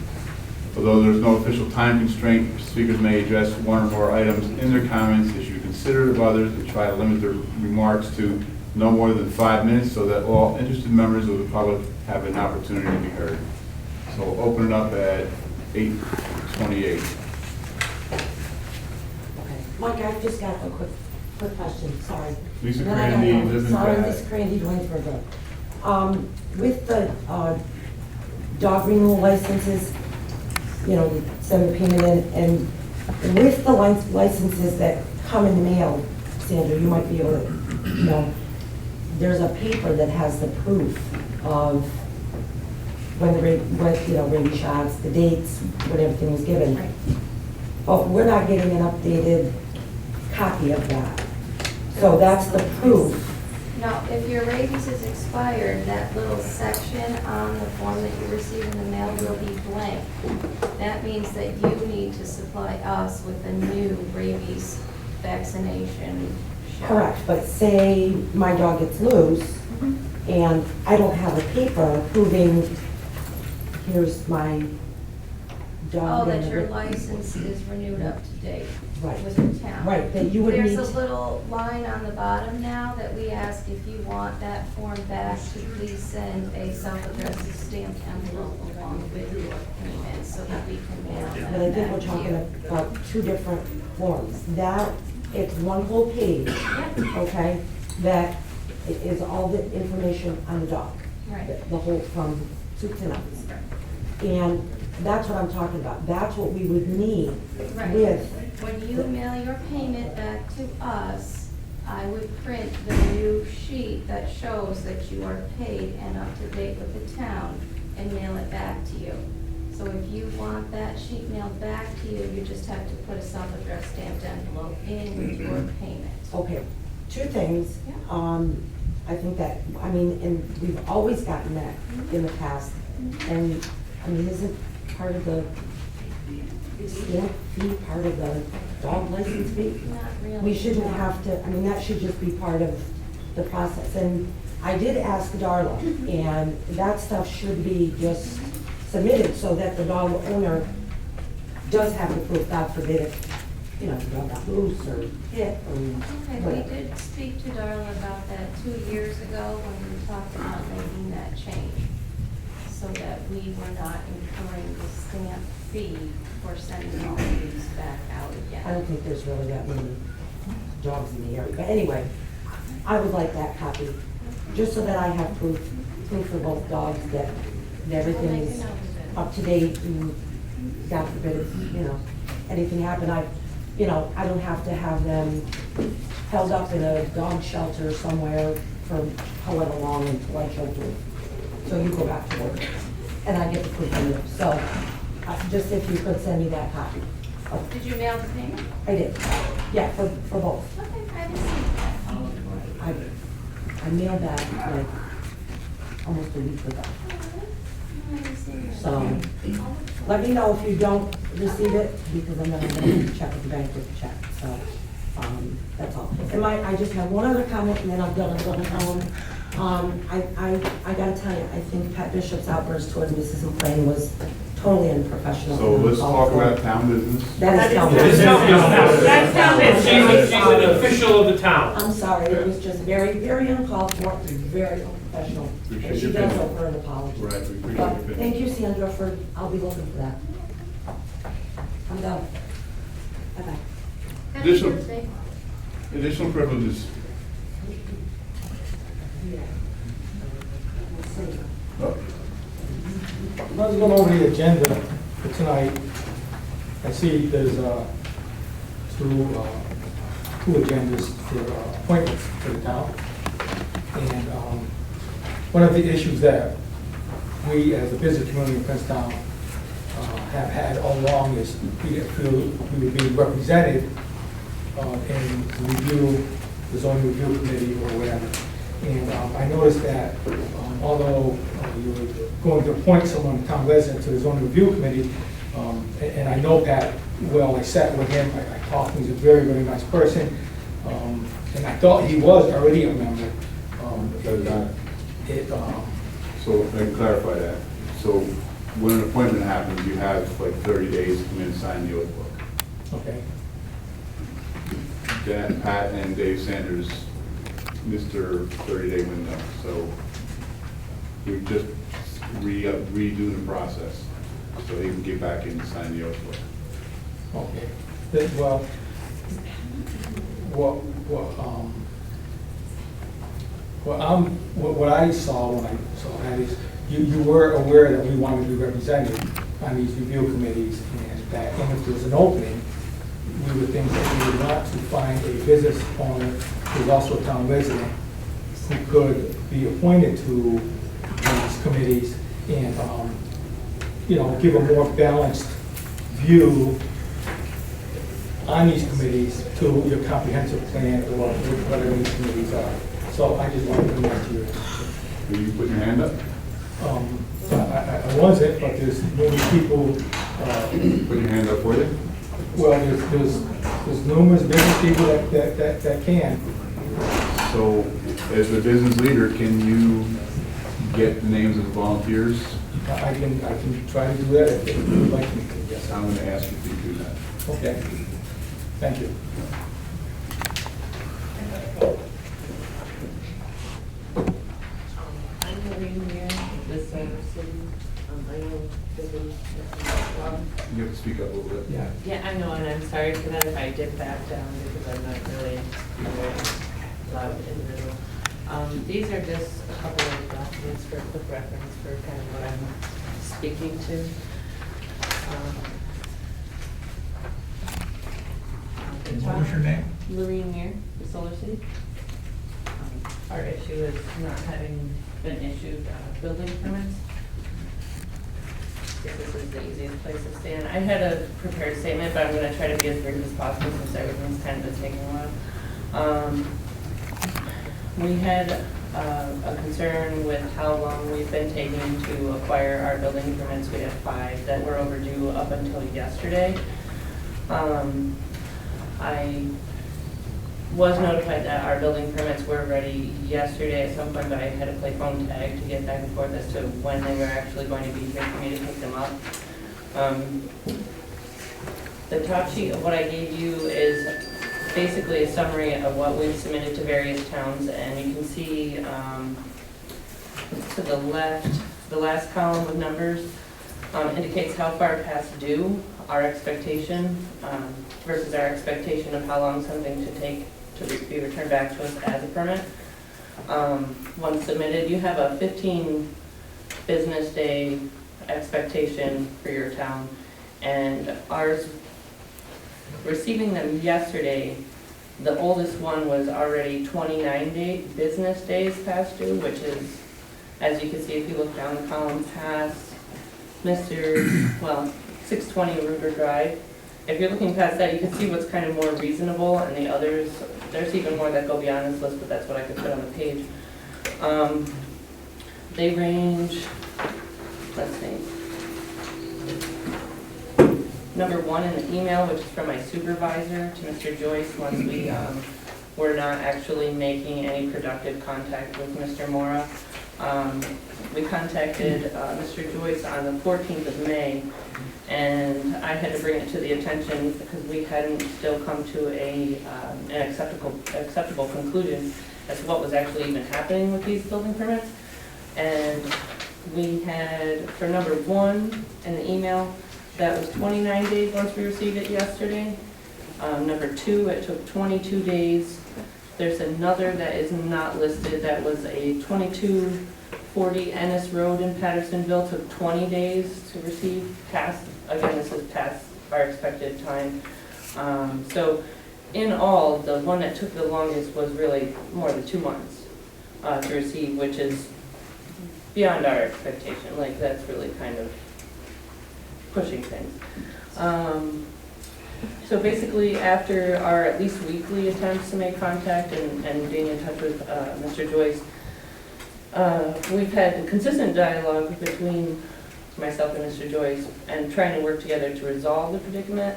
Speaker 1: Although there is no official time constraint, speakers may address one or more items in their comments. They should be considerate of others and try to limit their remarks to no more than 5 minutes so that all interested members of the public have an opportunity to be heard. So we'll open it up at 8:28.
Speaker 3: Okay. Mike, I've just got a quick question, sorry.
Speaker 1: Lisa
Speaker 3: And then I
Speaker 1: Crandy,
Speaker 3: gotta go.
Speaker 1: live in
Speaker 3: Sorry,
Speaker 1: Bath.
Speaker 3: Lisa Crandy, Dwaynesburg. With the dog renewal licenses, you know, you send the payment in, and with the licenses that come in the mail, Sandra, you might be able to, you know, there's a paper that has the proof of when the rabies shots, the dates, when everything was given. But we're not getting an updated copy of that. So that's the proof.
Speaker 4: Now, if your rabies is expired, that little section on the form that you receive in the mail will be blank. That means that you need to supply us with a new rabies vaccination shot.
Speaker 3: Correct, but say my dog gets loose and I don't have a paper proving, here's my dog.
Speaker 4: Oh, that
Speaker 3: and
Speaker 4: your
Speaker 3: the-
Speaker 4: license is renewed up to date
Speaker 3: Right.
Speaker 4: with the town.
Speaker 3: Right, that you would need.
Speaker 4: There's a little line on the bottom now that we ask if you want that form back to please send a self-addressed stamped envelope along with your payment so that we can mail that
Speaker 3: But I think we're
Speaker 4: back to
Speaker 3: talking
Speaker 4: you.
Speaker 3: about two different forms. That, it's one whole page, okay, that is all the information on the dog.
Speaker 4: Right.
Speaker 3: The whole, from soup to nuts. And that's what I'm talking about. That's what we would need
Speaker 4: Right.
Speaker 3: with.
Speaker 4: When you mail your payment back to us, I would print the new sheet that shows that you are paid and up to date with the town and mail it back to you. So if you want that sheet mailed back to you, you just have to put a self-addressed stamped envelope in with your payment.
Speaker 3: Okay, two things.
Speaker 4: Yeah.
Speaker 3: I think that, I mean, and we've always gotten that in the past. And, I mean, isn't part of the stamp fee part of the dog license fee?
Speaker 4: Not really.
Speaker 3: We shouldn't have to, I mean, that should just be part of the process. And I did ask Darla, and that stuff should be just submitted so that the dog owner does have the proof, God forbid if, you know, the dog got loose or hit or
Speaker 4: Okay, we
Speaker 3: whatever.
Speaker 4: did speak to Darla about that 2 years ago when we talked about making that change, so that we were not incurring the stamp fee for sending all of these back out
Speaker 3: I
Speaker 4: again.
Speaker 3: don't think there's really that many dogs in the area. But anyway, I would like that copy, just so that I have proof for both dogs that everything is up to date and God forbid if, you know, anything happened, I don't have to have them held up in a dog shelter somewhere for however long until I show proof. So you go back to work and I get the proof from you. So just if you could send me that copy.
Speaker 4: Did you mail the payment?
Speaker 3: I did, yeah, for both.
Speaker 4: Okay, I haven't seen that.
Speaker 3: I mailed that like almost a week ago.
Speaker 4: I haven't seen that.
Speaker 3: So let me know if you don't receive it because I'm gonna check with the bank with the check. So that's all. And I just have one other comment and then I'll go home. I gotta tell you, I think Pat Bishop's outburst towards Mrs. McLean was totally unprofessional.
Speaker 1: So let's talk about town business.
Speaker 3: That is town
Speaker 8: It is
Speaker 3: business.
Speaker 8: town business.
Speaker 18: That's town business.
Speaker 8: She's an official of the town.
Speaker 3: I'm sorry, it was just very, very uncalled for, and very unprofessional.
Speaker 1: Appreciate
Speaker 3: And she
Speaker 1: your
Speaker 3: does
Speaker 1: opinion.
Speaker 3: owe her an apology.
Speaker 1: Right, we appreciate
Speaker 3: But
Speaker 1: your opinion.
Speaker 3: thank you, Sandra, I'll be looking for that. I'm done. Bye-bye.
Speaker 4: Happy
Speaker 1: Additional-
Speaker 4: birthday.
Speaker 1: Additional privileges. Oh,
Speaker 2: I was going over the agenda for tonight. I see there's two agendas for appointments for the town. And one of the issues that we as a business community in Princetown have had all along is we didn't feel we were being represented in the zoning review committee or whatever. And I noticed that although you were going to appoint someone, town resident, to the zoning review committee, And I know Pat well, I sat with him, I talked to him, he's a very, very nice person. And I thought he was already a member.
Speaker 1: So I can clarify that. So when an appointment happens, you have like 30 days to come in and sign the oath book.
Speaker 2: Okay.
Speaker 1: Then Pat and Dave Sanders missed their 30-day window, so we just redo the process so they can get back in and sign the oath book.
Speaker 2: Okay. Well, what I saw when I saw that is you were aware that we wanted to be represented on these review committees, and that if there was an opening, we would think that we would want to find a business owner who's also a town resident who could be appointed to these committees and, give a more balanced view on these committees to your comprehensive plan or whatever these committees are. So I just wanted to bring that to you.
Speaker 1: Will you put your hand up?
Speaker 2: I wasn't, but there's many people.
Speaker 1: Put your hand up for you.
Speaker 2: Well, there's numerous business people that can.
Speaker 1: So as the business leader, can you get the names of the volunteers?
Speaker 2: I can try to do that if you would like me to, yes.
Speaker 1: I'm going to ask you if you do that.
Speaker 2: Okay. Thank you.
Speaker 21: I'm Maureen here, this city, I own business.
Speaker 1: You have to speak up a little bit.
Speaker 2: Yeah.
Speaker 21: Yeah, I know, and I'm sorry for that if I did back down because I'm not really a very loud individual. These are just a couple of documents for quick reference for kind of what I'm speaking to.
Speaker 13: What was your name?
Speaker 21: Lorene Muir, the Solar City. Our issue is not having been issued building permits. I guess this is the easiest place to stand. I had a prepared statement, but I'm going to try to be as brief as possible since everything's kind of been taking a while. We had a concern with how long we've been taking to acquire our building permits. We had 5 that were overdue up until yesterday. I was notified that our building permits were ready yesterday at some point, but I had to play phone tag to get back and forth as to when they were actually going to be here for me to pick them up. The top sheet of what I gave you is basically a summary of what we've submitted to various towns, and you can see to the left, the last column with numbers indicates how far past due our expectation versus our expectation of how long something should take to be returned back to us as a permit. Once submitted, you have a 15 business day expectation for your town, and ours, receiving them yesterday, the oldest one was already 29 business days past due, which is, as you can see if you look down the column past 620 Ruger Drive. If you're looking past that, you can see what's kind of more reasonable, and the others, there's even more that go beyond this list, but that's what I could put on the page. They range, let's see. Number 1 in the email, which is from my supervisor to Mr. Joyce, once we were not actually making any productive contact with Mr. Mora. We contacted Mr. Joyce on the 14th of May, and I had to bring it to the attention because we hadn't still come to an acceptable conclusion as to what was actually even happening with these building permits. And we had, for number 1 in the email, that was 29 days once we received it yesterday. Number 2, it took 22 days. There's another that is not listed that was a 2240 Ennis Road in Pattersonville, took 20 days to receive, past, again, this is past our expected time. So in all, the one that took the longest was really more than 2 months to receive, which is beyond our expectation. Like, that's really kind of pushing things. So basically, after our at least weekly attempts to make contact and being in touch with Mr. Joyce, we've had consistent dialogue between myself and Mr. Joyce, and trying to work together to resolve the predicament.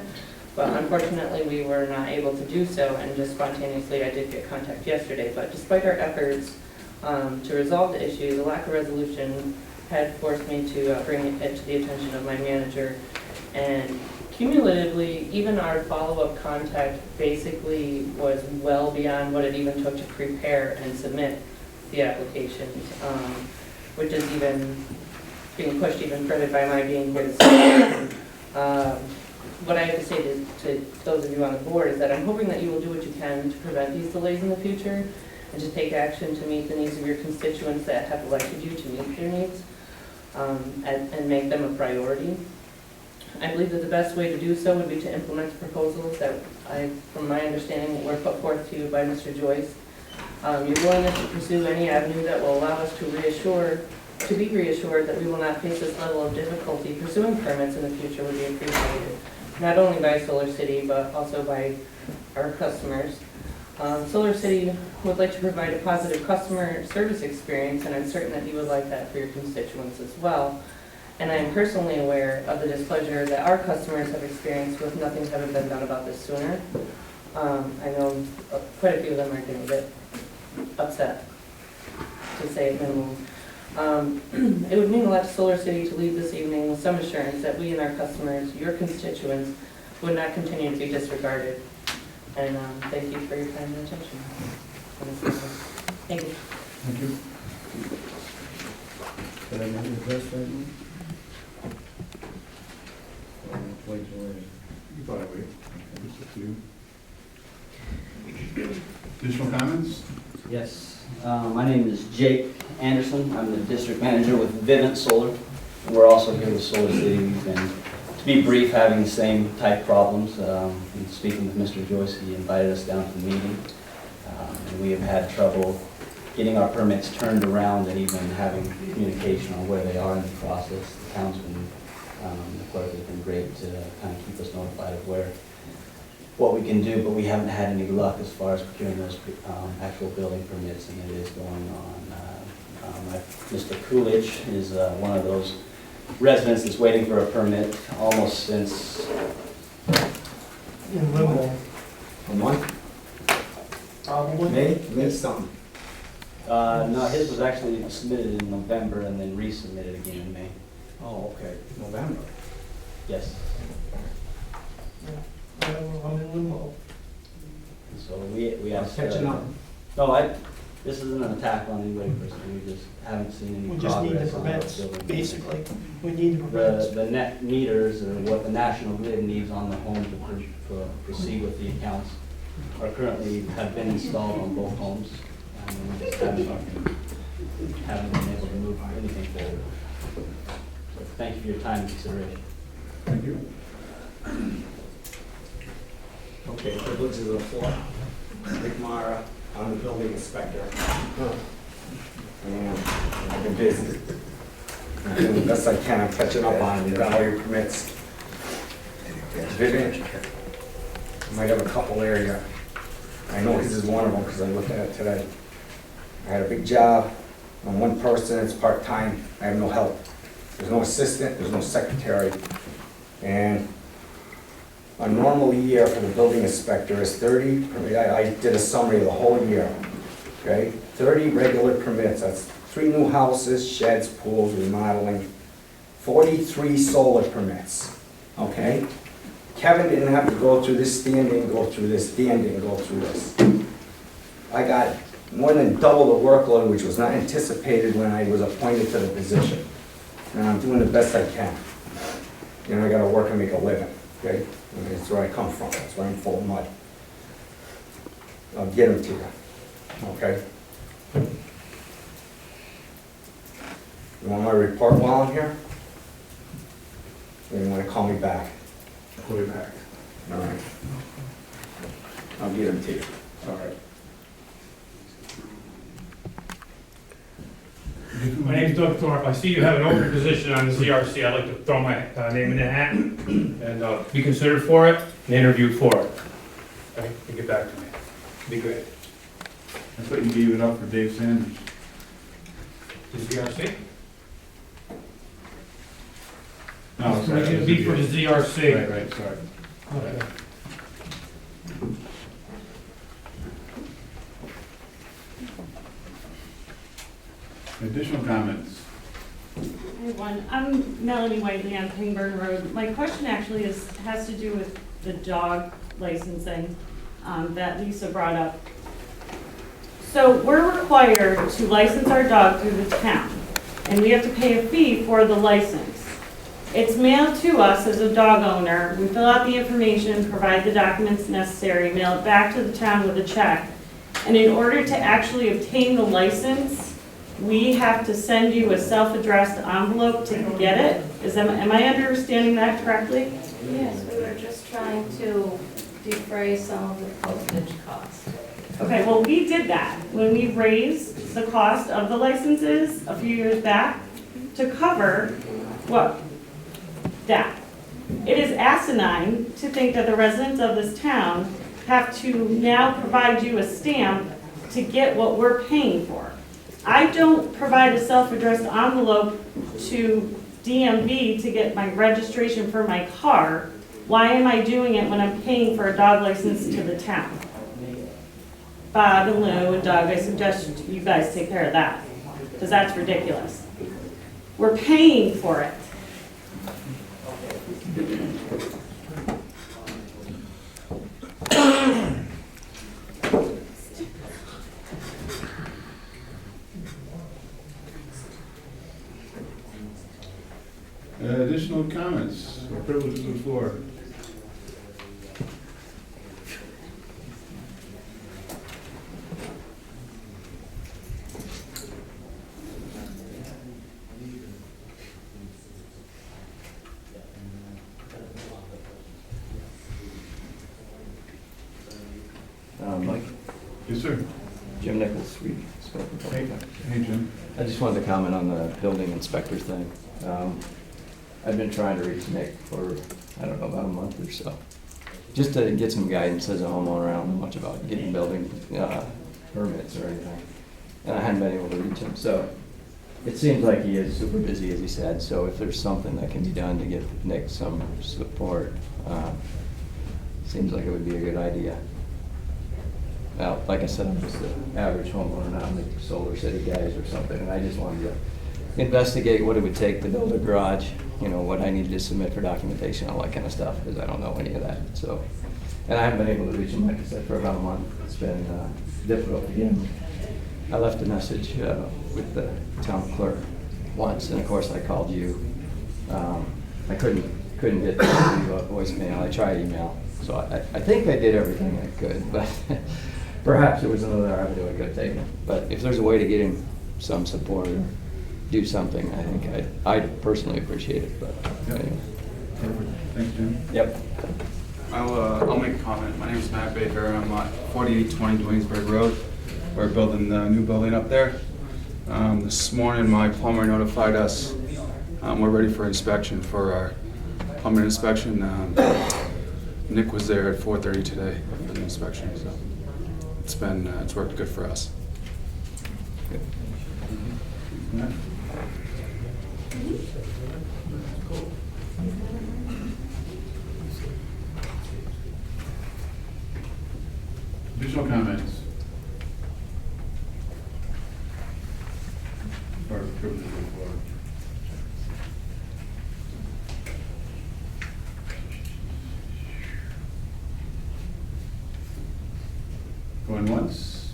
Speaker 21: But unfortunately, we were not able to do so, and just spontaneously, I did get contact yesterday. But despite our efforts to resolve the issue, the lack of resolution had forced me to bring it to the attention of my manager. And cumulatively, even our follow-up contact basically was well beyond what it even took to prepare and submit the applications, which is even being pushed even further by my being here this evening. What I have to say to those of you on the board is that I'm hoping that you will do what you can to prevent these delays in the future and to take action to meet the needs of your constituents that have elected you to meet their needs, and make them a priority. I believe that the best way to do so would be to implement the proposals that from my understanding, were put forth to you by Mr. Joyce. Your willingness to pursue any avenue that will allow us to be reassured that we will not face this level of difficulty pursuing permits in the future would be appreciated, not only by Solar City, but also by our customers. Solar City would like to provide a positive customer service experience, and I'm certain that you would like that for your constituents as well. And I am personally aware of the displeasure that our customers have experienced with nothing having been done about this sooner. I know quite a few of them are getting a bit upset, to say it minimum. It would mean a lot to Solar City to leave this evening with some assurance that we and our customers, your constituents, would not continue to be disregarded. And thank you for your time and attention. Thank you.
Speaker 15: Thank you. Can I get your address right now? Wait.
Speaker 1: You thought I'd wait. Okay, it's up to you. Additional comments?
Speaker 9: Yes. My name is Jake Anderson. I'm the district manager with Vivint Solar. And we're also here with Solar City. We've been, to be brief, having the same type problems. In speaking with Mr. Joyce, he invited us down to the meeting. And we have had trouble getting our permits turned around and even having communication on where they are in the process. The town's been, the clerk has been great to kind of keep us notified of what we can do, but we haven't had any luck as far as procuring those actual building permits, and it is going on. Mr. Coolidge is one of those residents that's waiting for a permit almost since...
Speaker 17: In limbo. A month?
Speaker 9: Probably.
Speaker 17: May something.
Speaker 9: No, his was actually submitted in November and then resubmitted again in May.
Speaker 17: Oh, okay, November.
Speaker 9: Yes.
Speaker 17: I'm in limbo.
Speaker 9: So we asked...
Speaker 17: Catching up.
Speaker 9: No, this isn't an attack on anybody personally, we just haven't seen any
Speaker 17: We
Speaker 9: progress.
Speaker 17: just need the
Speaker 9: on
Speaker 17: permits,
Speaker 9: building.
Speaker 17: basically. We need the permits.
Speaker 9: The net meters, or what the National Grid needs on the home to proceed with the accounts, are currently, have been installed on both homes. And we just haven't been able to move anything forward. So thank you for your time and consideration.
Speaker 1: Thank you.
Speaker 17: Okay, privilege of the floor. Rick Mara, I'm the building inspector. And I've been busy. I'm doing the best I can, I'm catching up on it. You got all your permits. Vivian, you might have a couple area. I know his is one of them because I looked at it today. I had a big job. I'm one person, it's part-time. I have no help. There's no assistant, there's no secretary. And a normal year for the building inspector is 30, I did a summary of the whole year, okay? 30 regular permits, that's 3 new houses, sheds, pools, remodeling, 43 solar permits, okay? Kevin didn't have to go through this, Dan didn't go through this, Dan didn't go through this. I got more than double the workload, which was not anticipated when I was appointed to the position. And I'm doing the best I can. You know, I gotta work and make a living, okay? And that's where I come from, that's where I'm full of mud. I'll get them to you, okay? You want my report while I'm here? Or you wanna call me back?
Speaker 1: Call you back.
Speaker 17: All right. I'll get them to you.
Speaker 1: All right.
Speaker 22: My name's Doug Thorpe. I see you have an open position on the CRC. I'd like to throw my name in the hat and be considered for it and interviewed for it. Okay, and get back to me. Be great.
Speaker 1: I thought you gave it up for Dave Sanders.
Speaker 22: The CRC?
Speaker 1: No,
Speaker 22: It's
Speaker 1: sorry.
Speaker 22: gonna be for the ZRC.
Speaker 1: Right, sorry.
Speaker 2: Okay.
Speaker 1: Additional comments?
Speaker 7: Everyone, I'm Melanie Whiteley on Pangburn Road. My question actually has to do with the dog licensing that Lisa brought up. So we're required to license our dog through the town, and we have to pay a fee for the license. It's mailed to us as a dog owner. We fill out the information, provide the documents necessary, mail it back to the town with a check. And in order to actually obtain the license, we have to send you a self-addressed envelope to get it? Am I understanding that correctly?
Speaker 4: Yes, we were just trying to defray some of the postage costs.
Speaker 7: Okay, well, we did that when we raised the cost of the licenses a few years back to cover what? That. It is asinine to think that the residents of this town have to now provide you a stamp to get what we're paying for. I don't provide a self-addressed envelope to DMV to get my registration for my car. Why am I doing it when I'm paying for a dog license to the town? Bob and Lou and Doug, I suggest you guys take care of that, because that's ridiculous. We're paying for it.
Speaker 1: Additional comments or privileges of the floor?
Speaker 11: Mike?
Speaker 1: Yes, sir.
Speaker 11: Jim Nichols, we spoke a couple times.
Speaker 1: Hey, Jim.
Speaker 11: I just wanted to comment on the building inspector thing. I've been trying to reach Nick for, I don't know, about a month or so, just to get some guidance as a homeowner. I don't know much about getting building permits or anything, and I hadn't been able to reach him. So it seems like he is super busy, as he said, so if there's something that can be done to get Nick some support, seems like it would be a good idea. Well, like I said, I'm just an average homeowner, not like Solar City guys or something, and I just wanted to investigate what it would take to build a garage, you know, what I needed to submit for documentation, all that kind of stuff, because I don't know any of that, so. And I haven't been able to reach him, like I said, for about a month. It's been difficult to get him. I left a message with the town clerk once, and of course I called you. I couldn't get to a voicemail. I tried email, so I think I did everything I could, but perhaps it was another avenue I could have taken. But if there's a way to get him some support or do something, I think I'd personally appreciate it, but anyway.
Speaker 1: Perfect. Thanks, Jim.
Speaker 11: Yep.
Speaker 23: I'll make a comment. My name is Matt Baker. I'm at 4820 Dwaynesburg Road. We're building the new building up there. This morning, my plumber notified us we're ready for inspection for our plumbing inspection. Nick was there at 4:30 today for the inspection, so it's worked good for us.
Speaker 1: Good. Additional comments? Or privileges of the floor? Going once?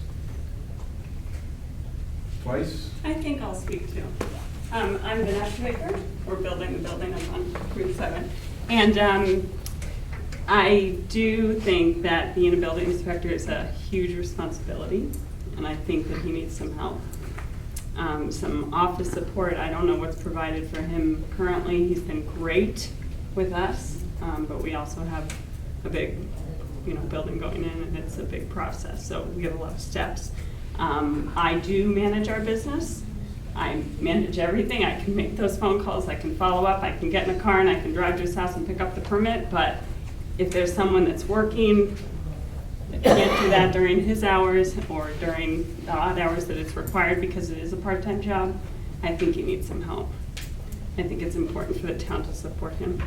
Speaker 1: Twice?
Speaker 7: I think I'll speak to. I'm Vanessa Baker. We're building the building up on Route 7. And I do think that being a building inspector is a huge responsibility, and I think that he needs some help. Some office support. I don't know what's provided for him currently. He's been great with us, but we also have a big, building going in, and it's a big process. So we have a lot of steps. I do manage our business. I manage everything. I can make those phone calls. I can follow up. I can get in a car and I can drive to his house and pick up the permit. But if there's someone that's working that can't do that during his hours or during the odd hours that it's required because it is a part-time job, I think he needs some help. I think it's important for the town to support him.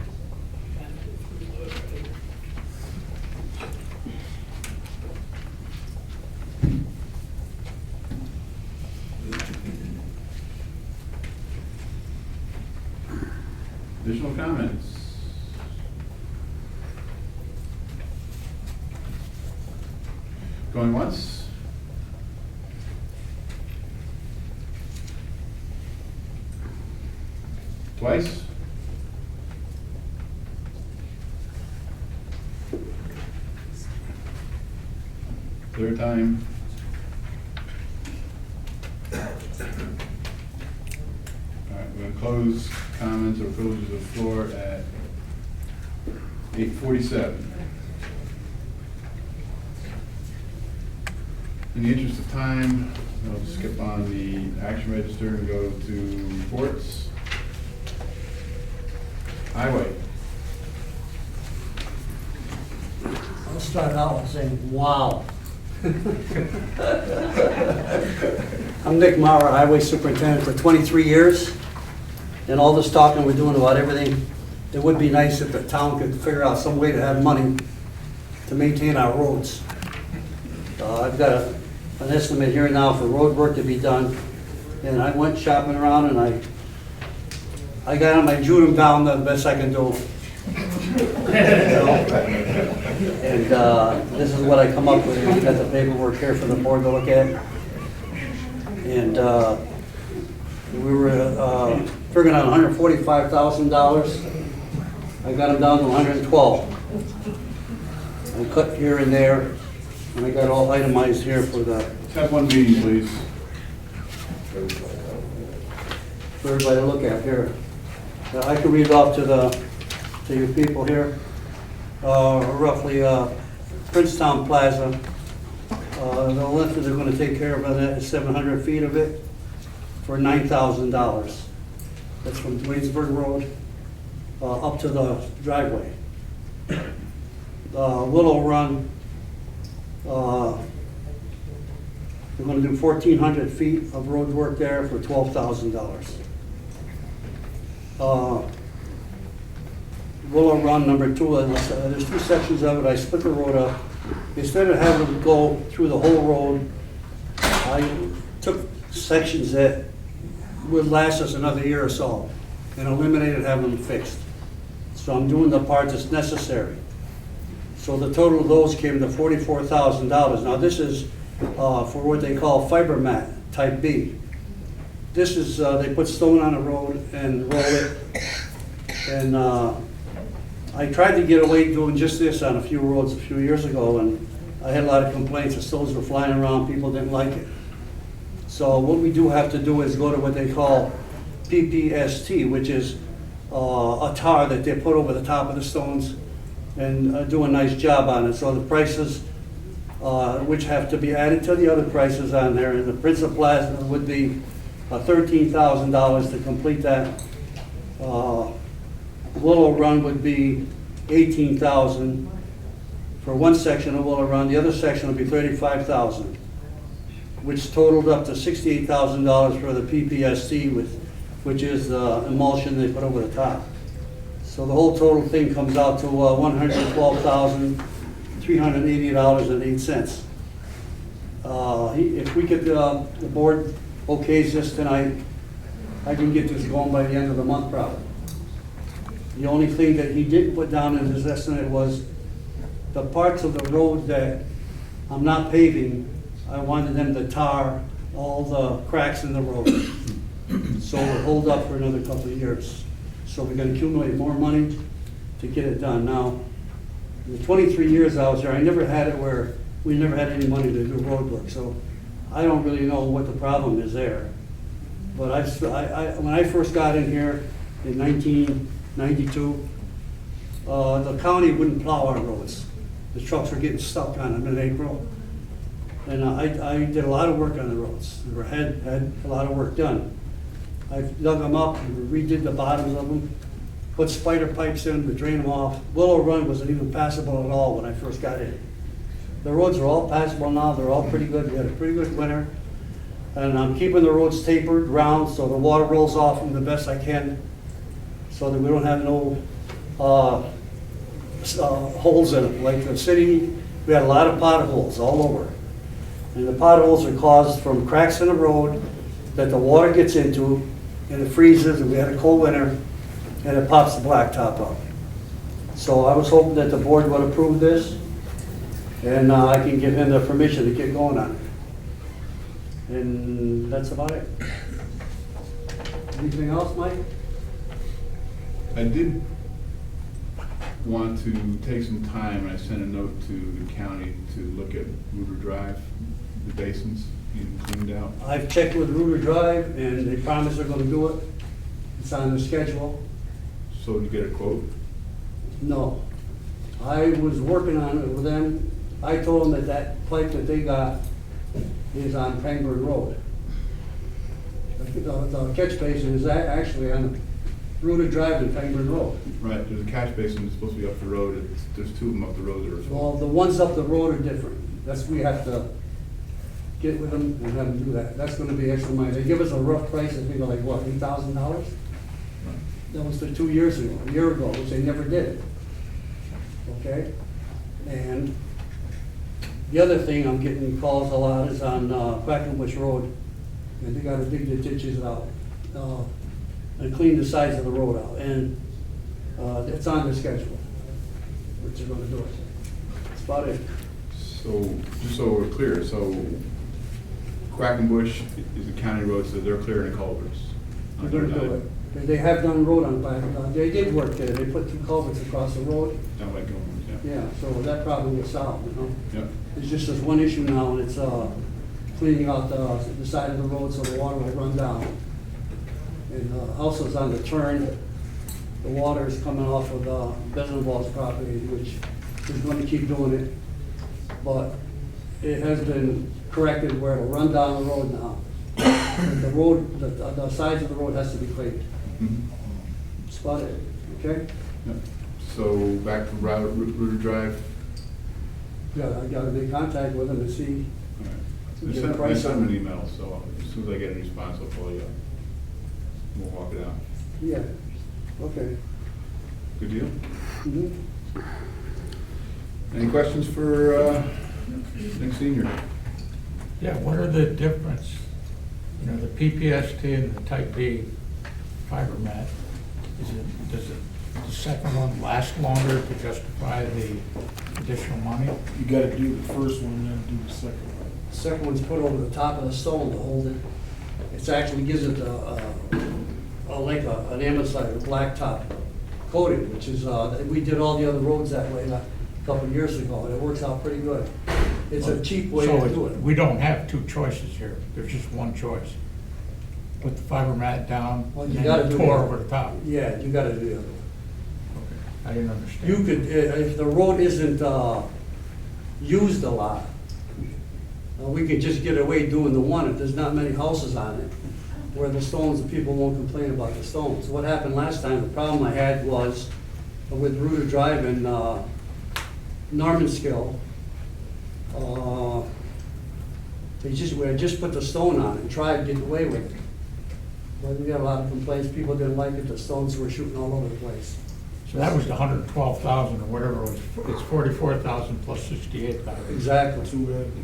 Speaker 1: Additional comments? Going once? Twice? Third time? All right, we're gonna close comments or privileges of the floor at 8:47. In the interest of time, I'll skip on the action register and go to reports. Highway.
Speaker 6: I'll start out with saying, wow. I'm Nick Mauer, Highway Superintendent for 23 years, and all this talking we're doing about everything, it would be nice if the town could figure out some way to have money to maintain our roads. I've got an estimate here now for road work to be done, and I went shopping around and I got on my June down the best I can do. And this is what I come up with. We got the paperwork here for the board to look at. And we were figuring out $145,000. I got them down to 112. I cut here and there, and I got all itemized here for the.
Speaker 1: Have one meeting, please.
Speaker 6: For everybody to look at here. I can read off to you people here. Roughly Princetown Plaza. The length that they're going to take care of that is 700 feet of it for $9,000. That's from Waynesburg Road up to the driveway. Willow Run, we're going to do 1,400 feet of road work there for $12,000. Willow Run number 2, there's 2 sections of it. I split the road up. Instead of having to go through the whole road, I took sections that would last us another year or so and eliminated having them fixed. So I'm doing the part that's necessary. So the total of those came to $44,000. Now this is for what they call fiber mat type B. This is, they put stone on the road and roll it. And I tried to get away doing just this on a few roads a few years ago, and I had a lot of complaints. The stones were flying around, people didn't like it. So what we do have to do is go to what they call PPST, which is a tar that they put over the top of the stones and do a nice job on it. So the prices, which have to be added to the other prices on there, and the Princetown Plaza would be $13,000 to complete that. Willow Run would be $18,000 for one section of Willow Run. The other section would be $35,000, which totaled up to $68,000 for the PPST, which is the emulsion they put over the top. So the whole total thing comes out to $112,380.08. If we get the board okays this tonight, I can get this going by the end of the month probably. The only thing that he didn't put down in his estimate was the parts of the road that I'm not paving, I wanted them to tar all the cracks in the road. So we'll hold up for another couple of years. So we're gonna accumulate more money to get it done. Now, in the 23 years I was there, I never had it where we never had any money to do road work. So I don't really know what the problem is there. But when I first got in here in 1992, the county wouldn't plow our roads. The trucks were getting stuck on them in April. And I did a lot of work on the roads. We had a lot of work done. I dug them up, and redid the bottoms of them, put spider pipes in to drain them off. Willow Run wasn't even passable at all when I first got in. The roads are all passable now. They're all pretty good. We had a pretty good winter. And I'm keeping the roads tapered, round, so the water rolls off them the best I can. so that we don't have no holes in it. Like the city, we had a lot of potholes all over. And the potholes are caused from cracks in the road that the water gets into, and it freezes, and we had a cold winter, and it pops the blacktop up. So I was hoping that the board would approve this, and I can give him the permission to get going on it. And that's about it. Anything else, Mike?
Speaker 1: I did want to take some time, and I sent a note to the county to look at Rooter Drive, the basins being cleaned out.
Speaker 6: I've checked with Rooter Drive, and they promise they're gonna do it. It's on the schedule.
Speaker 1: So to get a quote?
Speaker 6: No. I was working on it with them. I told them that that pipe that they got is on Pangburn Road. The catch basin is actually on Rooter Drive and Pangburn Road.
Speaker 1: Right, there's a catch basin that's supposed to be up the road. There's two of them up the road that are.
Speaker 6: Well, the ones up the road are different. That's, we have to get with them and have them do that. That's gonna be extra money. They give us a rough price, I think, like, what, $8,000? That was for 2 years ago, a year ago, which they never did. Okay? And the other thing I'm getting calls a lot is on Quackenbush Road, and they gotta dig the ditches out, and clean the sides of the road out, and it's on their schedule, which they're gonna do it. That's about it.
Speaker 1: So, just so we're clear, so Quackenbush is a county road, so they're clearing the culverts.
Speaker 6: They're gonna do it. They have done road on Quackenbush, they did work there, they put 2 culverts across the road.
Speaker 1: Down by Gilman's, yeah.
Speaker 6: Yeah, so that problem was solved, you know?
Speaker 1: Yep.
Speaker 6: It's just this one issue now, and it's cleaning out the side of the road so the water will run down. And also it's on the turn, the water is coming off of Besenwald's property, which is going to keep doing it. But it has been corrected where it'll run down the road now. The road, the sides of the road has to be cleaned. That's about it, okay?
Speaker 1: Yep. So back to Rooter Drive.
Speaker 6: Yeah, I gotta make contact with them and see.
Speaker 1: All right.
Speaker 6: Get a
Speaker 1: I
Speaker 6: price
Speaker 1: sent
Speaker 6: on
Speaker 1: them
Speaker 6: it.
Speaker 1: an email, so as soon as I get a response, I'll call you up. We'll walk it out.
Speaker 6: Yeah, okay.
Speaker 1: Good deal?
Speaker 6: Mhm.
Speaker 1: Any questions for Nick Senior?
Speaker 12: Yeah, what are the difference? You know, the PPST and the Type B fiber mat, does the second one last longer to justify the additional money?
Speaker 13: You gotta do the first one, then do the second one.
Speaker 6: Second one's put over the top of the stone to hold it. It actually gives it like an Amazon blacktop coating, which is, we did all the other roads that way a couple of years ago, and it works out pretty good. It's a cheap way to do it.
Speaker 12: We don't have two choices here, there's just one choice. Put the fiber mat down,
Speaker 6: Well,
Speaker 12: and
Speaker 6: you gotta
Speaker 12: then
Speaker 6: do
Speaker 12: tore
Speaker 6: the-
Speaker 12: over the top.
Speaker 6: Yeah, you gotta do the other one.
Speaker 12: I didn't understand.
Speaker 6: You could, if the road isn't used a lot, we could just get away doing the one if there's not many houses on it, where the stones, the people won't complain about the stones. What happened last time, the problem I had was with Rooter Drive and Normanskill, we had just put the stone on it and tried to get away with it. But we got a lot of complaints, people didn't like it, the stones were shooting all over the place.
Speaker 12: So that was the 112,000 or whatever it was, it's 44,000 plus 68,000.
Speaker 6: Exactly.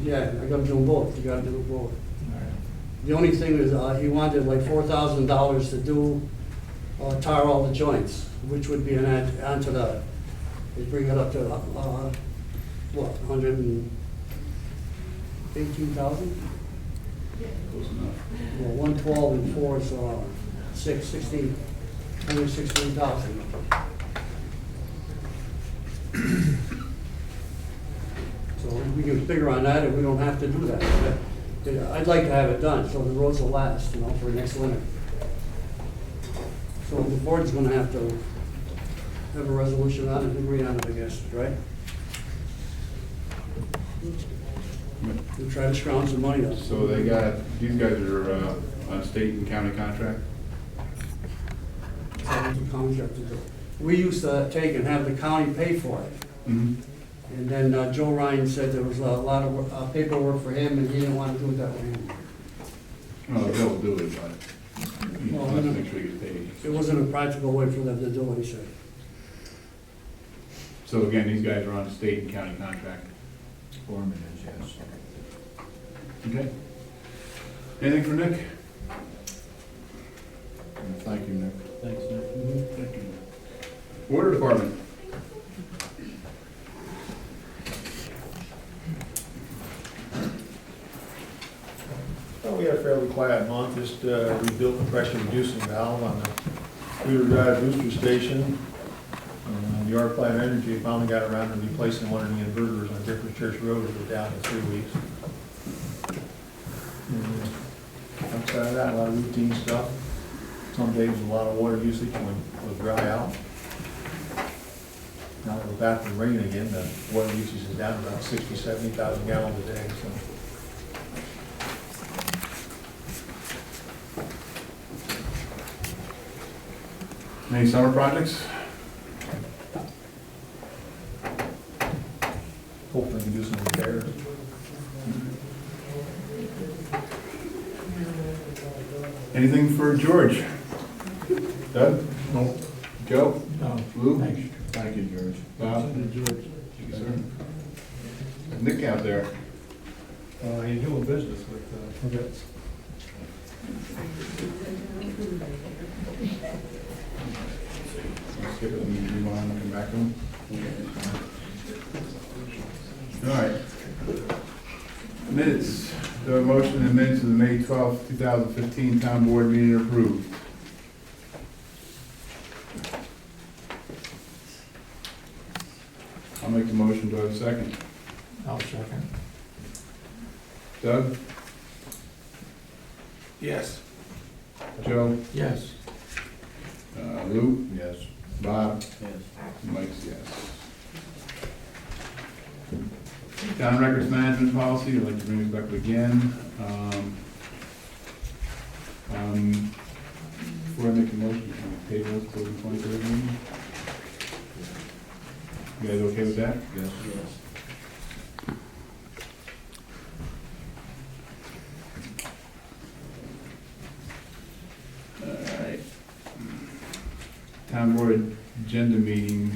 Speaker 6: Yeah, I gotta do them both, you gotta do them both. The only thing is, he wanted like $4,000 to do, tar all the joints, which would be an add onto the, they bring it up to, what, 118,000?
Speaker 1: Close enough.
Speaker 6: Well, 112 and 4 is 16, 116,000. So we can figure on that, and we don't have to do that. But I'd like to have it done, so the roads will last, you know, for next winter. So the board's gonna have to have a resolution on it, and agree on it, I guess, right? We'll try to scrounge some money up.
Speaker 1: So they got, these guys are on state and county contract?
Speaker 6: We used to take and have the county pay for it.
Speaker 1: Mm-hmm.
Speaker 6: And then Joe Ryan said there was a lot of paperwork for him, and he didn't want to do it that way.
Speaker 1: Oh, they'll do it, but you
Speaker 6: Well,
Speaker 1: have to make sure you get paid.
Speaker 6: It wasn't a practical way for them to do what he said.
Speaker 1: So again, these guys are on state and county contract.
Speaker 15: Foreman is, yes.
Speaker 1: Okay. Anything for Nick?
Speaker 15: Thank you, Nick.
Speaker 13: Thanks,
Speaker 1: Thank you. Water department.
Speaker 14: Well, we had a fairly quiet month, just rebuilt the pressure reducing valve on the Clear Drive booster station. The Arc Plant Energy finally got around to replacing one of the inverters on Different Church Road, it was down in 3 weeks. And outside of that, a lot of routine stuff. Some days a lot of water usage when it was dry out. Now that we're back from rain again, the water usage is down to about 60, 70,000 gallons a day, so.
Speaker 1: Any summer projects?
Speaker 14: Hopefully we can do some repairs.
Speaker 1: Anything for George? Doug?
Speaker 14: No.
Speaker 1: Joe?
Speaker 12: No.
Speaker 1: Lou?
Speaker 12: Thanks.
Speaker 1: Thank you, George. Bob?
Speaker 12: George.
Speaker 1: Thank you, sir. Nick out there.
Speaker 14: You're doing business with, Vets.
Speaker 1: Let's skip it and move on and come back to him. All right. Minutes. The motion and minutes of the May 12th, 2015 town board meeting approved. I'll make the motion. Do I have a second?
Speaker 12: I'll second.
Speaker 1: Doug?
Speaker 12: Yes.
Speaker 1: Joe?
Speaker 12: Yes.
Speaker 1: Lou?
Speaker 15: Yes.
Speaker 1: Bob?
Speaker 15: Yes.
Speaker 1: Mike's yes. Town records management policy, I'd like to bring this back up again. Before I make a motion, can we table this till the 23rd meeting? You guys okay with that?
Speaker 15: Yes.
Speaker 1: Alright. Town board agenda meeting,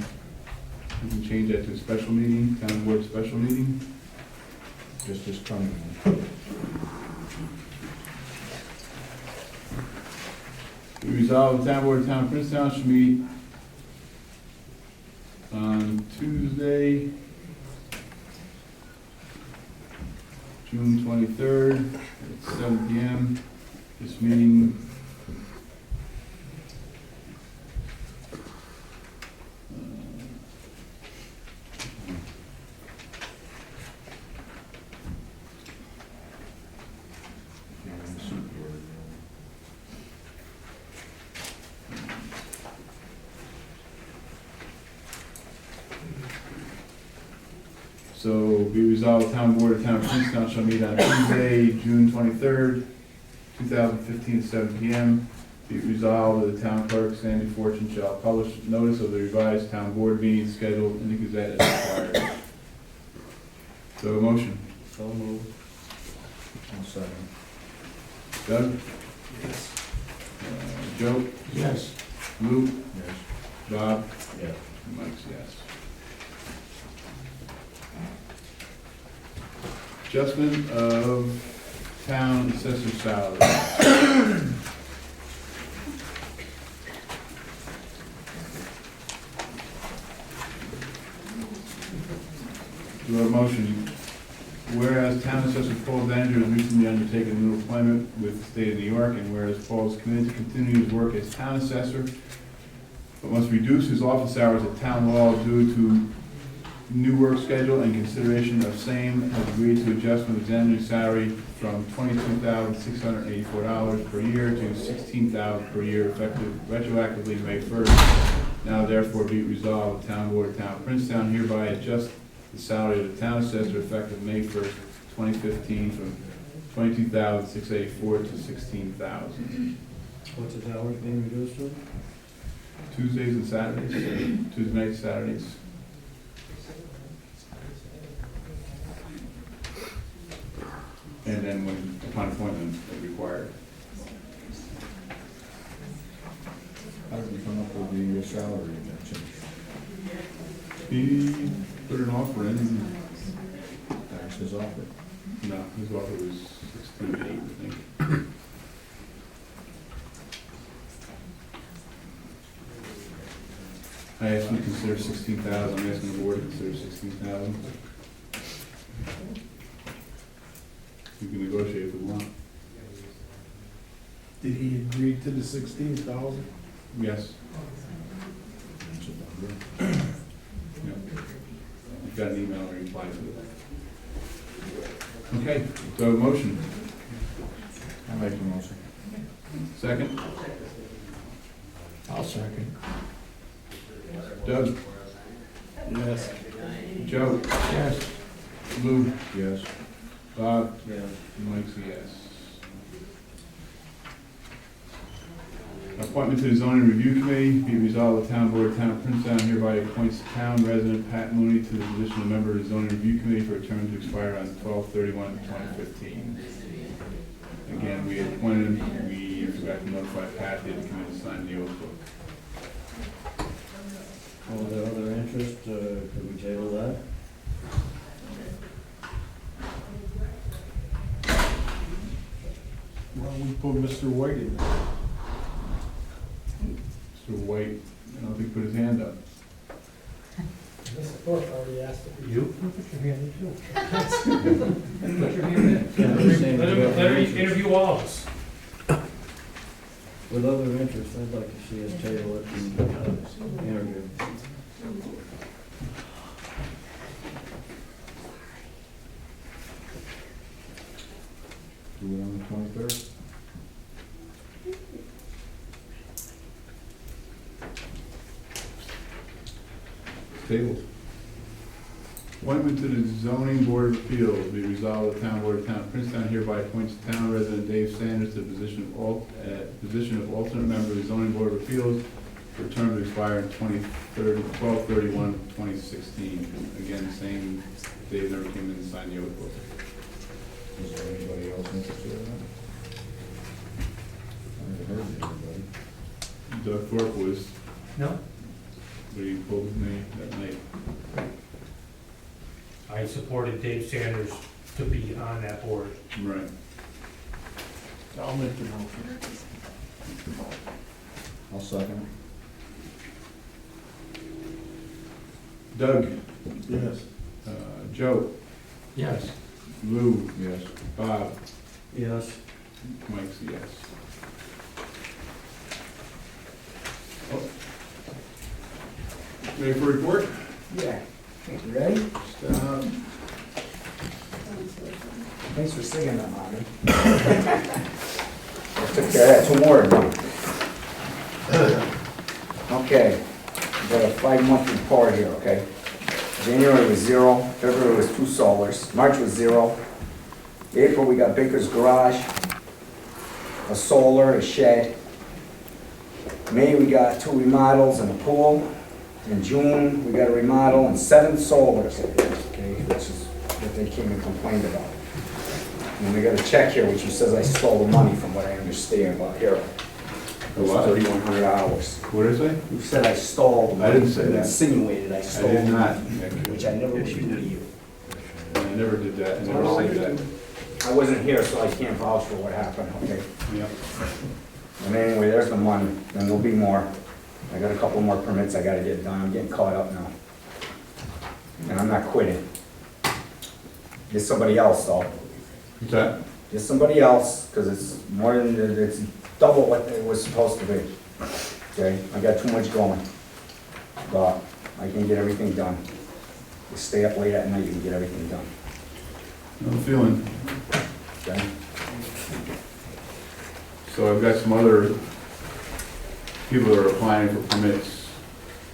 Speaker 1: we can change that to a special meeting, town board special meeting.
Speaker 15: Just coming.
Speaker 1: We resolve the town board of town of Princetown should meet on Tuesday, June 23rd at 7 p.m. This meeting So be resolved, the town board of town of Princetown shall meet on Tuesday, June 23rd, 2015 at 7 p.m. Be resolved that the town clerk, Sandy Fortune, shall publish notice of the revised town board meeting scheduled in the Gazette as required. So a motion.
Speaker 15: So moved. I'll second.
Speaker 1: Doug?
Speaker 12: Yes.
Speaker 1: Joe?
Speaker 12: Yes.
Speaker 1: Lou?
Speaker 15: Yes.
Speaker 1: Bob?
Speaker 15: Yes.
Speaker 1: Mike's yes. Adjustment of town assessor salary. Do I have a motion? Whereas town assessor Paul Danger has recently undertaken a new employment with the state of New York, and whereas Paul is committed to continue his work as town assessor, but must reduce his office hours at town law due to new work schedule and consideration of same, has agreed to adjustment of his annual salary from $22,684 per year to $16,000 per year effective retroactively May 1st. Now therefore be resolved, the town board of town of Princetown hereby adjust the salary of the town assessor effective May 1st, 2015 from $22,684 to $16,000.
Speaker 6: What's his hours being reduced to?
Speaker 1: Tuesdays and Saturdays, Tuesday nights, Saturdays. And then when, upon appointment, if required.
Speaker 15: How did you come up with the salary you mentioned?
Speaker 1: He put an offer in.
Speaker 15: That's his offer.
Speaker 1: No, his offer was 16.8, I think. I asked him to consider 16,000. I'm asking the board to consider 16,000. We can negotiate if we want.
Speaker 13: Did he agree to the 16,000?
Speaker 1: Yes.
Speaker 15: That's about good.
Speaker 1: Yep. I've got an email reply to it. Okay, do I have a motion?
Speaker 15: I make the motion.
Speaker 1: Second?
Speaker 12: I'll second.
Speaker 1: Doug?
Speaker 13: Yes.
Speaker 1: Joe?
Speaker 12: Yes.
Speaker 1: Lou?
Speaker 15: Yes.
Speaker 1: Bob?
Speaker 5: Yes.
Speaker 1: Mike's a yes. Appointment to the zoning review committee, be resolved, the town board of town of Princetown hereby appoints town resident Pat Mooney to the position of member of the zoning review committee for a term to expire on 12/31/2015. Again, we appointed him, we forgot to notify Pat, he had to come in and sign the oath book.
Speaker 5: All the other interest, could we table that?
Speaker 13: Well, we put Mr. White in there.
Speaker 1: Mr. White, I don't think he put his hand up.
Speaker 2: Mr. Thorpe already asked if
Speaker 8: You?
Speaker 2: Put your hand in too.
Speaker 8: Put your hand in. Let him interview all of us.
Speaker 5: With other interest, I'd like to see us table it and interview.
Speaker 15: Do it on the 23rd?
Speaker 1: Tabled. Appointment to the zoning board of appeals, be resolved, the town board of town of Princetown hereby appoints town resident Dave Sanders to the position of alternate member of the zoning board of appeals for a term to expire in 12/31/2016. Again, same, Dave never came in and signed the oath book.
Speaker 15: Is there anybody else interested in that? I haven't heard of anybody.
Speaker 1: Doug Thorpe was,
Speaker 8: No.
Speaker 1: but he pulled his name that night.
Speaker 8: I supported Dave Sanders to be on that board.
Speaker 1: Right.
Speaker 13: I'll make the motion.
Speaker 15: I'll second.
Speaker 1: Doug?
Speaker 13: Yes.
Speaker 1: Joe?
Speaker 12: Yes.
Speaker 1: Lou?
Speaker 15: Yes.
Speaker 1: Bob?
Speaker 5: Yes.
Speaker 1: Mike's a yes. Oh. Ready for report?
Speaker 10: Yeah. You ready?
Speaker 1: Stop.
Speaker 10: Thanks for singing that, Mommy. I took care of that 2 more ago. Okay, we got a 5-month report here, okay? January was 0, February was 2 solars, March was 0. April, we got Baker's Garage, a solar, a shed. May, we got 2 remodels and a pool. In June, we got a remodel and 7 solars, okay, which is what they came and complained about. And we got a check here which says I stole the money from what I understand about here. It was
Speaker 1: What?
Speaker 10: $3,100.
Speaker 1: What did I say?
Speaker 10: You said I stole the money.
Speaker 1: I didn't say
Speaker 10: You
Speaker 1: that.
Speaker 10: insinuated I
Speaker 1: I
Speaker 10: stole
Speaker 1: did
Speaker 10: the
Speaker 1: not.
Speaker 10: money, which I never would do to you.
Speaker 1: I never did that, I never said that.
Speaker 10: I wasn't here, so I can't vouch for what happened, okay?
Speaker 1: Yep.
Speaker 10: And anyway, there's the money, and there'll be more. I got a couple more permits I gotta get done, I'm getting caught up now. And I'm not quitting. Get somebody else though.
Speaker 1: What's that?
Speaker 10: Get somebody else, because it's more than, it's double what it was supposed to be. Okay, I got too much going. But I can get everything done. You stay up late at night, you can get everything done.
Speaker 1: No feeling.
Speaker 10: Okay?
Speaker 1: So I've got some other people that are applying for permits.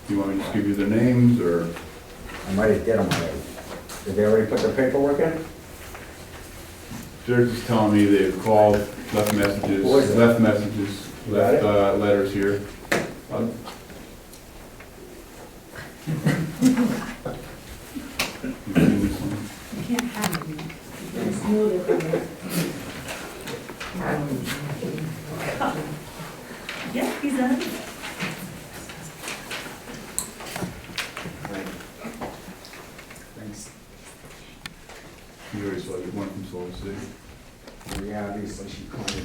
Speaker 1: Do you want me to just give you their names, or?
Speaker 10: I might have did them already. Did they already put their paperwork in?
Speaker 1: They're just telling me they've called, left messages,
Speaker 10: Who is it?
Speaker 1: left messages,
Speaker 10: You got
Speaker 1: left
Speaker 10: it?
Speaker 1: letters here. You've seen this one?
Speaker 3: You can't have it.
Speaker 4: Yeah, he's on.
Speaker 10: so she called me.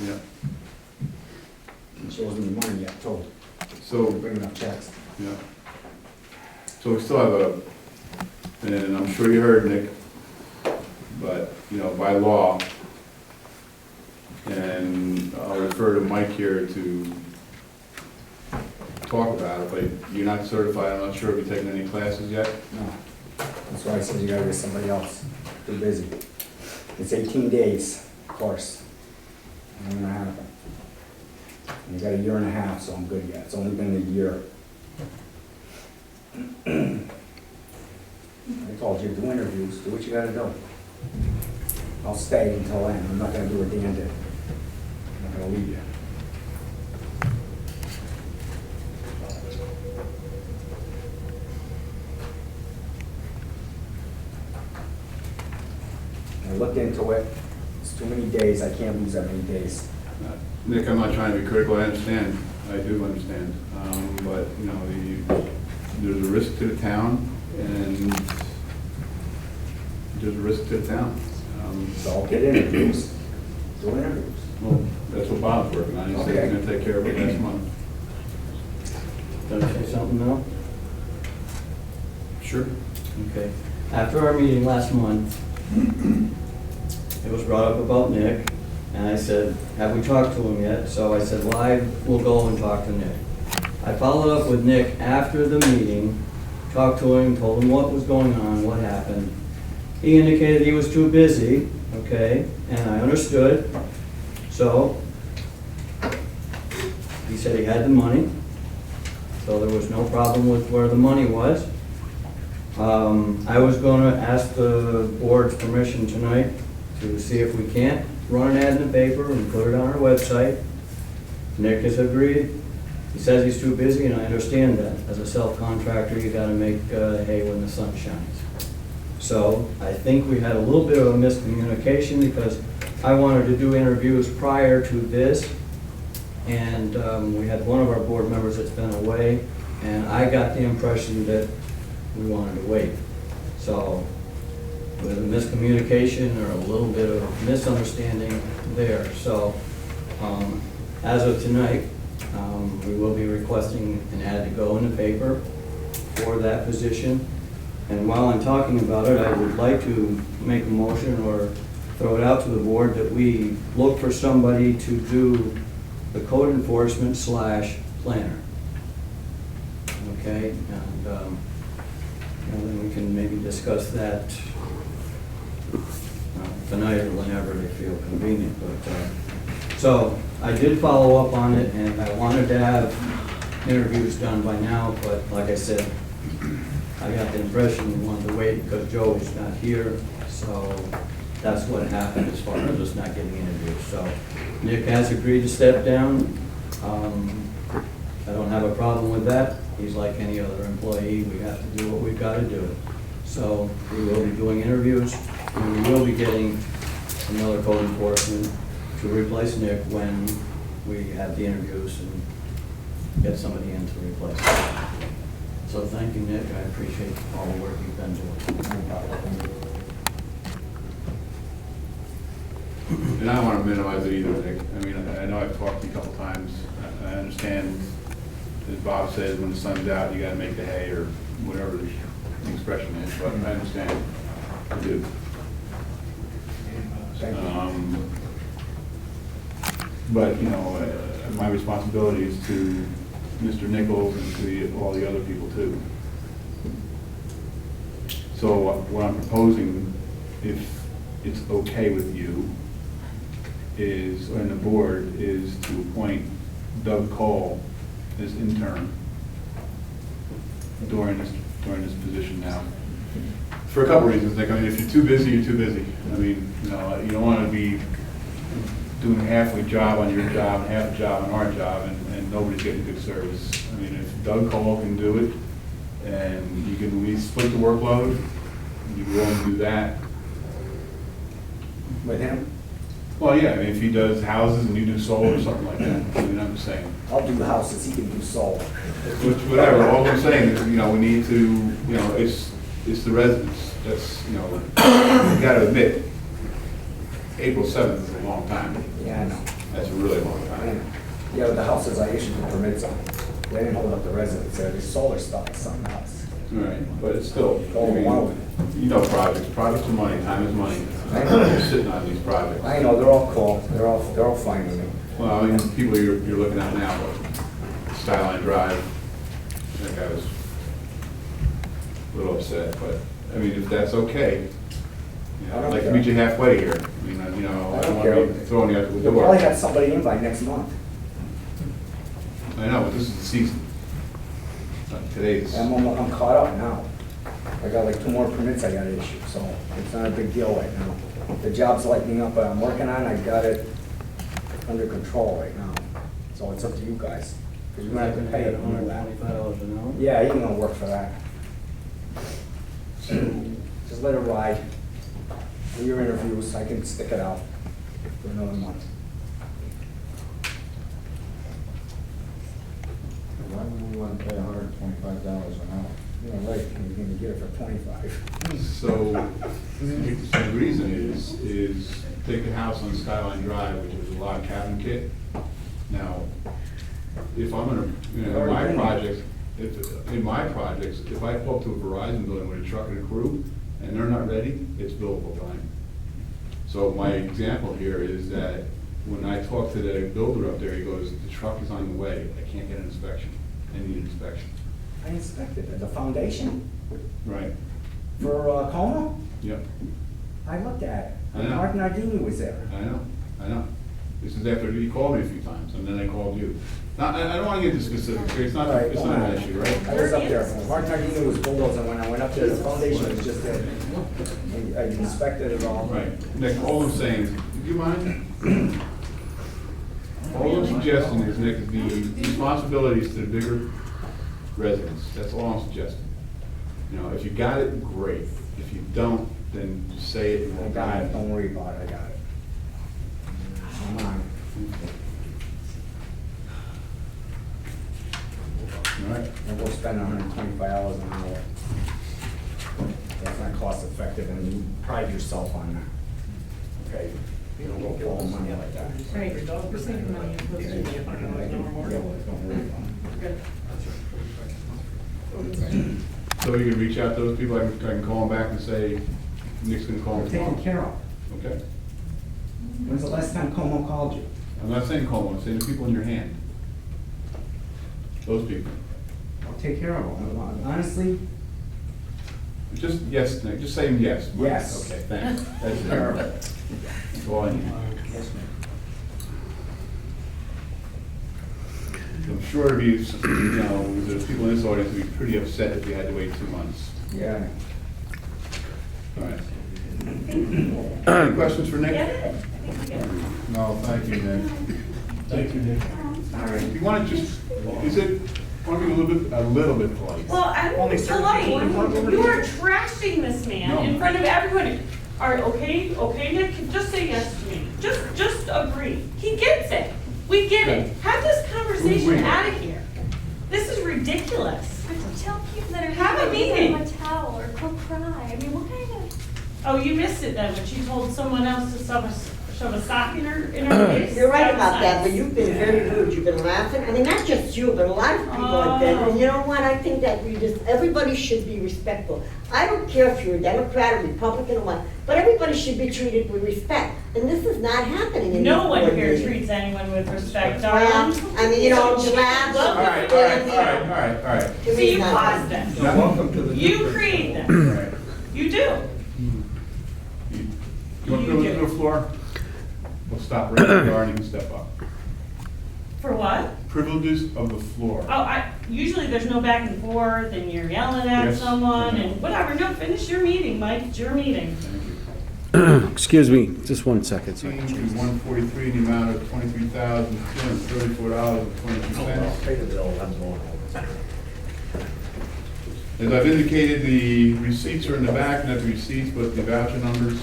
Speaker 1: Yeah.
Speaker 10: And she wasn't the money yet, told.
Speaker 1: So,
Speaker 10: Bringing up checks.
Speaker 1: yeah. So we still have and I'm sure you heard, Nick, but, you know, by law, and I'll refer to Mike here to talk about it, but you're not certified, I'm not sure if you've taken any classes yet?
Speaker 10: No. That's why I said you gotta get somebody else. Too busy. It's 18 days course. Not gonna happen. And you got a year and a half, so I'm good yet. It's only been a year. I told you, do interviews, do what you gotta do. I'll stay until then. I'm not gonna do a damn thing. I'm not gonna leave you. I looked into it. It's too many days. I can't lose that many days.
Speaker 1: Nick, I'm not trying to be critical, I understand, I do understand, but, you know, there's a risk to the town, and there's a risk to the town.
Speaker 10: So I'll get interviews. Do interviews.
Speaker 1: Well, that's what Bob's working on, he said he's gonna take care of it next month.
Speaker 9: Can I say something now?
Speaker 1: Sure.
Speaker 9: Okay. After our meeting last month, it was brought up about Nick, and I said, have we talked to him yet? So I said, well, I will go and talk to Nick. I followed up with Nick after the meeting, talked to him, told him what was going on, what happened. He indicated he was too busy, okay, and I understood. So he said he had the money, so there was no problem with where the money was. I was going to ask the board's permission tonight to see if we can't run an ad in the paper and put it on our website. Nick has agreed. He says he's too busy, and I understand that. As a self-contractor, you gotta make hay when the sun shines. So I think we had a little bit of a miscommunication because I wanted to do interviews prior to this, and we had one of our board members that's been away, and I got the impression that we wanted to wait. So with a miscommunication or a little bit of misunderstanding there. So as of tonight, we will be requesting an ad to go in the paper for that position. And while I'm talking about it, I would like to make a motion or throw it out to the board that we look for somebody to do the code enforcement / planner. Okay, and then we can maybe discuss that tonight or whenever they feel convenient. But so I did follow up on it, and I wanted to have interviews done by now, but like I said, I got the impression we wanted to wait because Joe is not here, so that's what happened as far as us not getting interviews. So Nick has agreed to step down. I don't have a problem with that. He's like any other employee. We have to do what we've got to do. So we will be doing interviews, and we will be getting another code enforcement to replace Nick when we have the interviews and get somebody in to replace him. So thank you, Nick. I appreciate all the work you've been doing.
Speaker 1: And I don't want to minimize it either, Nick. I mean, I know I've talked to you a couple times. I understand, as Bob says, when the sun's out, you got to make the hay, or whatever the expression is, but I understand. I do. But, you know, my responsibility is to Mr. Nichols and to all the other people too. So what I'm proposing, if it's okay with you, is, and the board, is to appoint Doug Cole as intern during this position now. For a couple reasons, Nick. I mean, if you're too busy, you're too busy. I mean, you know, you don't want to be doing half a job on your job and half a job on our job, and nobody's getting good service. I mean, if Doug Cole can do it, and you can at least split the workload, you can go and do that.
Speaker 10: With him?
Speaker 1: Well, yeah, I mean, if he does houses and you do solar or something like that, I mean, I'm just saying.
Speaker 10: I'll do the houses, he can do solar.
Speaker 1: Whatever, all I'm saying is, you know, we need to, you know, it's the residents, that's, you know, you gotta admit, April 7th is a long time.
Speaker 10: Yeah, I know.
Speaker 1: That's a really long
Speaker 10: I
Speaker 1: time.
Speaker 10: know. Yeah, but the houses I issued the permits on, they didn't hold up the residents there. The solar stuff is something else.
Speaker 1: Right, but it's still, I
Speaker 10: Oh, wow.
Speaker 1: mean, you know projects are money, time is money.
Speaker 10: I know.
Speaker 1: You're sitting on these projects.
Speaker 10: I know, they're all cool. They're all fine with me.
Speaker 1: Well, I mean, people you're looking at now, Skyline Drive, that guy was a little upset, but, I mean, if that's okay, you know, I'd like to meet you halfway here. I mean, you know, I don't want to be throwing you out the
Speaker 10: We'll
Speaker 1: door.
Speaker 10: probably have somebody in by next month.
Speaker 1: I know, but this is the season. Today's.
Speaker 10: I'm caught up now. I got like 2 more permits I gotta issue, so it's not a big deal right now. The job's lightening up, but I'm working on, I got it under control right now. So it's up to you guys, because you're gonna have to pay it.
Speaker 9: $125 an hour?
Speaker 10: Yeah, he ain't gonna work for that. So just let it ride. Do your interviews, I can stick it out for another month.
Speaker 15: Why would we want to pay $125 an hour?
Speaker 10: You know, right, you're gonna get it for 25.
Speaker 1: So, the reason is take the house on Skyline Drive, which is a log cabin kit. Now, if I'm gonna, you know, in my projects, if I pull up to a Verizon building with a truck and a crew, and they're not ready, it's billable time. So my example here is that when I talked to the builder up there, he goes, the truck is on the way, I can't get an inspection, I need an inspection.
Speaker 10: I inspected it, the foundation
Speaker 1: Right,
Speaker 10: for Como.
Speaker 1: yep,
Speaker 10: I looked at it.
Speaker 1: I know.
Speaker 10: Mark Nardini was there.
Speaker 1: I know. This is after he called me a few times, and then I called you. Now, I don't want to get into specifics here, it's not an issue, right?
Speaker 10: I was up there. Mark Nardini was bulldozing when I went up there. The foundation was just there. I inspected it all.
Speaker 1: Right. Nick, all I'm saying is, do you mind? All I'm suggesting is, Nick, is the responsibilities to the bigger residents. That's all I'm suggesting. You know, if you got it, great. If you don't, then just say it.
Speaker 10: I got it. Don't worry about it. I got it. Come on.
Speaker 1: All right.
Speaker 10: And we'll spend $125 an hour. That's not cost effective, and you pride yourself on that. Okay? You don't go pull money like that.
Speaker 21: Right, we're saving money.
Speaker 10: Yeah, don't worry about it.
Speaker 1: So you can reach out to those people, I can call them back and say, Nick's gonna call them tomorrow.
Speaker 10: Taken care of.
Speaker 1: Okay?
Speaker 10: When's the last time Como called you?
Speaker 1: I'm not saying call them, I'm saying the people in your hand. Those people.
Speaker 10: I'll take care of them. Honestly,
Speaker 1: Just, yes, Nick, just say yes.
Speaker 10: Yes.
Speaker 1: Okay, thanks. That's it. That's all I need. I'm sure if you know, the people in this audience would be pretty upset if you had to wait 2 months.
Speaker 10: yeah.
Speaker 1: All right. Any questions for Nick? No, thank you, Nick.
Speaker 13: Thank you, Nick.
Speaker 1: All right, if you want to just, want to be a little bit polite.
Speaker 7: Well, I'm polite. You are trashing this man in front of everybody. All right, okay, Nick, just say yes to me. Just agree. He gets it. We get it. Have this conversation out of here. This is ridiculous.
Speaker 16: Tell people that are
Speaker 7: Have a meeting.
Speaker 16: a towel or go cry. I mean, what kind of?
Speaker 7: Oh, you missed it then, but you told someone else to shove a sock in her face?
Speaker 19: You're right about
Speaker 7: was
Speaker 19: that, but
Speaker 7: nice.
Speaker 19: you've been very rude. You've been laughing. I mean, not just you, but a lot of people have been. And you know what? I think that everybody should be respectful. I don't care if you're a Democrat or Republican or what, but everybody should be treated with respect. And this is not happening in
Speaker 7: No
Speaker 19: these
Speaker 7: one
Speaker 19: board
Speaker 7: here
Speaker 19: meetings.
Speaker 7: treats anyone with respect,
Speaker 19: Well,
Speaker 7: darling.
Speaker 19: I mean, you know, jabs.
Speaker 1: All right.
Speaker 7: So you caused this.
Speaker 1: Welcome to the.
Speaker 7: You create this.
Speaker 1: Right.
Speaker 7: You do.
Speaker 1: You want to go to the floor? We'll stop right there and you can step up.
Speaker 7: For what?
Speaker 1: Privileges of the floor.
Speaker 7: Oh, usually there's no back and forth and you're yelling at
Speaker 1: Yes,
Speaker 7: someone
Speaker 1: I know.
Speaker 7: and whatever. No, finish your meeting, Mike. It's your meeting.
Speaker 20: Excuse me, just 1 second, sorry.
Speaker 1: Change to 143 in the amount of $23,234.22.
Speaker 14: Pay the bill, I'm going home.
Speaker 1: As I've indicated, the receipts are in the back, not the receipts, but the voucher numbers.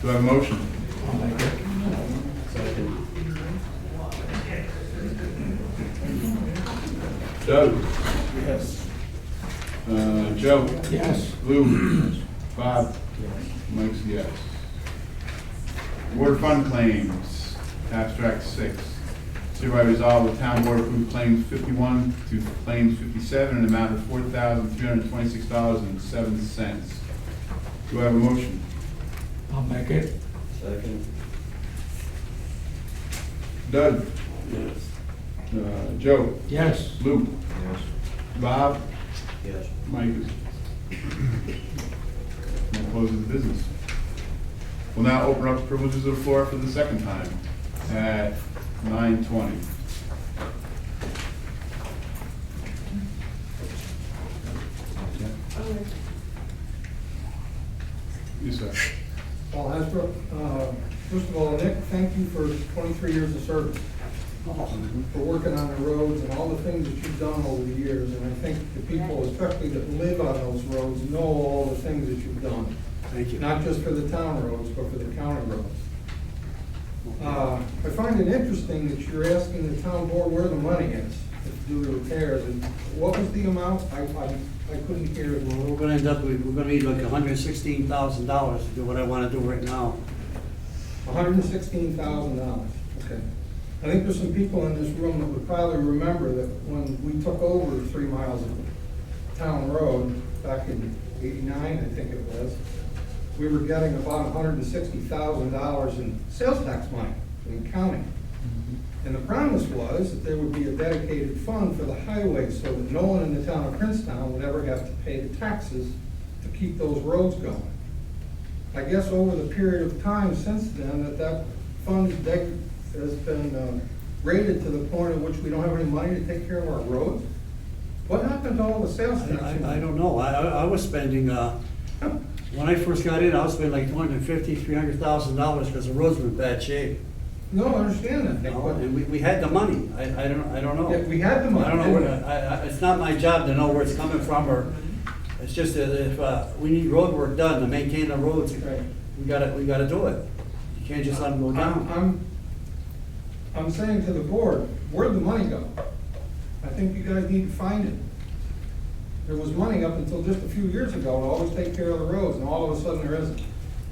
Speaker 1: Do I have a motion? Doug?
Speaker 13: Yes.
Speaker 1: Joe?
Speaker 13: Yes.
Speaker 1: Lou? Bob? Mike's yes. Board of Fund Claims, abstract 6. Hereby resolve the town board approve claims 51 to claims 57 in an amount of $4,326.07. Do I have a motion?
Speaker 12: I'll make it.
Speaker 9: Second.
Speaker 1: Doug?
Speaker 12: Yes.
Speaker 1: Joe?
Speaker 12: Yes.
Speaker 1: Lou?
Speaker 15: Yes.
Speaker 1: Bob?
Speaker 10: Yes.
Speaker 1: Mike is. That closes the business. We'll now open up the privileges of the floor for the second time at 9:20. Yes, sir.
Speaker 17: Paul Hasbrook. First of all, Nick, thank you for 23 years of service, for working on the roads and all the things that you've done over the years. And I think the people, especially that live on those roads, know all the things that you've done.
Speaker 6: Thank you.
Speaker 17: Not just for the town roads, but for the county roads. I find it interesting that you're asking the town board where the money is to do the repairs. And what was the amount? I couldn't hear it.
Speaker 6: Well, we're gonna end up, we're gonna need like $116,000 to do what I wanna do right now.
Speaker 17: $116,000, okay. I think there's some people in this room that would probably remember that when we took over 3 miles of town road back in '89, I think it was, we were getting about $160,000 in sales tax money from the county. And the promise was that there would be a dedicated fund for the highways so that no one in the town of Princetown would ever have to pay the taxes to keep those roads going. I guess over the period of time since then, that fund has been raided to the point at which we don't have any money to take care of our roads. What happened to all the sales tax?
Speaker 6: I don't know. I was spending, when I first got in, I was spending like $250,000, $300,000 because the roads were in bad shape.
Speaker 17: No, I understand that, Nick.
Speaker 6: No, and we had the money. I don't know.
Speaker 17: Yeah, we had the money.
Speaker 6: I don't know where, it's not my job to know where it's coming from, or, it's just that if, we need road work done to maintain the roads, we gotta do it. You can't just let them go down.
Speaker 17: I'm saying to the board, where'd the money go? I think you guys need to find it. There was money up until just a few years ago to always take care of the roads, and all of a sudden there isn't.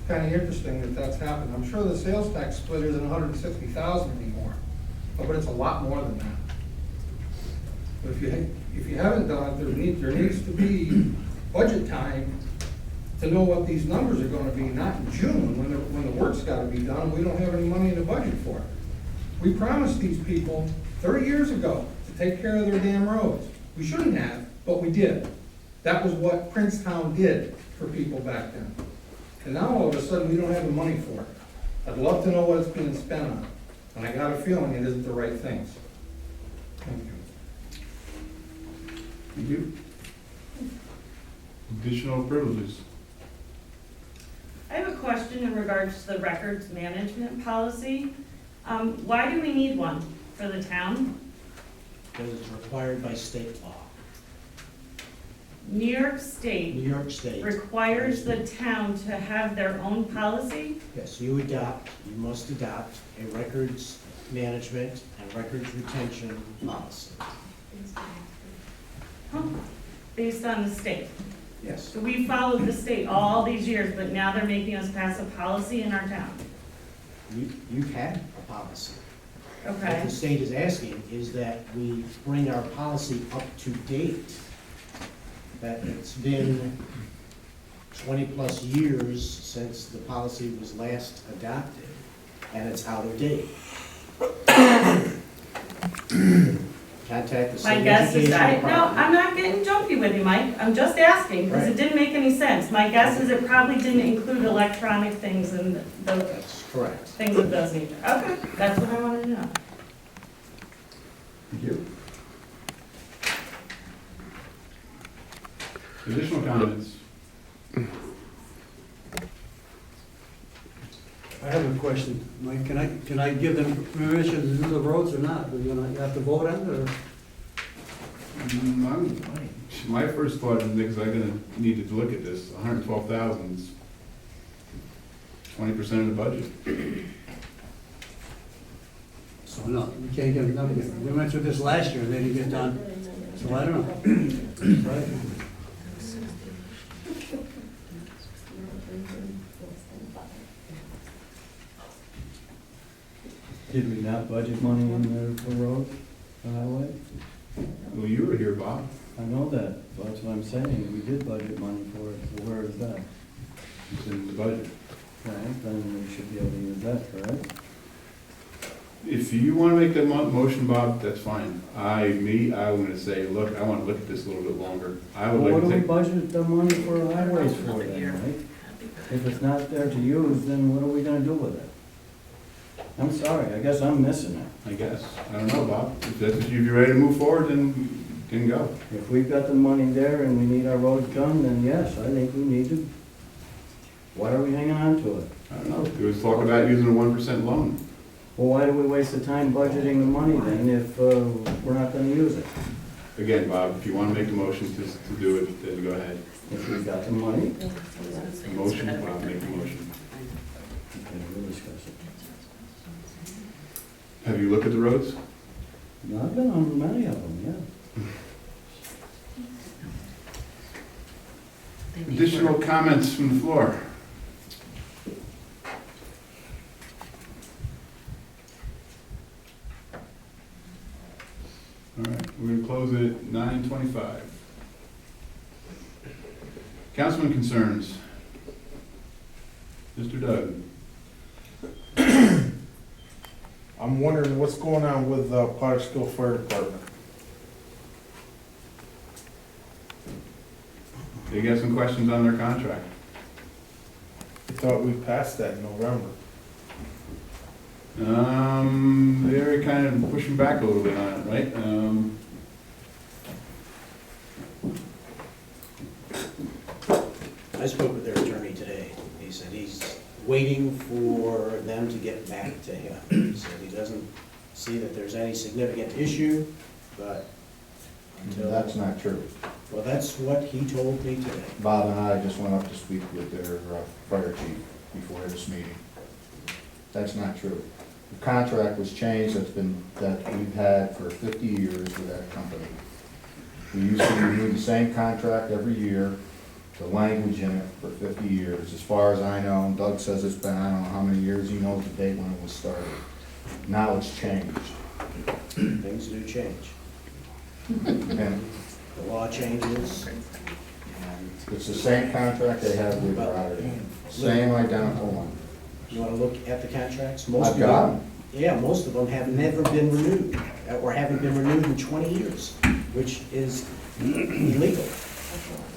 Speaker 17: Kind of interesting that that's happened. I'm sure the sales tax split isn't 160,000 anymore, but it's a lot more than that. But if you haven't done it, there needs to be budget time to know what these numbers are going to be, not in June when the work's got to be done and we don't have any money in the budget for it. We promised these people 30 years ago to take care of their damn roads. We shouldn't have, but we did. That was what Princetown did for people back then. And now all of a sudden, we don't have the money for it. I'd love to know what it's being spent on, and I got a feeling it isn't the right things. Thank you.
Speaker 1: Thank you. Additional privileges.
Speaker 18: I have a question in regards to the records management policy. Why do we need one for the town?
Speaker 10: Because it's required by state law.
Speaker 18: New York State
Speaker 10: New York State.
Speaker 18: requires the town to have their own policy?
Speaker 10: Yes, you must adopt a records management and records retention policy.
Speaker 18: Huh. Based on the state?
Speaker 10: Yes.
Speaker 18: So we followed the state all these years, but now they're making us pass a policy in our town?
Speaker 10: You've had a policy. What
Speaker 18: Okay.
Speaker 10: the state is asking is that we bring our policy up to date. That it's been 20-plus years since the policy was last adopted, and it's out of date. Contact the
Speaker 18: My
Speaker 10: state
Speaker 18: guess is,
Speaker 10: education
Speaker 18: no,
Speaker 10: department.
Speaker 18: I'm not getting jumpy with you, Mike. I'm just asking, because
Speaker 10: Right.
Speaker 18: it didn't make any sense. My guess is it probably didn't include electronic things and the
Speaker 10: That's correct.
Speaker 18: things of those nature. Okay, that's what I wanted to know.
Speaker 1: Thank you. Additional comments?
Speaker 6: I have a question, Mike. Can I give them permission to do the roads or not? Are you gonna have to vote on it, or?
Speaker 1: My first thought is, because I'm gonna need to look at this, 112,000 is 20% of the budget.
Speaker 6: So no, we can't get it done again. We went through this last year, and they didn't get done, so I don't know. Right?
Speaker 11: Did we not budget money in the road, the highway?
Speaker 1: Well, you were here, Bob.
Speaker 11: I know that, but that's what I'm saying, we did budget money for it, so where is that?
Speaker 1: It's in the budget.
Speaker 11: Right, then we should be able to use that, correct?
Speaker 1: If you want to make that motion, Bob, that's fine. I'm going to say, look, I want to look at this a little bit longer. I would
Speaker 11: Well, what
Speaker 1: like
Speaker 11: do
Speaker 1: to
Speaker 11: we
Speaker 1: take,
Speaker 11: budget the money for highways for then, right? If it's not there to use, then what are we gonna do with it? I'm sorry, I guess I'm missing it.
Speaker 1: I guess. I don't know, Bob. If you're ready to move forward, then go.
Speaker 11: If we've got the money there and we need our road done, then yes, I think we need to. Why are we hanging on to it?
Speaker 1: I don't know. There was talk about using a 1% loan.
Speaker 11: Well, why do we waste the time budgeting the money then if we're not gonna use it?
Speaker 1: Again, Bob, if you want to make the motion to do it, then go ahead.
Speaker 11: If we've got the money,
Speaker 1: Motion, Bob, make the motion.
Speaker 11: okay, we'll discuss it.
Speaker 1: Have you looked at the roads?
Speaker 11: No, I've been on many of them, yeah.
Speaker 1: Additional comments from the floor? All right, we're going to close it at 9:25. Councilman concerns? Mr. Doug?
Speaker 13: I'm wondering what's going on with Potterskill Fire Department.
Speaker 1: They got some questions on their contract.
Speaker 13: I thought we passed that in November.
Speaker 1: They're kind of pushing back a little bit on it, right?
Speaker 22: I spoke with their attorney today. He said he's waiting for them to get back to him. He said he doesn't see that there's any significant issue, but until...
Speaker 15: That's not true.
Speaker 22: Well, that's what he told me today.
Speaker 15: Bob and I just went up to speak with their fire chief before this meeting. That's not true. The contract was changed that we've had for 50 years with that company. We used to renew the same contract every year, the language in it for 50 years. As far as I know, Doug says it's been, I don't know how many years, he knows the date when it was started. Now it's changed.
Speaker 22: Things do change.
Speaker 15: And
Speaker 22: The law changes, and
Speaker 15: it's the same contract they have with Rotterdam. Same identical one.
Speaker 22: you want to look at the contracts?
Speaker 15: I've got them.
Speaker 22: Yeah, most of them have never been renewed, or haven't been renewed in 20 years, which is illegal.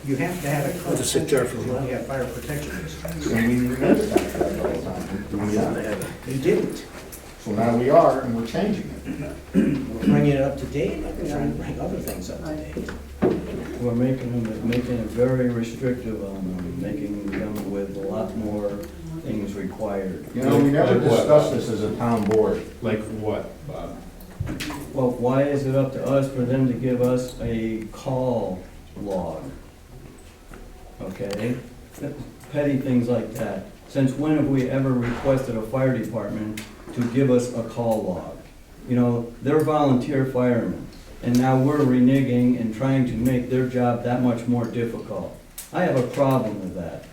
Speaker 22: You have to have a contract if you want to have fire protection.
Speaker 15: And we renew the contract all the time. Do we not?
Speaker 22: You didn't.
Speaker 15: So now we are, and we're changing it.
Speaker 22: We're bringing it up to date, like we're trying to bring other things up to date.
Speaker 11: We're making it very restrictive on them, making them with a lot more things required.
Speaker 15: You know, we never discussed this as a town board.
Speaker 1: Like what, Bob?
Speaker 11: Well, why is it up to us for them to give us a call log? Okay? Petty things like that. Since when have we ever requested a fire department to give us a call log? You know, they're volunteer firemen, and now we're reneging and trying to make their job that much more difficult. I have a problem with that.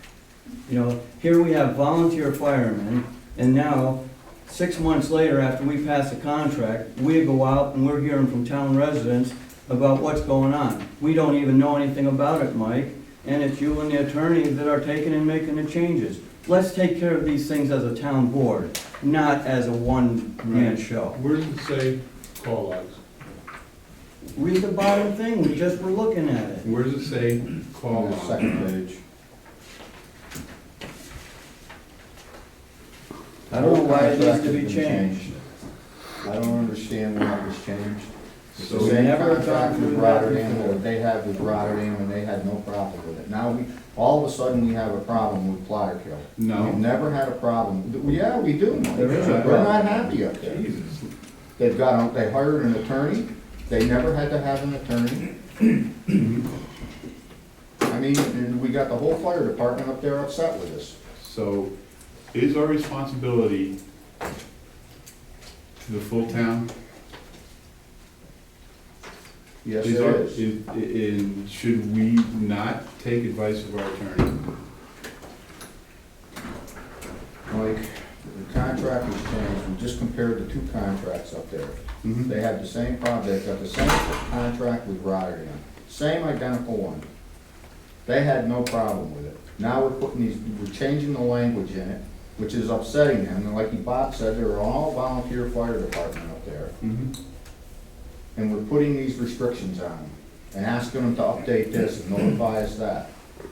Speaker 11: You know, here we have volunteer firemen, and now, 6 months later, after we pass a contract, we go out and we're hearing from town residents about what's going on. We don't even know anything about it, Mike, and it's you and the attorney that are taking and making the changes. Let's take care of these things as a town board, not as a one-man show.
Speaker 1: Where does it say call logs?
Speaker 11: Read the bottom thing, we just were looking at it.
Speaker 1: Where does it say call
Speaker 15: On the
Speaker 1: logs?
Speaker 15: second page.
Speaker 11: I don't know why it needs
Speaker 15: Contract
Speaker 11: to be
Speaker 15: has been
Speaker 11: changed.
Speaker 15: I don't understand why it was changed. It's the
Speaker 11: So we
Speaker 15: same
Speaker 11: never
Speaker 15: contract
Speaker 11: gone
Speaker 15: with
Speaker 11: through that
Speaker 15: Rotterdam
Speaker 11: before.
Speaker 15: that they have with Rotterdam, and they had no problem with it. Now, all of a sudden, we have a problem with Platterkill.
Speaker 1: No.
Speaker 15: We've never had a problem. Yeah, we do.
Speaker 11: There is a
Speaker 15: They're
Speaker 11: problem.
Speaker 15: not happy up there.
Speaker 1: Jesus.
Speaker 15: They hired an attorney. They never had to have an attorney. I mean, and we got the whole fire department up there upset with us.
Speaker 1: So, is our responsibility to the full town?
Speaker 15: Yes, it is.
Speaker 1: And should we not take advice of our attorney?
Speaker 15: Like, the contract was changed, we just compared the two contracts up there.
Speaker 1: Mhm.
Speaker 15: They had the same problem, they've got the same contract with Rotterdam, same identical one. They had no problem with it. Now we're changing the language in it, which is upsetting them, and like Bob said, they're all volunteer fire department up there.
Speaker 1: Mhm.
Speaker 15: And we're putting these restrictions on them, and asking them to update this and notify us that.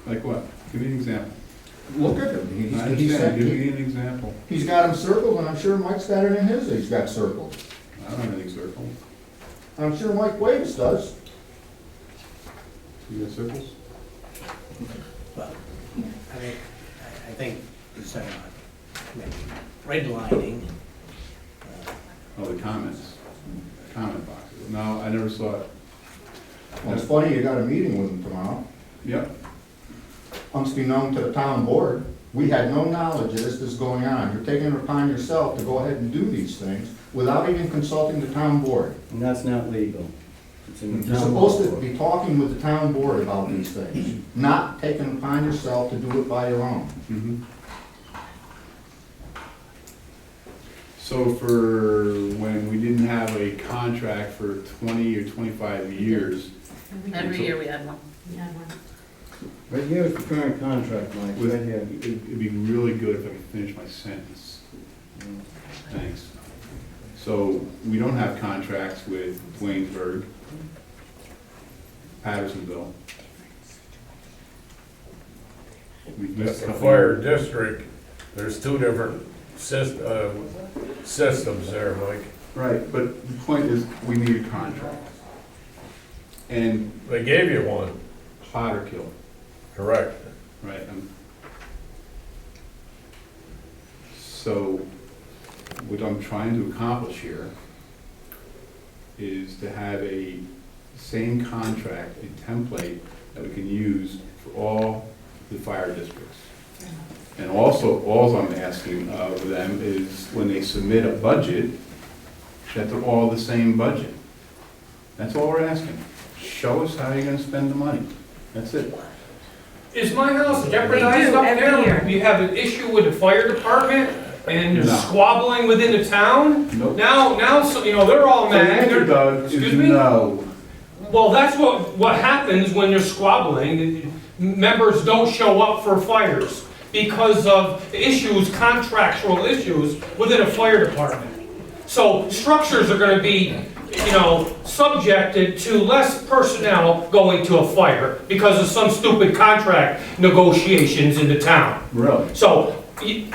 Speaker 1: Like what? Give me an example.
Speaker 15: Look at him,
Speaker 1: I understand, give me an example.
Speaker 15: he's got them circled, and I'm sure Mike's got it in his, that he's got circled.
Speaker 1: I don't have any circles.
Speaker 15: I'm sure Mike Wavis does.
Speaker 1: You got circles?
Speaker 22: Well, I think it's redlining.
Speaker 1: Oh, the comments, comment boxes. No, I never saw it.
Speaker 15: Well, it's funny, you got a meeting with him tomorrow.
Speaker 1: Yep.
Speaker 15: Unbeknown to the town board, we had no knowledge of this is going on. You're taking it upon yourself to go ahead and do these things without even consulting the town board.
Speaker 11: And that's not legal. It's in the
Speaker 15: You're
Speaker 11: town
Speaker 15: supposed to
Speaker 11: law.
Speaker 15: be talking with the town board about these things, not taking it upon yourself to do it by your own.
Speaker 1: Mhm. So for when we didn't have a contract for 20 or 25 years.
Speaker 21: Every year we had one.
Speaker 11: Right here is the current contract, Mike,
Speaker 1: with-
Speaker 11: right here.
Speaker 1: It'd be really good if I could finish my sentence. Thanks. So we don't have contracts with Waynesburg, Pattersonville. We've missed a
Speaker 2: The
Speaker 1: couple.
Speaker 2: fire district, there's two different systems there, Mike.
Speaker 1: Right, but the point is, we need a contract. And
Speaker 2: They gave you one,
Speaker 1: Potter Kill,
Speaker 2: correct?
Speaker 1: right? So what I'm trying to accomplish here is to have a same contract, a template that we can use for all the fire districts. And also, all I'm asking of them is when they submit a budget, that they're all the same budget. That's all we're asking. Show us how you're gonna spend the money. That's it.
Speaker 8: Is my house jeopardized up there? You have an issue with the fire department and
Speaker 1: No.
Speaker 8: squabbling within the town?
Speaker 1: Nope.
Speaker 8: Now, so, you know, they're all
Speaker 1: So the
Speaker 8: mad.
Speaker 1: answer, Doug, is
Speaker 8: Excuse me?
Speaker 1: no.
Speaker 8: Well, that's what happens when you're squabbling. Members don't show up for fires because of issues, contractual issues within a fire department. So structures are gonna be, you know, subjected to less personnel going to a fire because of some stupid contract negotiations in the town.
Speaker 1: Really?
Speaker 8: So,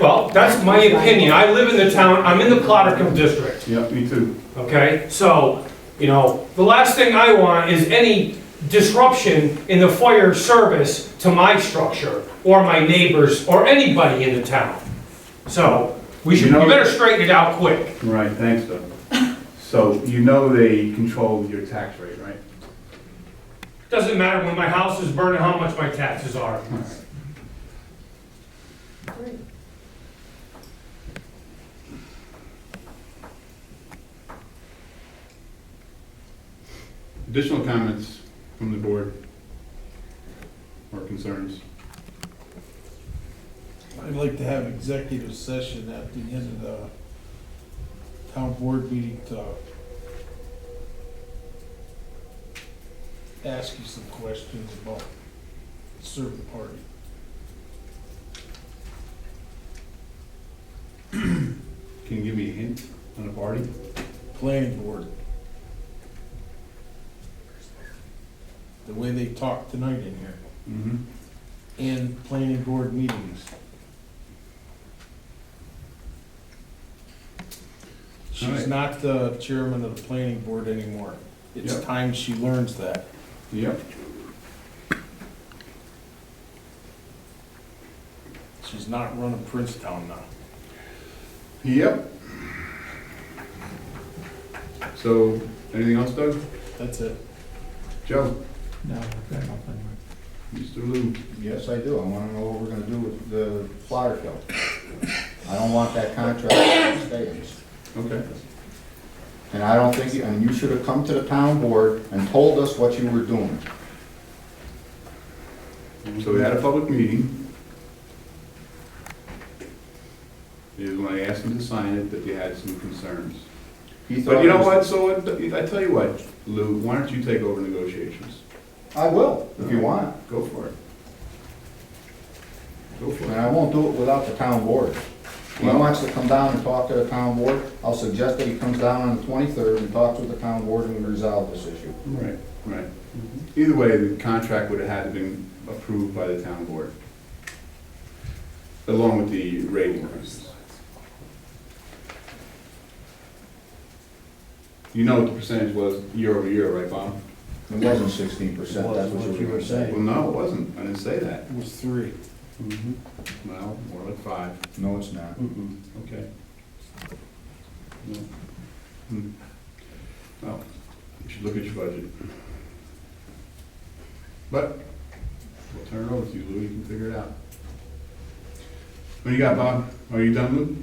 Speaker 8: well, that's my opinion. I live in the town, I'm in the Clottercombe district,
Speaker 1: Yeah, me too.
Speaker 8: okay? So, you know, the last thing I want is any disruption in the fire service to my structure or my neighbors or anybody in the town. So, we better straighten it out quick.
Speaker 1: Right, thanks, Doug. So you know they control your tax rate, right?
Speaker 8: Doesn't matter when my house is burning how much my taxes are.
Speaker 1: Additional comments from the board or concerns?
Speaker 13: I'd like to have executive session at the end of the town board meeting to ask you some questions about a certain party.
Speaker 1: Can you give me a hint on a party?
Speaker 13: Planning board. The way they talk tonight in here,
Speaker 1: Mm-hmm.
Speaker 13: in planning board meetings. She's
Speaker 1: Alright.
Speaker 13: not the chairman of the planning board anymore. It's
Speaker 1: Yep.
Speaker 13: time she learns that.
Speaker 1: Yep.
Speaker 13: She's not running Princetown now.
Speaker 1: Yep. So, anything else, Doug?
Speaker 13: That's it.
Speaker 1: Joe?
Speaker 12: No, okay, nothing.
Speaker 1: Mr. Lou?
Speaker 15: Yes, I do. I wanna know what we're gonna do with the slaughter kill. I don't want that contract to stay.
Speaker 1: Okay.
Speaker 15: And I don't think, and you should have come to the town board and told us what you were doing.
Speaker 1: So we had a public meeting. is when I asked them to sign it, that they had some concerns.
Speaker 15: He
Speaker 1: But
Speaker 15: thought
Speaker 1: you
Speaker 15: it
Speaker 1: know
Speaker 15: was-
Speaker 1: what, so I tell you what, Lou, why don't you take over negotiations?
Speaker 15: I will, if you want.
Speaker 1: Go for it. Go for
Speaker 15: And
Speaker 1: it.
Speaker 15: I won't do it without the town board. If he wants to come down and talk to the town board, I'll suggest that he comes down on the 23rd and talks with the town board and we resolve this issue.
Speaker 1: Right, right. Either way, the contract would have had to been approved by the town board, along with the rate increases. You know what the percentage was year over year, right, Bob?
Speaker 15: It wasn't 16%, that's what you were saying.
Speaker 1: Well, no, it wasn't. I didn't say that.
Speaker 13: It was 3.
Speaker 1: Well, more like 5.
Speaker 15: No, it's not.
Speaker 1: Okay. No. Well, you should look at your budget. But we'll turn it over to you, Lou. You can figure it out. What do you got, Bob? Are you done, Lou?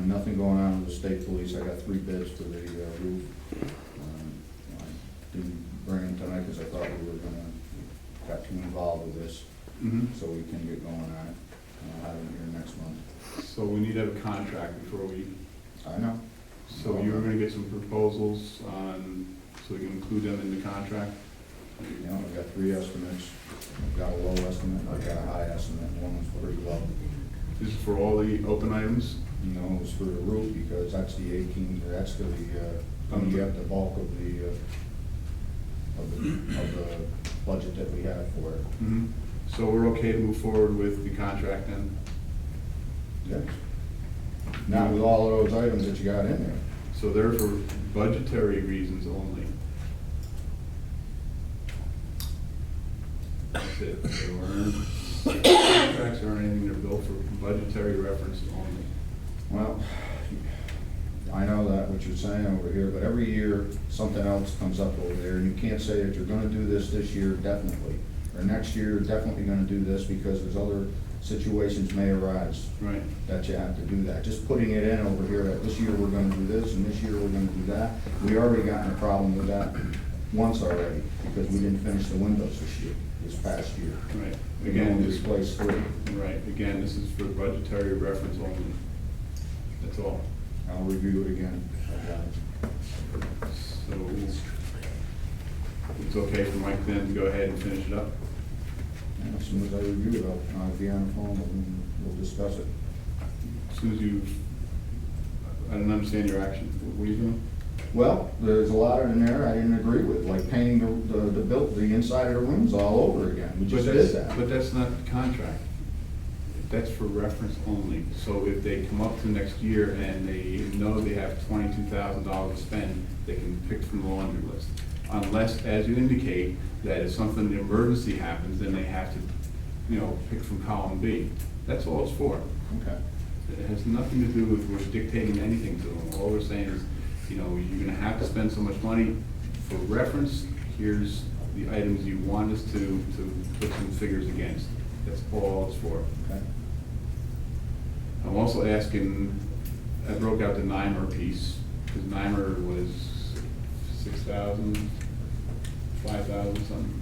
Speaker 15: Nothing going on with the state police. I got 3 bids for the roof. I didn't bring them tonight because I thought we were got too involved with this, so we can get going on it. I'll have it here next month.
Speaker 1: So we need to have a contract before we,
Speaker 15: I know.
Speaker 1: so you were gonna get some proposals on, so we can include them in the contract?
Speaker 15: You know, I've got 3 estimates. I've got a low estimate, I've got a high estimate, and one was pretty low.
Speaker 1: This is for all the open items?
Speaker 15: You know, it was for the roof because that's the 18, that's the, when you have the bulk of the budget that we have for it.
Speaker 1: So we're okay to move forward with the contract then?
Speaker 15: Yes. Not with all of those items that you got in there.
Speaker 1: So they're for budgetary reasons only? That's it. There weren't contracts or anything, they're built for budgetary reference only?
Speaker 15: Well, I know that what you're saying over here, but every year, something else comes up over there, and you can't say that you're gonna do this year, definitely. Or next year, you're definitely gonna do this, because there's other situations may arise.
Speaker 1: Right.
Speaker 15: That you have to do that. Just putting it in over here, that this year we're gonna do this, and this year we're gonna do that. We already gotten a problem with that once already, because we didn't finish the windows this past year.
Speaker 1: Right.
Speaker 15: We
Speaker 1: Again,
Speaker 15: only
Speaker 1: this
Speaker 15: displaced 3.
Speaker 1: Right, again, this is for budgetary reference only. That's all.
Speaker 15: I'll review it again. I got it.
Speaker 1: So it's okay for Mike then to go ahead and finish it up?
Speaker 15: And as soon as I review it, I'll be on the phone and we'll discuss it.
Speaker 1: As soon as you, I don't understand your action. What are you doing?
Speaker 15: Well, there's a lot in there I didn't agree with, like painting the inside of the rooms all over again. We just did that.
Speaker 1: But that's not the contract. That's for reference only. So if they come up to next year and they know they have $22,000 to spend, they can pick from the laundry list. Unless, as you indicate, that if something, an emergency happens, then they have to, pick from column B. That's all it's for.
Speaker 15: Okay.
Speaker 1: It has nothing to do with we're dictating anything to them. All we're saying is, you're gonna have to spend so much money. For reference, here's the items you want us to put some figures against. That's all it's for.
Speaker 15: Okay.
Speaker 1: I'm also asking, I broke out the NYMER piece, because NYMER was 6,000, 5,000 something.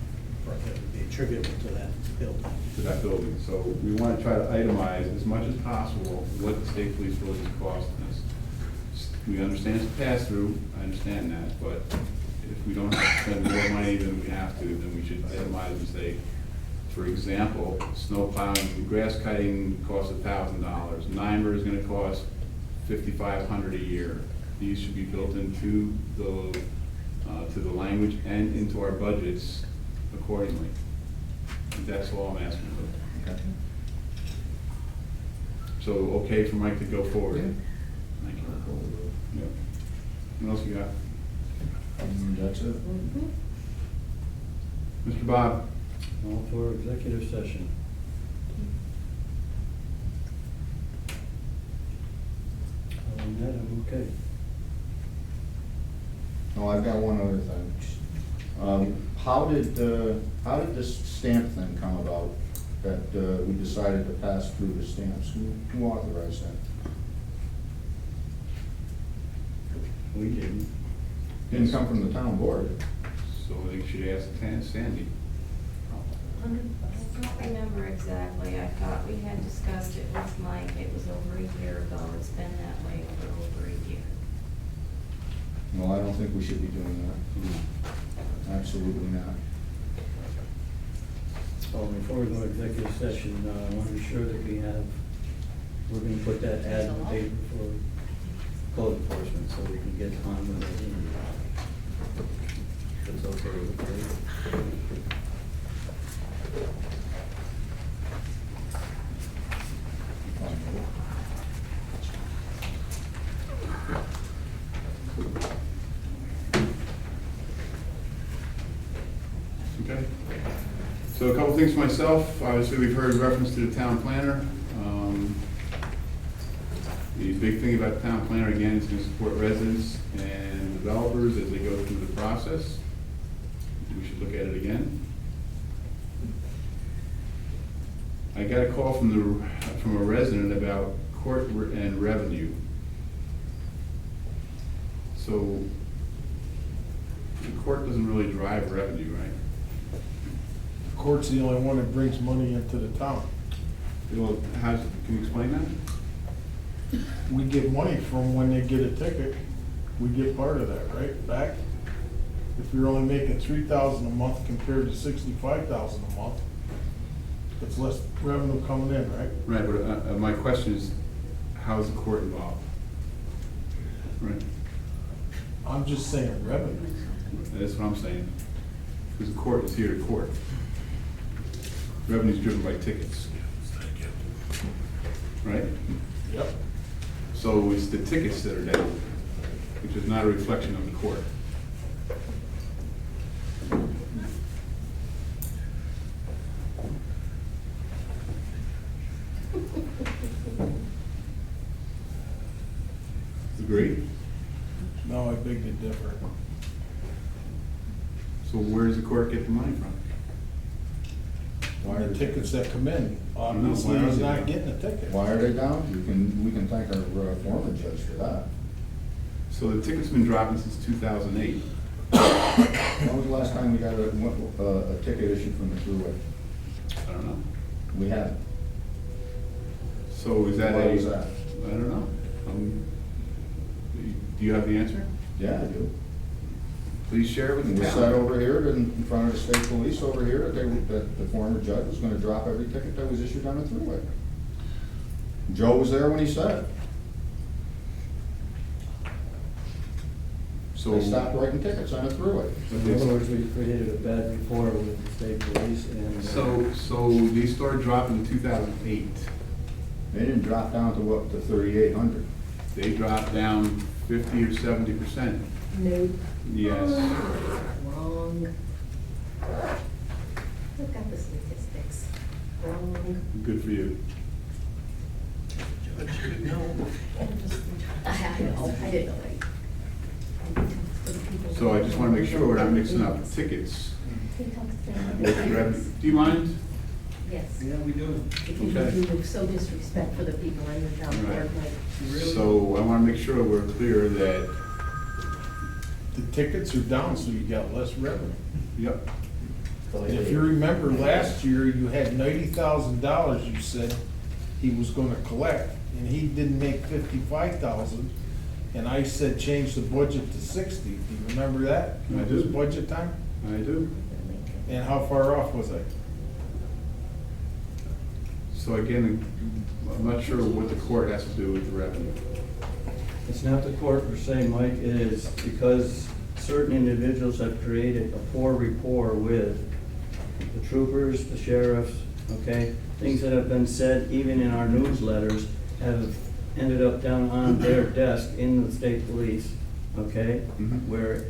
Speaker 22: Be attributable to that building.
Speaker 1: To that building. So we want to try to itemize as much as possible what the state police building is costing us. We understand it's a pass-through, I understand that, but if we don't have to spend more money than we have to, then we should itemize and say, for example, snow plowing and grass cutting costs $1,000. NYMER is gonna cost $5,500 a year. These should be built into to the language and into our budgets accordingly. That's all I'm asking for.
Speaker 15: Okay.
Speaker 1: So, okay for Mike to go forward? Thank you. Yeah. What else you got?
Speaker 15: That's it.
Speaker 1: Mr. Bob?
Speaker 11: All for executive session. Other than that, I'm okay.
Speaker 15: Oh, I've got one other thing. How did this stamp thing come about, that we decided to pass through the stamps? Who authorized that?
Speaker 11: We didn't.
Speaker 15: Didn't come from the town board.
Speaker 1: So I think you should ask Sandy.
Speaker 4: I don't remember exactly. I thought we had discussed it with Mike. It was over a year ago. It's been that way for over a year.
Speaker 15: No, I don't think we should be doing that. Absolutely not.
Speaker 11: So before we go to executive session, I want to be sure that we're going to put that ad in the paper for code enforcement, so we can get on with it. If it's okay with you.
Speaker 1: Okay. So a couple things for myself. Obviously, we've heard reference to the town planner. The big thing about the town planner, again, is to support residents and developers as they go through the process. We should look at it again. I got a call from a resident about court and revenue. So the court doesn't really drive revenue, right?
Speaker 13: The court's the only one that brings money into the town.
Speaker 1: Well, can you explain that?
Speaker 13: We get money from when they get a ticket, we get part of that, right, back? If you're only making $3,000 a month compared to $65,000 a month, it's less revenue coming in, right?
Speaker 1: Right, but my question is, how is the court involved? Right,
Speaker 13: I'm just saying revenue.
Speaker 1: that's what I'm saying. Because the court is here to court. Revenue is driven by tickets. Right?
Speaker 13: Yep.
Speaker 1: So it's the tickets that are down, which is not a reflection of the court. Agree?
Speaker 13: No, I beg to differ.
Speaker 1: So where does the court get the money from?
Speaker 13: The tickets that come in, obviously
Speaker 1: why are
Speaker 13: he's
Speaker 1: they
Speaker 13: not
Speaker 1: down?
Speaker 13: getting a ticket.
Speaker 15: Why are they down? We can thank our former judge for that.
Speaker 1: So the ticket's been dropping since 2008.
Speaker 15: When was the last time we got a ticket issued from the thruway?
Speaker 1: I don't know.
Speaker 15: We haven't.
Speaker 1: So is that
Speaker 15: Why
Speaker 1: a?
Speaker 15: was that?
Speaker 1: I don't know. Do you have the answer?
Speaker 15: Yeah, I do.
Speaker 1: Please share it with
Speaker 15: It
Speaker 1: the
Speaker 15: was
Speaker 1: town.
Speaker 15: said over here, in front of the state police over here, that the former judge was gonna drop every ticket that was issued on the thruway. Joe was there when he said it.
Speaker 1: So
Speaker 15: They stopped writing tickets on the thruway.
Speaker 11: In other words, we created a bad rapport with the state police and.
Speaker 1: So these started dropping in 2008.
Speaker 15: They didn't drop down to what, to 3,800.
Speaker 1: They dropped down 50 or 70%.
Speaker 19: No.
Speaker 1: Yes.
Speaker 19: Wrong. Look at the statistics. Wrong.
Speaker 1: Good for you.
Speaker 19: I know, I didn't know that.
Speaker 1: So I just want to make sure we're not mixing up tickets with revenue. Do you mind?
Speaker 16: Yes.
Speaker 17: Yeah, we do.
Speaker 16: If you
Speaker 1: Okay.
Speaker 16: do so disrespect for the people in the town
Speaker 1: Right.
Speaker 16: board, like,
Speaker 1: So I want to make sure we're clear that,
Speaker 13: The tickets are down, so you got less revenue.
Speaker 1: yep,
Speaker 13: And if you remember last year, you had $90,000 you said he was gonna collect, and he didn't make 55,000. And I said change the budget to 60. Do you remember that?
Speaker 1: I
Speaker 13: It was
Speaker 1: do.
Speaker 13: budget time?
Speaker 1: I do.
Speaker 13: And how far off was I?
Speaker 1: So again, I'm not sure what the court has to do with the revenue.
Speaker 11: It's not the court per se, Mike, it is because certain individuals have created a poor rapport with the troopers, the sheriffs, okay? Things that have been said even in our newsletters have ended up down on their desk in the state police, okay?
Speaker 1: Mhm.
Speaker 11: Where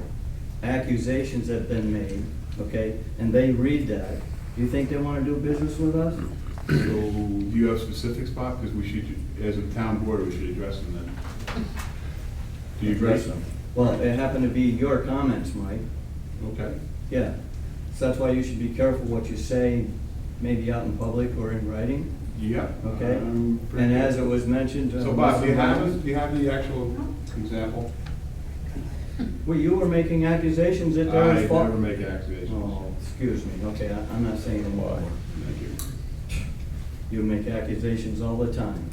Speaker 11: accusations have been made, okay? And they read that. Do you think they want to do business with us?
Speaker 1: So do you have specifics, Bob? Because we should, as a town board, we should address them then. Do you address them?
Speaker 11: Well, it happened to be your comments, Mike.
Speaker 1: Okay.
Speaker 11: Yeah, so that's why you should be careful what you say, maybe out in public or in writing,
Speaker 1: Yeah.
Speaker 11: okay?
Speaker 1: pretty
Speaker 11: And as
Speaker 1: good.
Speaker 11: it was mentioned.
Speaker 1: So Bob, do you have the actual example?
Speaker 11: Well, you were making accusations that there
Speaker 1: I
Speaker 11: was fault.
Speaker 1: never make accusations.
Speaker 11: Oh, excuse me, okay, I'm not saying anymore.
Speaker 1: Thank you.
Speaker 11: You make accusations all the time.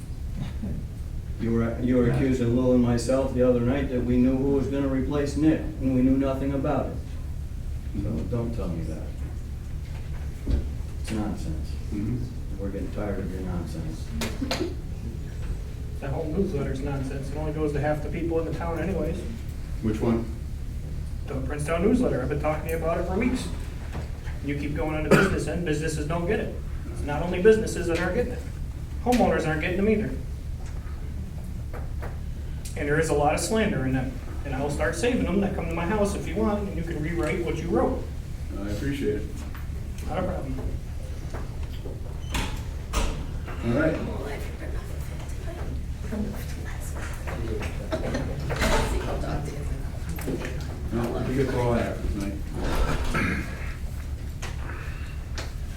Speaker 11: You were accusing Lil and myself the other night that we knew who was gonna replace Nick, and we knew nothing about it. So don't tell me that. It's nonsense. We're getting tired of your nonsense.
Speaker 3: That whole newsletter's nonsense. It only goes to half the people in the town anyways.
Speaker 1: Which one?
Speaker 3: The Princetown newsletter. I've been talking to you about it for weeks. You keep going on to business end, businesses don't get it. It's not only businesses that aren't getting it. Homeowners aren't getting them either. And there is a lot of slander in them. And I'll start saving them that come to my house if you want, and you can rewrite what you wrote.
Speaker 1: I appreciate it.
Speaker 3: Not a problem.
Speaker 1: All right. No, we get all after tonight.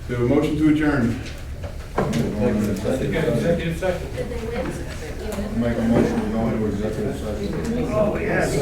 Speaker 1: Do we have a motion to adjourn?
Speaker 8: Executive session.
Speaker 15: Make a motion to go into executive session.
Speaker 3: Oh, yes.